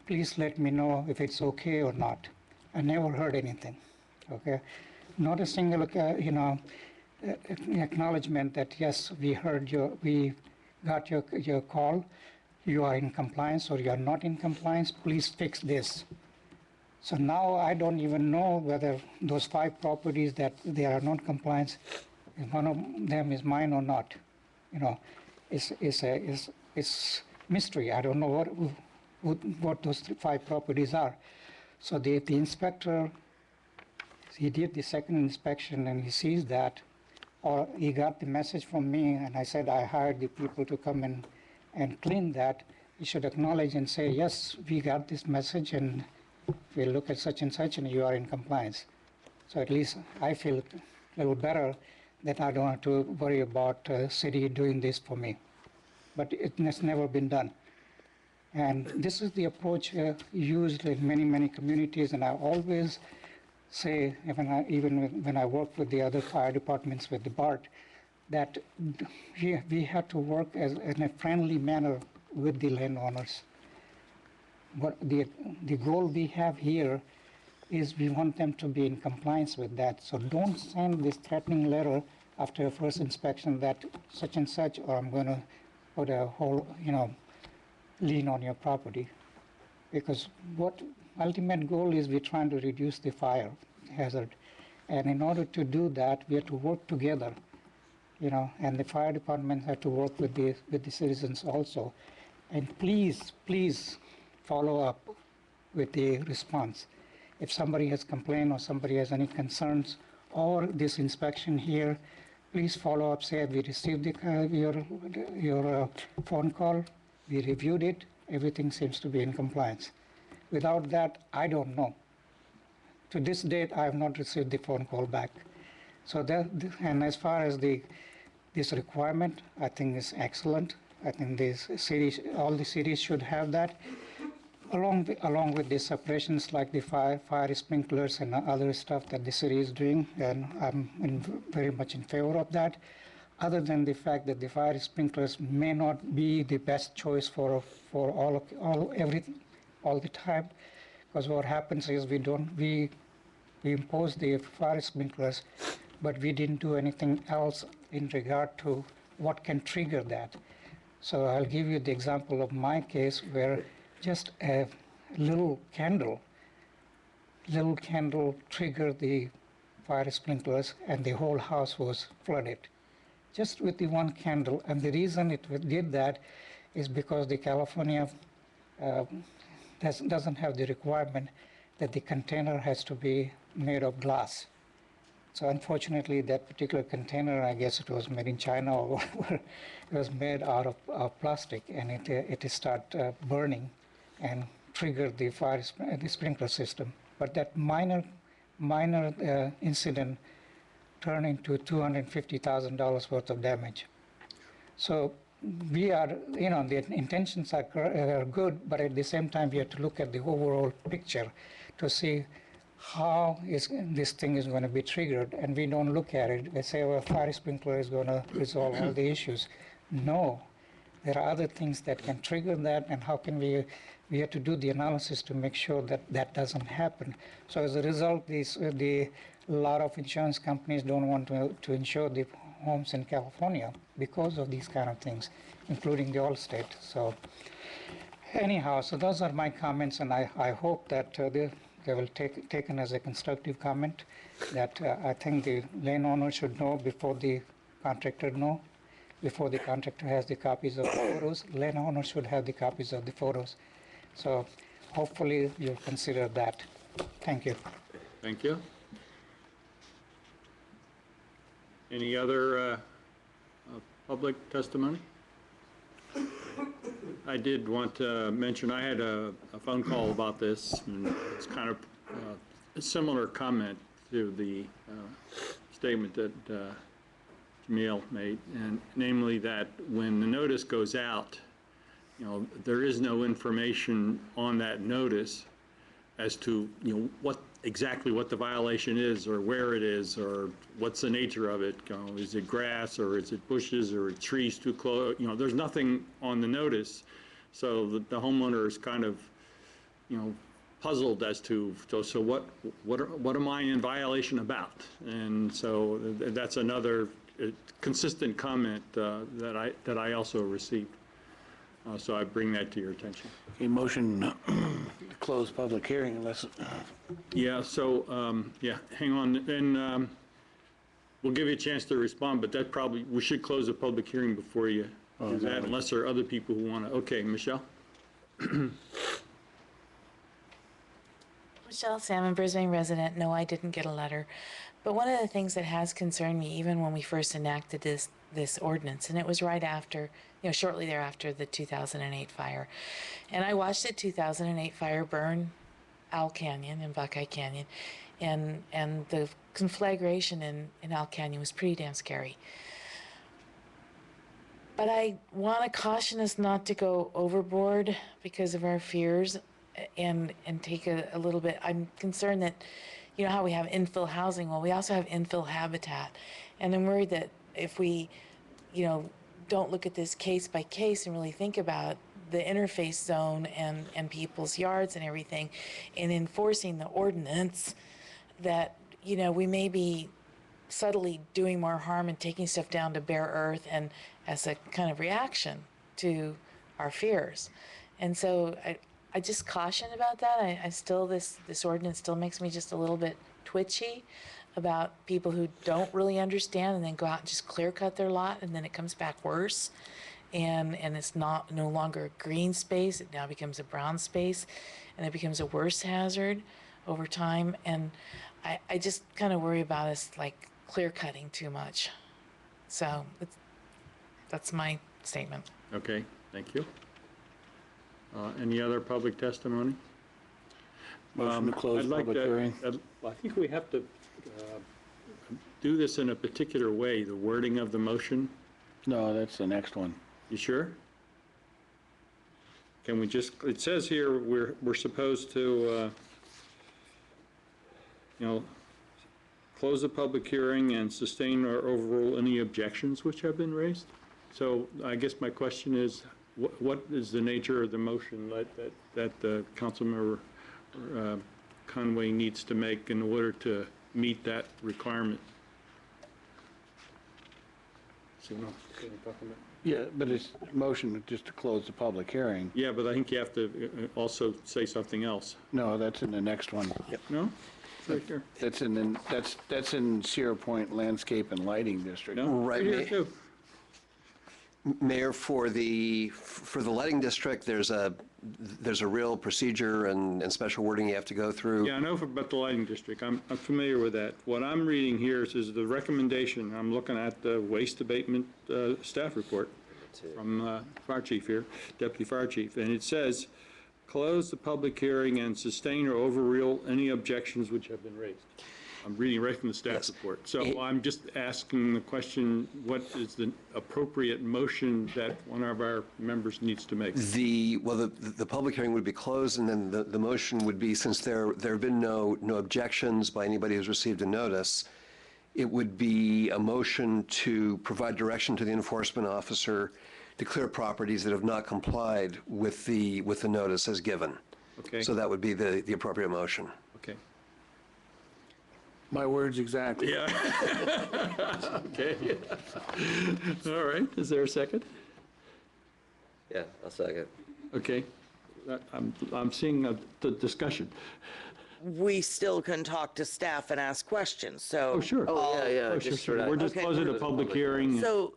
Please let me know if it's okay or not. I never heard anything. Okay, not a single acknowledgement that yes, we got your call. You are in compliance or you are not in compliance. Please fix this. So now I don't even know whether those 5 properties that they are not compliance, if one of them is mine or not. It's mystery. I don't know what those 5 properties are. So the inspector, he did the second inspection and he sees that, or he got the message from me and I said I hired the people to come and clean that. He should acknowledge and say, yes, we got this message and we'll look at such and such and you are in compliance. So at least I feel a little better that I don't have to worry about city doing this for me. But it has never been done. And this is the approach used in many, many communities, and I always say, even when I work with the other fire departments with the BART, that we have to work in a friendly manner with the landowners. But the goal we have here is we want them to be in compliance with that. So don't send this threatening letter after a first inspection that such and such, or I'm going to put a whole, lien on your property. Because what ultimate goal is we're trying to reduce the fire hazard. And in order to do that, we have to work together, and the fire department have to work with the citizens also. And please follow up with the response. If somebody has complained or somebody has any concerns or this inspection here, please follow up, say we received your phone call, we reviewed it, everything seems to be in compliance. Without that, I don't know. To this date, I have not received the phone call back. So and as far as this requirement, I think is excellent. I think all the cities should have that, along with the separations like the fire sprinklers and other stuff that the city is doing, and I'm very much in favor of that. Other than the fact that the fire sprinklers may not be the best choice for everything all the time, because what happens is we impose the fire sprinklers, but we didn't do anything else in regard to what can trigger that. So I'll give you the example of my case where just a little candle triggered the fire sprinklers and the whole house was flooded. Just with the one candle, and the reason it did that is because the California doesn't have the requirement that the container has to be made of glass. So unfortunately, that particular container, I guess it was made in China or whatever, it was made out of plastic, and it started burning and triggered the the sprinkler system. But that minor incident turned into $250,000 worth of damage. So we are, the intentions are good, but at the same time we have to look at the overall picture to see how this thing is going to be triggered, and we don't look at it. We say, well, fire sprinkler is going to resolve all the issues. No, there are other things that can trigger that, and how can we have to do the analysis to make sure that that doesn't happen. So as a result, a lot of insurance companies don't want to insure the homes in California because of these kind of things, including the Allstate. So anyhow, so those are my comments, and I hope that they will taken as a constructive comment, that I think the land owner should know before the contractor know. Before the contractor has the copies of the photos, land owner should have the copies of the photos. So hopefully you'll consider that. Thank you. Thank you. Any other public testimony? I did want to mention, I had a phone call about this, and it's kind of a similar comment to the statement that Jamil made, and namely that when the notice goes out, there is no information on that notice as to, exactly what the violation is, or where it is, or what's the nature of it. Is it grass, or is it bushes, or trees too close? There's nothing on the notice, so the homeowner is kind of, puzzled as to, so what am I in violation about? And so that's another consistent comment that I also received. So I bring that to your attention. A motion to close public hearing unless... Yeah, so, hang on, and we'll give you a chance to respond, but that probably, we should close the public hearing before you do that, unless there are other people who want to. Okay, Michelle? Michelle Salmon, Brisbane resident. No, I didn't get a letter. But one of the things that has concerned me, even when we first enacted this ordinance, and it was right after, shortly thereafter the 2008 fire. And I watched the 2008 fire burn Owl Canyon and Buckeye Canyon, and the conflagration in Owl Canyon was pretty damn scary. But I want to caution us not to go overboard because of our fears and take a little bit. I'm concerned that, how we have infill housing, well, we also have infill habitat. And I'm worried that if we, don't look at this case by case and really think about the interface zone and people's yards and everything, in enforcing the ordinance, that, we may be subtly doing more harm and taking stuff down to bare earth and as a kind of reaction to our fears. And so I just caution about that. I still, this ordinance still makes me just a little bit twitchy about people who don't really understand and then go out and just clear cut their lot, and then it comes back worse. And it's no longer a green space, it now becomes a brown space, and it becomes a worse hazard over time. And I just kind of worry about us like clear cutting too much. So that's my statement. Okay, thank you. Any other public testimony? Motion to close public hearing. I think we have to do this in a particular way, the wording of the motion. No, that's the next one. You sure? Can we just, it says here we're supposed to, close the public hearing and sustain or overrule any objections which have been raised? So I guess my question is, what is the nature of the motion that the Councilmember Conway needs to make in order to meet that requirement? So, no, can you talk about? Yeah, but it's motion just to close the public hearing. Yeah, but I think you have to also say something else. No, that's in the next one. Yep. No? It's right here. That's in Sierra Point Landscape and Lighting District. No? Right, Right here too. Mayor, for the lighting district, there's a real procedure and special wording you have to go through. Yeah, I know about the lighting district. I'm familiar with that. What I'm reading here is the recommendation. I'm looking at the waste abatement staff report from Fire Chief here, Deputy Fire Chief, and it says, close the public hearing and sustain or overrule any objections which have been raised. I'm reading right from the staff report. So I'm just asking the question, what is the appropriate motion that one of our members needs to make? The public hearing would be closed, and then the motion would be, since there have been no objections by anybody who's received a notice, it would be a motion to provide direction to the enforcement officer to clear properties that have not complied with the notice as given. Okay. So that would be the appropriate motion. Okay. My words exactly. Yeah. Okay. All right, is there a second? Yeah, I'll second. Okay. I'm seeing the discussion. We still can talk to staff and ask questions, so. Oh, sure. Yeah, Sure, just sure. sort of. We're just closing a public hearing. So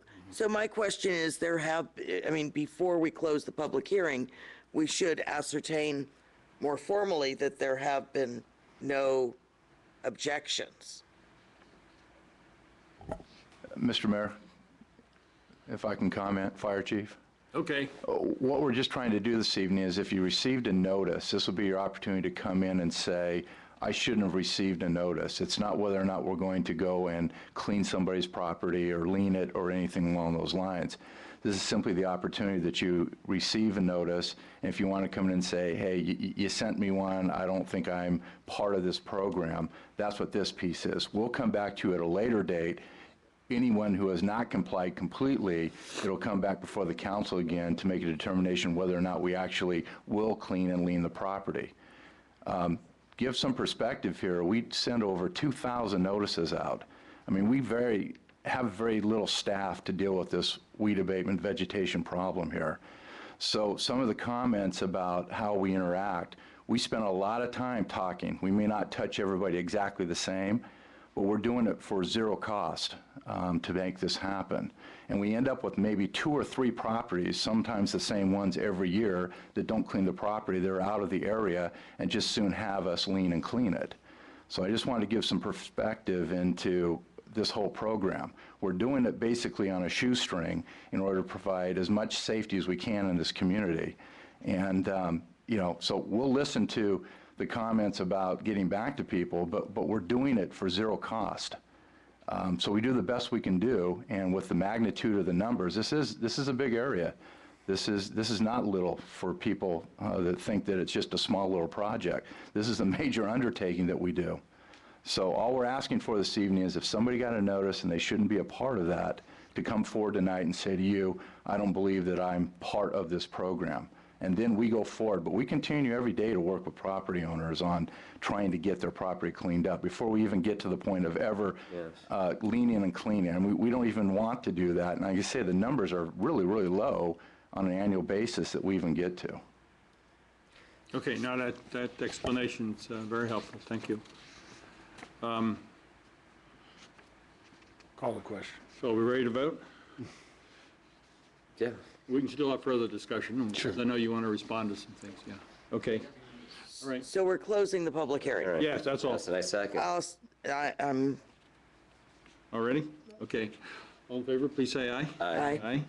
my question is, before we close the public hearing, we should ascertain more formally that there have been no objections. Mr. Mayor, if I can comment, Fire Chief? Okay. What we're just trying to do this evening is if you received a notice, this will be your opportunity to come in and say, I shouldn't have received a notice. It's not whether or not we're going to go and clean somebody's property or lien it or anything along those lines. This is simply the opportunity that you receive a notice, and if you want to come in and say, hey, you sent me one, I don't think I'm part of this program, that's what this piece is. We'll come back to you at a later date. Anyone who has not complied completely, it'll come back before the council again to make a determination whether or not we actually will clean and lien the property. Give some perspective here. We send over 2,000 notices out. I mean, we have very little staff to deal with this weed abatement vegetation problem here. So some of the comments about how we interact, we spend a lot of time talking. We may not touch everybody exactly the same, but we're doing it for zero cost to make this happen. And we end up with maybe 2 or 3 properties, sometimes the same ones every year, that don't clean the property. They're out of the area and just soon have us lean and clean it. So I just wanted to give some perspective into this whole program. We're doing it basically on a shoestring in order to provide as much safety as we can in this community. And, so we'll listen to the comments about getting back to people, but we're doing it for zero cost. So we do the best we can do, and with the magnitude of the numbers, this is a big area. This is not little for people that think that it's just a small little project. This is a major undertaking that we do. So all we're asking for this evening is if somebody got a notice and they shouldn't be a part of that, to come forward tonight and say to you, I don't believe that I'm part of this program. And then we go forward. But we continue every day to work with property owners on trying to get their property cleaned up before we even get to the point of ever leaning and cleaning. And we don't even want to do that. And like I say, the numbers are really, really low on an annual basis that we even get to. Okay, now that explanation's very helpful. Thank you. Call the question. So are we ready to vote? Yeah. We can still have further discussion. Sure. I know you want to respond to some things, yeah. Okay. All right. So we're closing the public hearing. All right. Yes, that's all. Yes, and I second. All ready? Okay. All in favor, please say aye. Aye. Aye.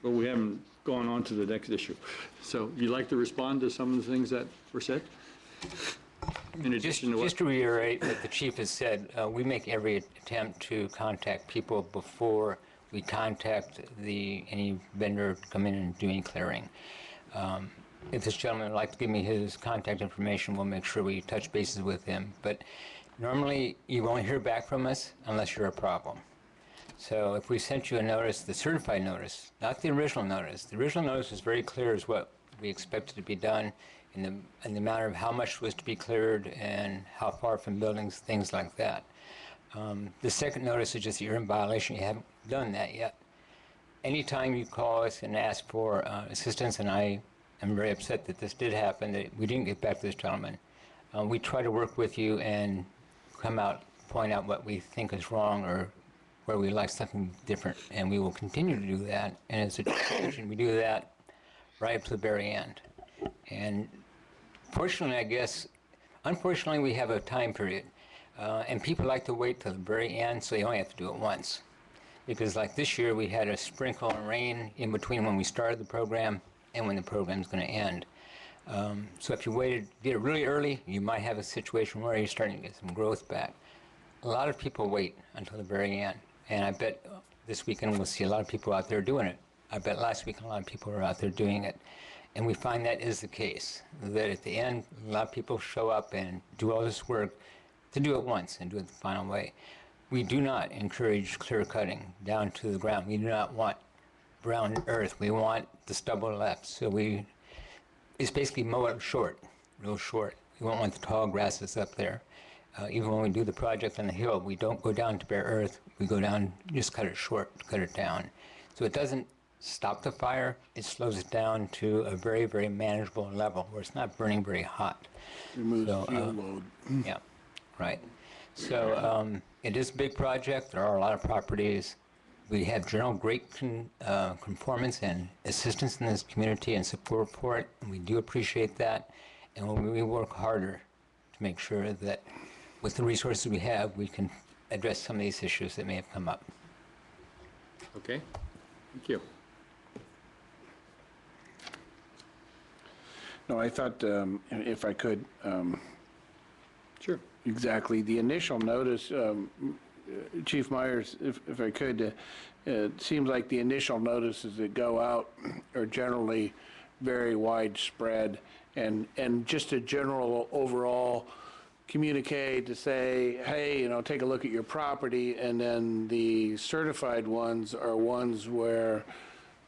But we haven't gone on to the next issue. So you'd like to respond to some of the things that were said? In addition to what? Just to reiterate what the chief has said, we make every attempt to contact people before we contact any vendor to come in and do any clearing. If this gentleman would like to give me his contact information, we'll make sure we touch bases with him. But normally, you won't hear back from us unless you're a problem. So if we sent you a notice, the certified notice, not the original notice is very clear as what we expected to be done in the matter of how much was to be cleared and how far from buildings, things like that. The second notice is just that you're in violation. You haven't done that yet. Anytime you call us and ask for assistance, and I am very upset that this did happen, that we didn't get back to this gentleman, we try to work with you and point out what we think is wrong or where we like something different, and we will continue to do that. And as a tradition, we do that right up to the very end. And fortunately, unfortunately, we have a time period. And people like to wait till the very end, so they only have to do it once. Because like this year, we had a sprinkle of rain in between when we started the program and when the program's going to end. So if you did it really early, you might have a situation where you're starting to get some growth back. A lot of people wait until the very end. And I bet this weekend we'll see a lot of people out there doing it. I bet last weekend a lot of people were out there doing it. And we find that is the case, that at the end, a lot of people show up and do all this work to do it once and do it the final way. We do not encourage clear cutting down to the ground. We do not want brown earth. We want the stubble left. So it's basically mow it short, real short. We won't want the tall grasses up there. Even when we do the project on the hill, we don't go down to bare earth. We go down, just cut it short, cut it down. So it doesn't stop the fire. It slows it down to a very, very manageable level where it's not burning very hot. Removes fuel load. Yeah, right. So it is a big project. There are a lot of properties. We have general great conformance and assistance in this community and support for it, and we do appreciate that. And we work harder to make sure that with the resources we have, we can address some of these issues that may have come up. Okay, thank you. No, I thought, if I could. Sure. Exactly. The initial notice, Chief Myers, if I could, it seems like the initial notices that go out are generally very widespread and just a general overall communicate to say, hey, take a look at your property, and then the certified ones are ones where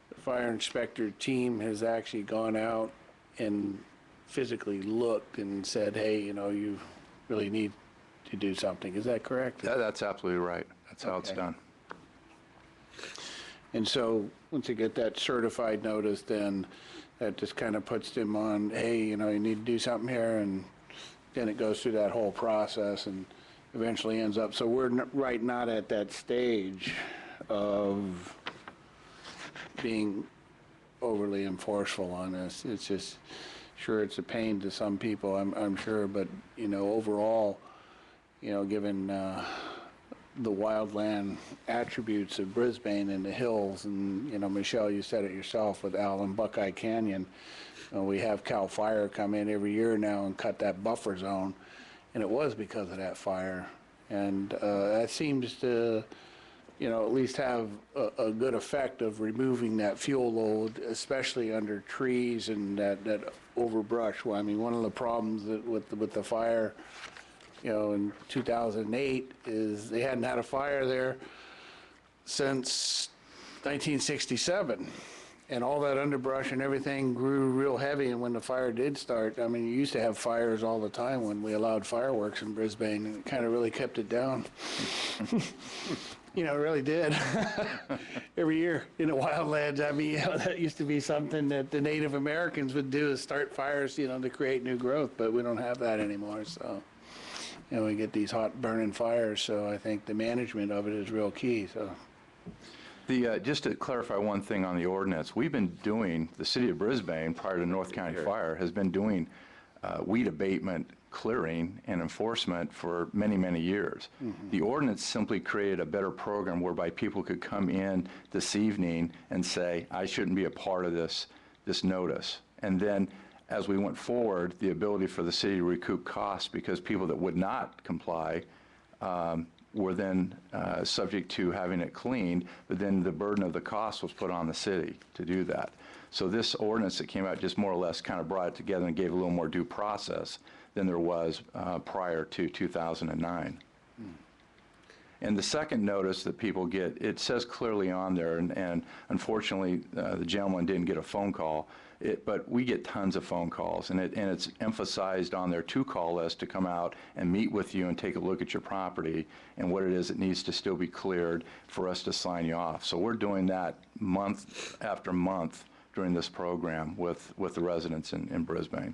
the fire inspector team has actually gone out and physically looked and said, hey, you really need to do something. Is that correct? That's absolutely right. That's how it's done. And so once you get that certified notice, then that just kind of puts them on, hey, you need to do something here, and then it goes through that whole process and eventually ends up. So we're not at that stage of being overly enforceful on this. It's just, sure, it's a pain to some people, I'm sure, but, overall, given the wildland attributes of Brisbane and the hills, and, Michelle, you said it yourself with Allen Buckeye Canyon, we have CAL FIRE come in every year now and cut that buffer zone, and it was because of that fire. And that seems to, at least have a good effect of removing that fuel load, especially under trees and that overbrush. Well, I mean, one of the problems with the fire, in 2008 is they hadn't had a fire there since 1967. And all that underbrush and everything grew real heavy, and when the fire did start, I mean, you used to have fires all the time when we allowed fireworks in Brisbane, and it kind of really kept it down. It really did. Every year in the wildlands, I mean, that used to be something that the Native Americans would do, is start fires, to create new growth, but we don't have that anymore, so, we get these hot burning fires, so I think the management of it is real key, so. Just to clarify one thing on the ordinance, we've been doing, the city of Brisbane, prior to North County Fire, has been doing weed abatement, clearing, and enforcement for many, many years. Mm-hmm. The ordinance simply created a better program whereby people could come in this evening and say, I shouldn't be a part of this notice. And then, as we went forward, the ability for the city to recoup costs because people that would not comply were then subject to having it cleaned, but then the burden of the cost was put on the city to do that. So this ordinance that came out just more or less kind of brought it together and gave a little more due process than there was prior to 2009. And the second notice that people get, it says clearly on there, and unfortunately the gentleman didn't get a phone call, but we get tons of phone calls, and it's emphasized on their to-call list to come out and meet with you and take a look at your property and what it is that needs to still be cleared for us to sign you off. So we're doing that month after month during this program with the residents in Brisbane.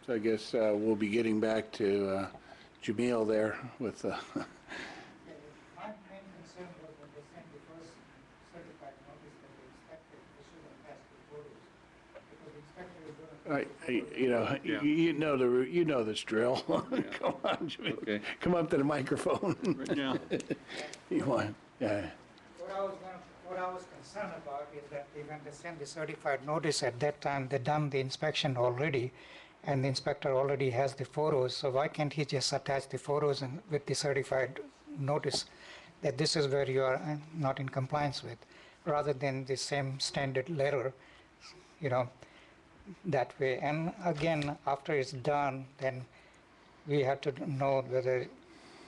So I guess we'll be getting back to Jamil there with the... My main concern was when they sent the first certified notice that the inspector, they should have passed the photos. Because the inspector is going to... you know this drill. Come on, Jamil. Okay. Come up to the microphone. Right now. You want, yeah. What I was concerned about is that when they sent the certified notice at that time, they done the inspection already, and the inspector already has the photos, so why can't he just attach the photos and with the certified notice that this is where you are not in compliance with, rather than the same standard letter, that way. And again, after it's done, then we have to know whether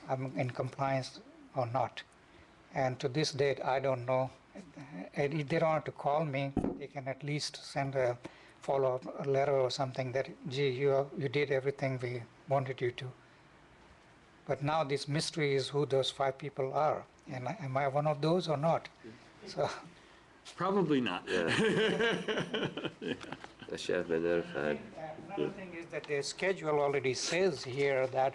I'm in compliance or not. And to this date, I don't know. And if they don't have to call me, they can at least send a follow-up letter or something that, gee, you did everything we wanted you to. But now this mystery is who those 5 people are. And am I one of those or not? So, Probably not. Yeah. I should have been notified. another thing is that the schedule already says here that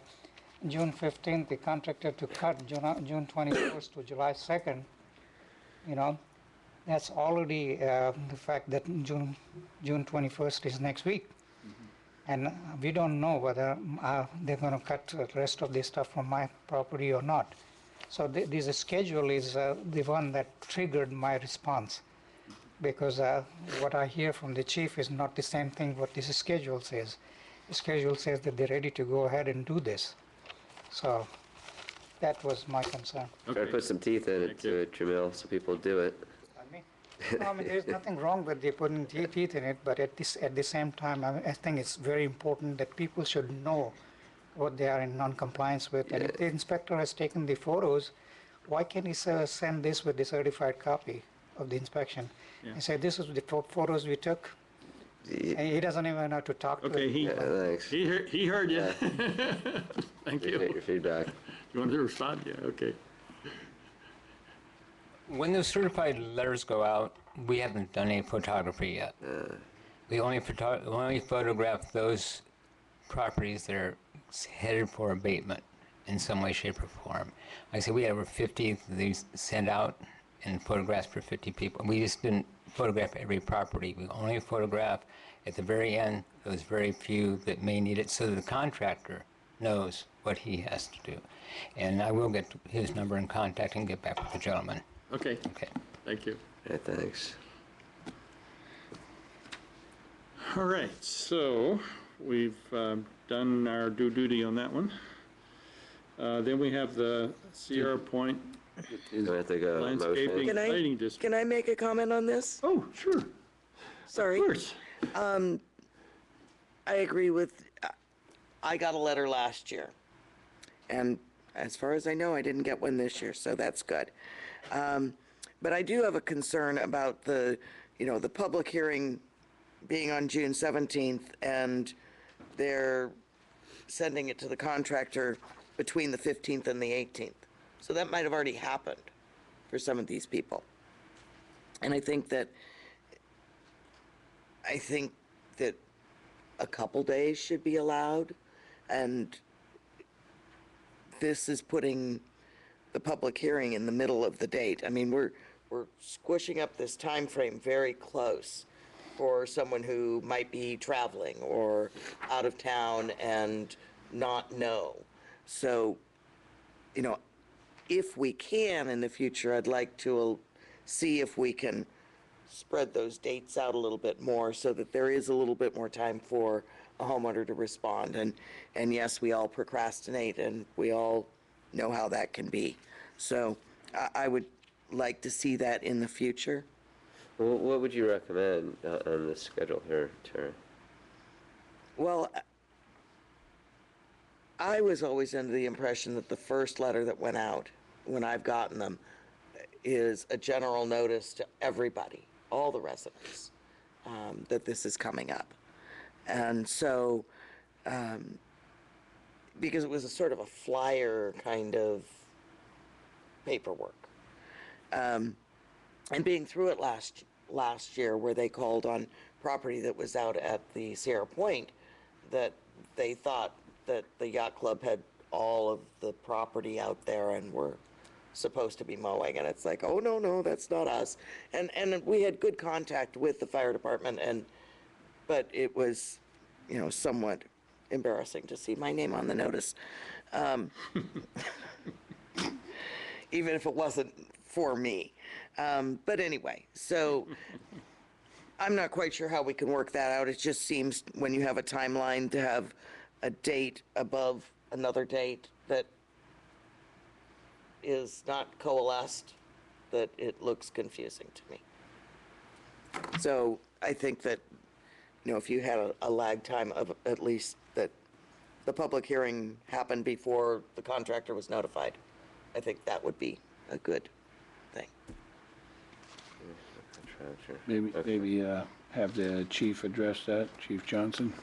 June 15th, the contractor to cut June 21st to July 2nd. You know, that's already the fact that June 21st is next week. And we don't know whether they're going to cut the rest of this stuff from my property or not. So this schedule is the one that triggered my response, because what I hear from the chief is not the same thing what this schedule says. The schedule says that they're ready to go ahead and do this. So that was my concern. Try to put some teeth in it to it, Jamil, so people do it. No, I mean, there's nothing wrong with they putting teeth in it, but at the same time, I think it's very important that people should know what they are in non-compliance with. And if the inspector has taken the photos, why can't he send this with the certified copy of the inspection? Yeah. He said, this is the photos we took. And he doesn't even have to talk to Thanks. He heard you. Thank you. Appreciate your feedback. You want to respond? Yeah, okay. When those certified letters go out, we haven't done any photography yet. We only photograph those properties that are headed for abatement in some way, shape, or form. Like I said, we had over 50 of these sent out and photographs for 50 people. We just didn't photograph every property. We only photograph at the very end those very few that may need it, so that the contractor knows what he has to do. And I will get his number and contact and get back with the gentleman. Okay. Okay. Thank you. Yeah, thanks. All right, so we've done our due duty on that one. Then we have the Sierra Point Do I have to go Landscaping motion? Lighting District. Can I make a comment on this? Oh, sure. Sorry. Of course. I agree with, I got a letter last year. And as far as I know, I didn't get one this year, so that's good. But I do have a concern about the public hearing being on June 17th, and they're sending it to the contractor between the 15th and the 18th. So that might have already happened for some of these people. And I think that a couple days should be allowed, and this is putting the public hearing in the middle of the date. I mean, we're squishing up this time frame very close for someone who might be traveling or out of town and not know. So, if we can in the future, I'd like to see if we can spread those dates out a little bit more so that there is a little bit more time for a homeowner to respond. And yes, we all procrastinate, and we all know how that can be. So I would like to see that in the future. Well, what would you recommend on the schedule here, Tara? Well, I was always under the impression that the first letter that went out, when I've gotten them, is a general notice to everybody, all the residents, that this is coming up. And so, because it was a sort of a flyer kind of paperwork. And being through it last year, where they called on property that was out at the Sierra Point, that they thought that the yacht club had all of the property out there and were supposed to be mowing, and it's like, oh, no, that's not us. And we had good contact with the fire department, but it was, somewhat embarrassing to see my name on the notice. Even if it wasn't for me. But anyway, so I'm not quite sure how we can work that out. It just seems when you have a timeline to have a date above another date that is not coalesced, that it looks confusing to me. So I think that, if you had a lag time of at least that the public hearing happened before the contractor was notified, I think that would be a good thing. Maybe have the chief address that, Chief Johnson.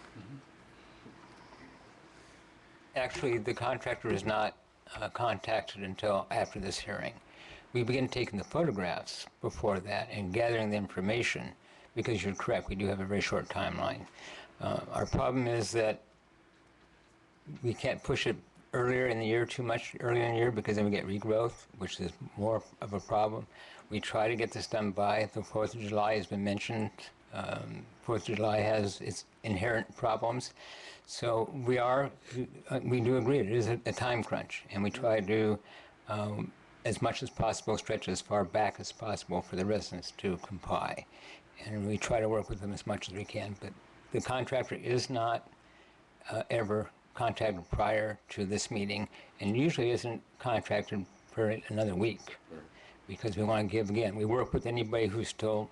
Actually, the contractor is not contacted until after this hearing. We begin taking the photographs before that and gathering the information, because you're correct, we do have a very short timeline. Our problem is that we can't push it earlier in the year, too much earlier in the year, because then we get regrowth, which is more of a problem. We try to get this done by the 4th of July, has been mentioned. 4th of July has its inherent problems. So we do agree, it is a time crunch, and we try to, as much as possible, stretch as far back as possible for the residents to comply. And we try to work with them as much as we can, but the contractor is not ever contacted prior to this meeting, and usually isn't contacted for another week, because we want to give, again, we work with anybody who's still.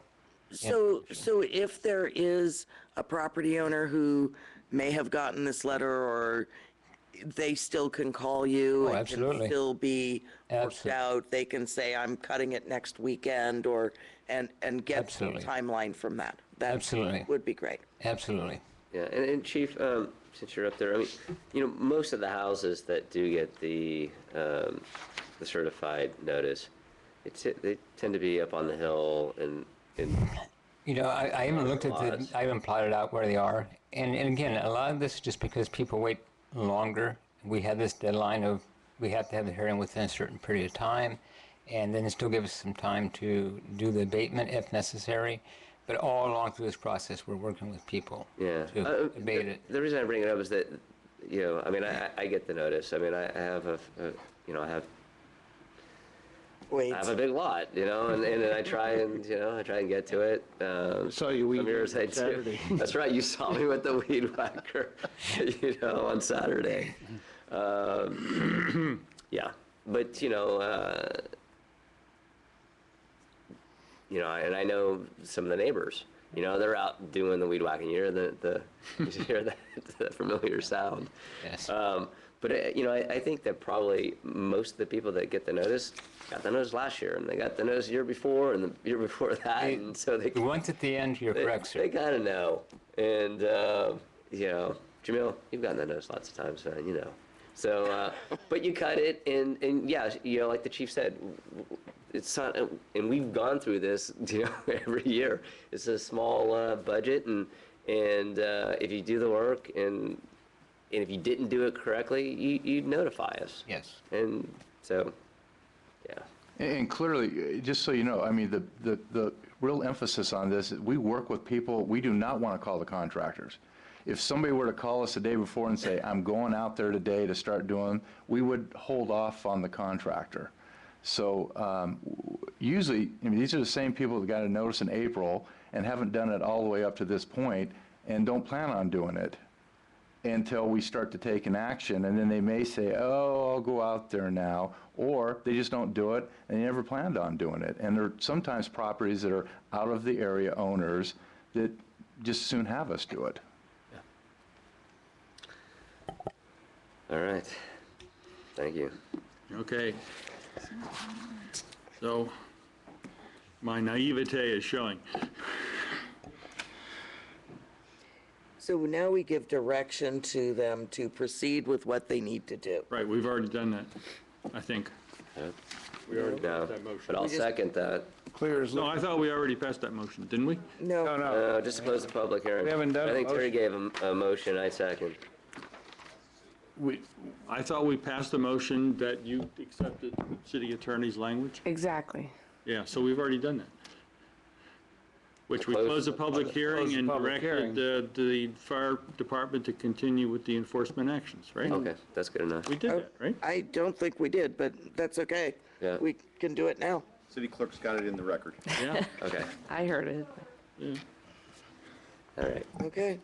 So if there is a property owner who may have gotten this letter, or they still can call you and absolutely. can still be worked out, they can say, I'm cutting it next weekend, or and get some timeline from that. That Absolutely. would be great. Absolutely. Yeah, and Chief, since you're up there, I mean, most of the houses that do get the certified notice, they tend to be up on the hill and. I haven't looked at I haven't plotted out where they are, and again, a lot of this is just because people wait longer. We have this deadline of we have to have the hearing within a certain period of time, and then it still gives us some time to do the abatement if necessary. But all along through this process, we're working with people to abate it. The reason I bring it up is that, I mean, I get the notice. I mean, I have I have a big lot, and I try and get to it. Saw you weed years I do. Saturday. That's right. You saw me with the weed whacker, on Saturday. Yeah, but and I know some of the neighbors. They're out doing the weed whacking. You hear that familiar sound. Yes. But I think that probably most of the people that get the notice got the notice last year, and they got the notice the year before, and the year before that, and so they. The ones at the end, you're correct, sir. They kind of know, and Jamil, you've gotten that notice lots of times, man. So, but you cut it, and yeah, like the chief said, it's not, and we've gone through this, every year. It's a small budget, and if you do the work, and if you didn't do it correctly, you'd notify us. Yes. And so, yeah. And clearly, just so you know, I mean, the real emphasis on this is we work with people. We do not want to call the contractors. If somebody were to call us the day before and say, I'm going out there today to start doing, we would hold off on the contractor. So usually, these are the same people that got a notice in April and haven't done it all the way up to this point and don't plan on doing it until we start to take an action, and then they may say, oh, I'll go out there now, or they just don't do it and they never planned on doing it. And there are sometimes properties that are out of the area owners that just soon have us do it. All right. Thank you. Okay. So my naivete is showing. So now we give direction to them to proceed with what they need to do. Right, we've already done that, I think. We already passed that motion. But I'll second that. Clear as No, I thought we already passed that motion, didn't we? No. No, just to close the public hearing. We haven't done I a think Terry gave a motion, I second. I thought we passed the motion that you accepted city attorney's language. Exactly. Yeah, so we've already done that. Which we closed the public hearing and directed the fire department to continue with the enforcement actions, right? Okay, that's good enough. We did that, right? I don't think we did, but that's okay. Yeah. We can do it now. City clerk's got it in the record. Yeah. Okay. I heard it. Yeah. All right. Okay.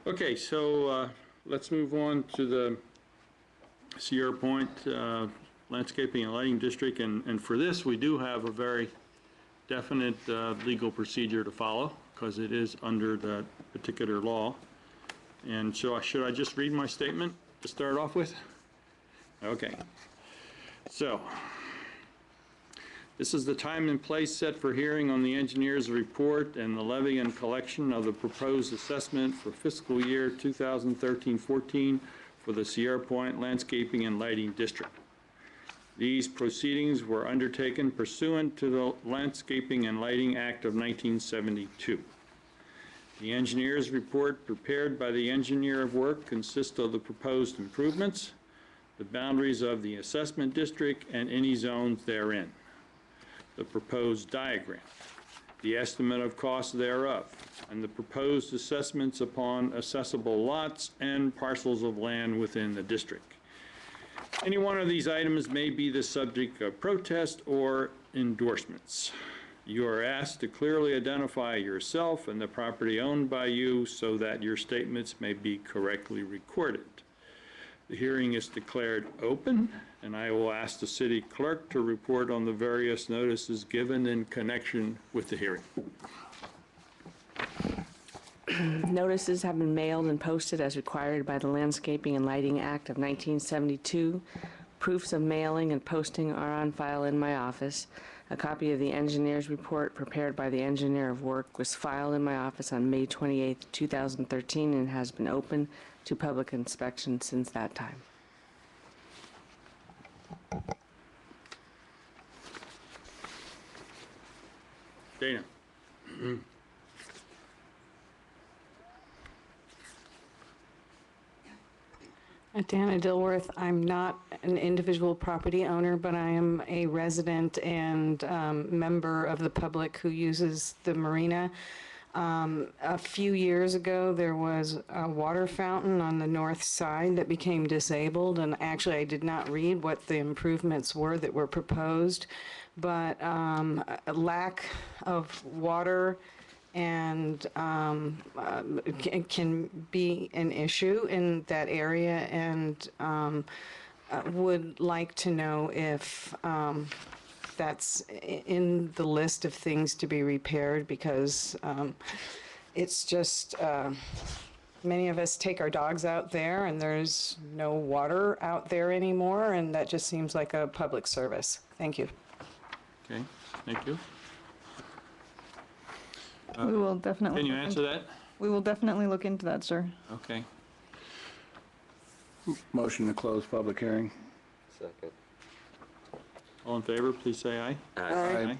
Okay, so let's move on to the Sierra Point Landscaping and Lighting District. And for this, we do have a very definite legal procedure to follow because it is under that particular law. And so should I just read my statement to start off with? Okay. So, This is the time and place set for hearing on the engineer's report and the levy and collection of the proposed assessment for fiscal year 2013-14 for the Sierra Point Landscaping and Lighting District. These proceedings were undertaken pursuant to the Landscaping and Lighting Act of 1972. The engineer's report prepared by the engineer of work consists of the proposed improvements, the boundaries of the assessment district, and any zones therein, the proposed diagram, the estimate of cost thereof, and the proposed assessments upon assessable lots and parcels of land within the district. Any one of these items may be the subject of protest or endorsements. You are asked to clearly identify yourself and the property owned by you so that your statements may be correctly recorded. The hearing is declared open, and I will ask the city clerk to report on the various notices given in connection with the hearing. Notices have been mailed and posted as required by the Landscaping and Lighting Act of 1972. Proofs of mailing and posting are on file in my office. A copy of the engineer's report prepared by the engineer of work was filed in my office on May 28, 2013, and has been open to public inspection since that time. Dana. Dana Dilworth. I'm not an individual property owner, but I am a resident and member of the public who uses the marina. A few years ago, there was a water fountain on the north side that became disabled, and actually I did not read what the improvements were that were proposed, but a lack of water and can be an issue in that area, and would like to know if that's in the list of things to be repaired, because it's just many of us take our dogs out there and there's no water out there anymore, and that just seems like a public service. Thank you. Okay, thank you. We will definitely. Can you answer that? We will definitely look into that, sir. Okay. Motion to close public hearing. Second. All in favor, please say aye. Aye.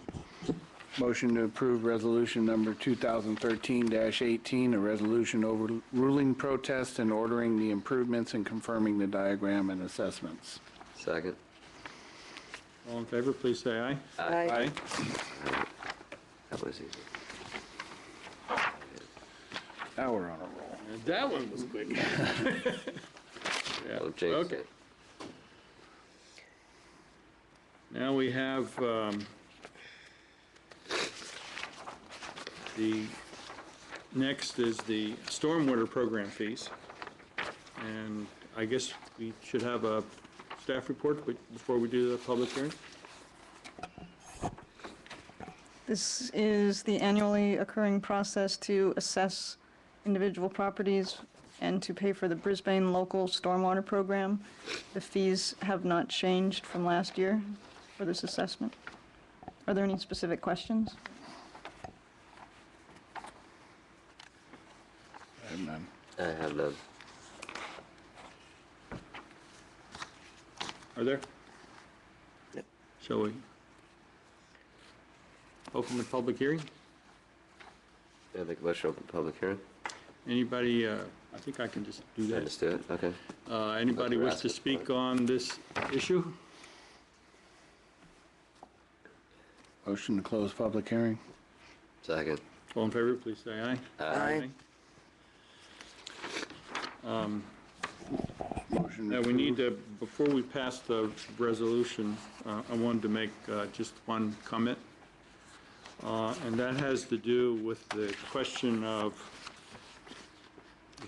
Motion to approve resolution number 2013-18, a resolution overruling protest and ordering the improvements and confirming the diagram and assessments. Second. All in favor, please say aye. Aye. That was easy. Now we're on a roll. That one was quick. Yeah, okay. Now we have the next is the stormwater program fees. And I guess we should have a staff report before we do the public hearing. This is the annually occurring process to assess individual properties and to pay for the Brisbane local stormwater program. The fees have not changed from last year for this assessment. Are there any specific questions? I have none. I have none. Are there? Shall we open the public hearing? Yeah, make a motion to open public hearing. Anybody, I think I can just do that. Just do it, okay. Anybody wish to speak on this issue? Motion to close public hearing. Second. All in favor, please say aye. Aye. Motion Now, we need to, before we pass the resolution, I wanted to make just one comment. And that has to do with the question of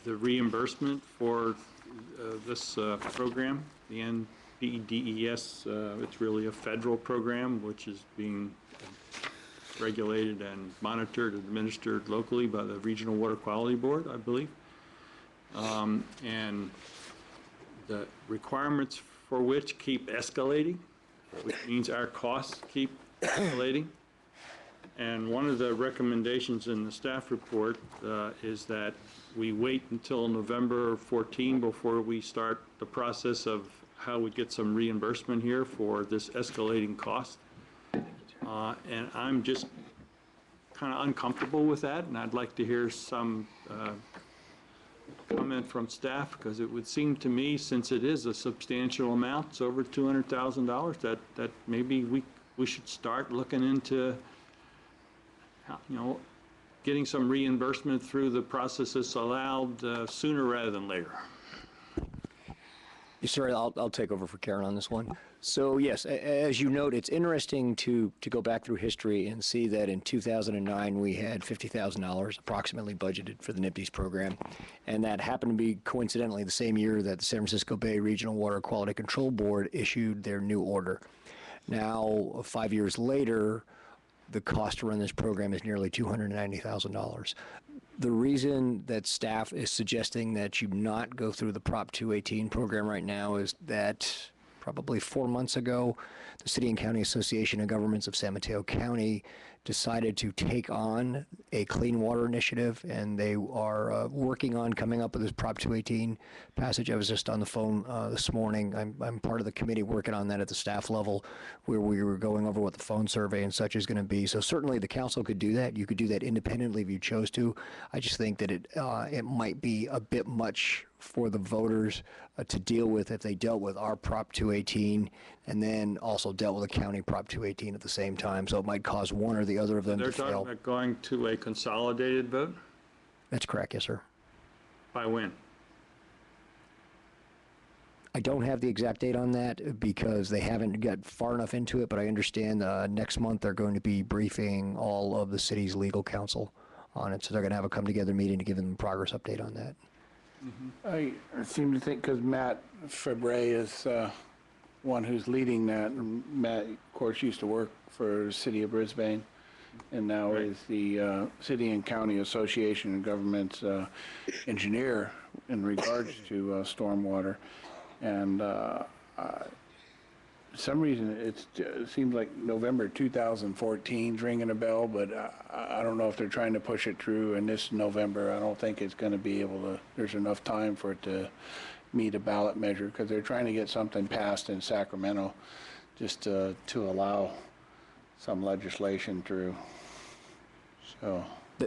the reimbursement for this program, the NPDES. It's really a federal program which is being regulated and monitored and administered locally by the Regional Water Quality Board, I believe. And the requirements for which keep escalating, which means our costs keep escalating. And one of the recommendations in the staff report is that we wait until November 14 before we start the process of how we get some reimbursement here for this escalating cost. And I'm just kind of uncomfortable with that, and I'd like to hear some comment from staff, because it would seem to me, since it is a substantial amount, it's over $200,000, that maybe we should start looking into, getting some reimbursement through the process that's allowed sooner rather than later. Sorry, I'll take over for Karen on this one. So yes, as you note, it's interesting to go back through history and see that in 2009 we had $50,000 approximately budgeted for the NIPDES program, and that happened to be coincidentally the same year that the San Francisco Bay Regional Water Quality Control Board issued their new order. Now, 5 years later, the cost to run this program is nearly $290,000. The reason that staff is suggesting that you not go through the Prop 218 program right now is that probably 4 months ago, the City and County Association of Governments of San Mateo County decided to take on a clean water initiative, and they are working on coming up with this Prop 218 passage. I was just on the phone this morning. I'm part of the committee working on that at the staff level, where we were going over what the phone survey and such is going to be. So certainly the council could do that. You could do that independently if you chose to. I just think that it might be a bit much for the voters to deal with if they dealt with our Prop 218 and then also dealt with a county Prop 218 at the same time. So it might cause one or the other of them to fail. They're talking about going to a consolidated vote? That's correct, yes, sir. By when? I don't have the exact date on that because they haven't got far enough into it, but I understand next month they're going to be briefing all of the city's legal counsel on it. So they're going to have a come-together meeting to give them a progress update on that. I seem to think, because Matt Fabre is one who's leading that, and Matt, of course, used to work for the City of Brisbane, and now is the City and County Association of Governments engineer in regards to stormwater. And for some reason, it seems like November 2014 is ringing a bell, but I don't know if they're trying to push it through in this November. I don't think it's going to be able to, there's enough time for it to meet a ballot measure, because they're trying to get something passed in Sacramento just to allow some legislation through. So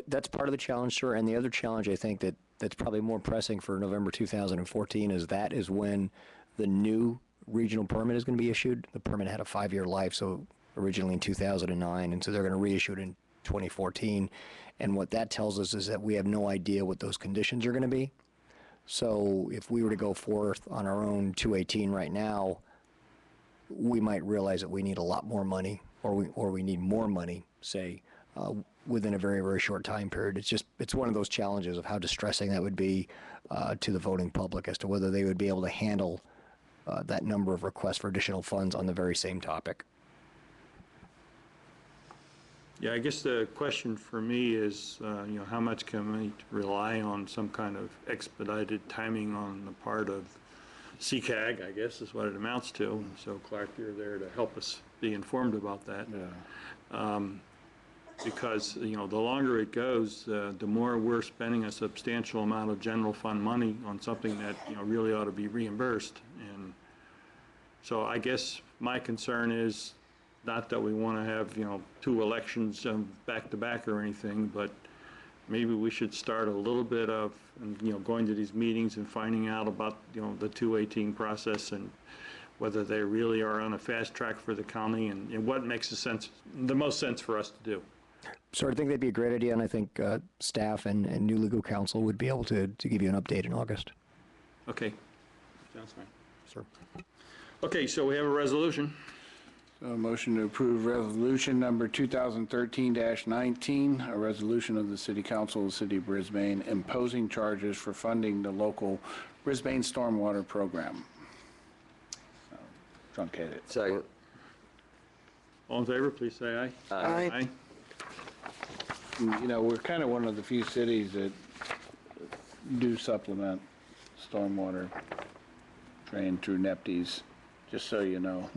that's part of the challenge, sir. And the other challenge, I think, that's probably more pressing for November 2014 is when the new regional permit is going to be issued. The permit had a 5-year life, so originally in 2009, and so they're going to reissue it in 2014. And what that tells us is that we have no idea what those conditions are going to be. So if we were to go forth on our own 218 right now, we might realize that we need a lot more money, or we need more money, say, within a very, very short time period. It's one of those challenges of how distressing that would be to the voting public as to whether they would be able to handle that number of requests for additional funds on the very same topic. Yeah, I guess the question for me is, how much can we rely on some kind of expedited timing on the part of CCAG, I guess is what it amounts to. And so Clark, you're there to help us be informed about that. Yeah. Because, the longer it goes, the more we're spending a substantial amount of general fund money on something that, really ought to be reimbursed. And so I guess my concern is not that we want to have, 2 elections back to back or anything, but maybe we should start a little bit of, going to these meetings and finding out about, the 218 process and whether they really are on a fast track for the county and what makes the most sense for us to do. So I think that'd be a great idea, and I think staff and new legal counsel would be able to give you an update in August. Okay. Sounds fine. Sir. Okay, so we have a resolution. So a motion to approve resolution number 2013-19, a resolution of the City Council of the City of Brisbane imposing charges for funding the local Brisbane stormwater program. Truncated. Second. All in favor, please say aye. Aye. Aye. We're kind of one of the few cities that do supplement stormwater drain through NEPDES, just so you know.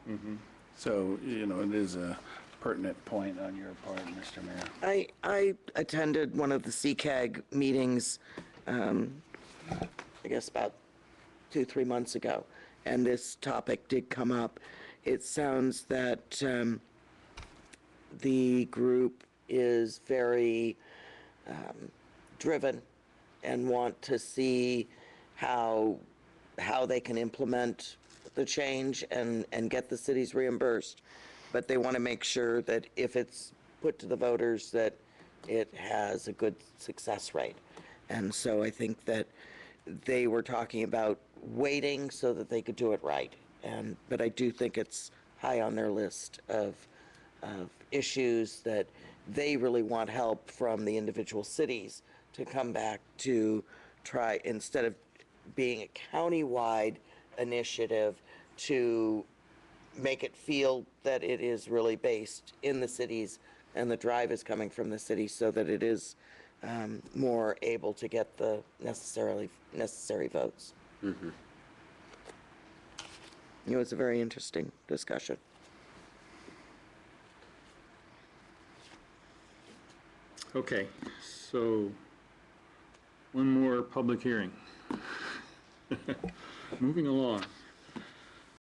Mm-hmm. So, it is a pertinent point on your part, Mr. Mayor. I attended one of the CCAG meetings, I guess about 2-3 months ago, and this topic did come up. It sounds that the group is very driven and want to see how they can implement the change and get the cities reimbursed. But they want to make sure that if it's put to the voters, that it has a good success rate. And so I think that they were talking about waiting so that they could do it right. But I do think it's high on their list of issues that they really want help from the individual cities to come back to try, instead of being a county-wide initiative, to make it feel that it is really based in the cities and the drive is coming from the city, so that it is more able to get the necessary votes. Mm-hmm. It was a very interesting discussion. Okay, so one more public hearing. Moving along.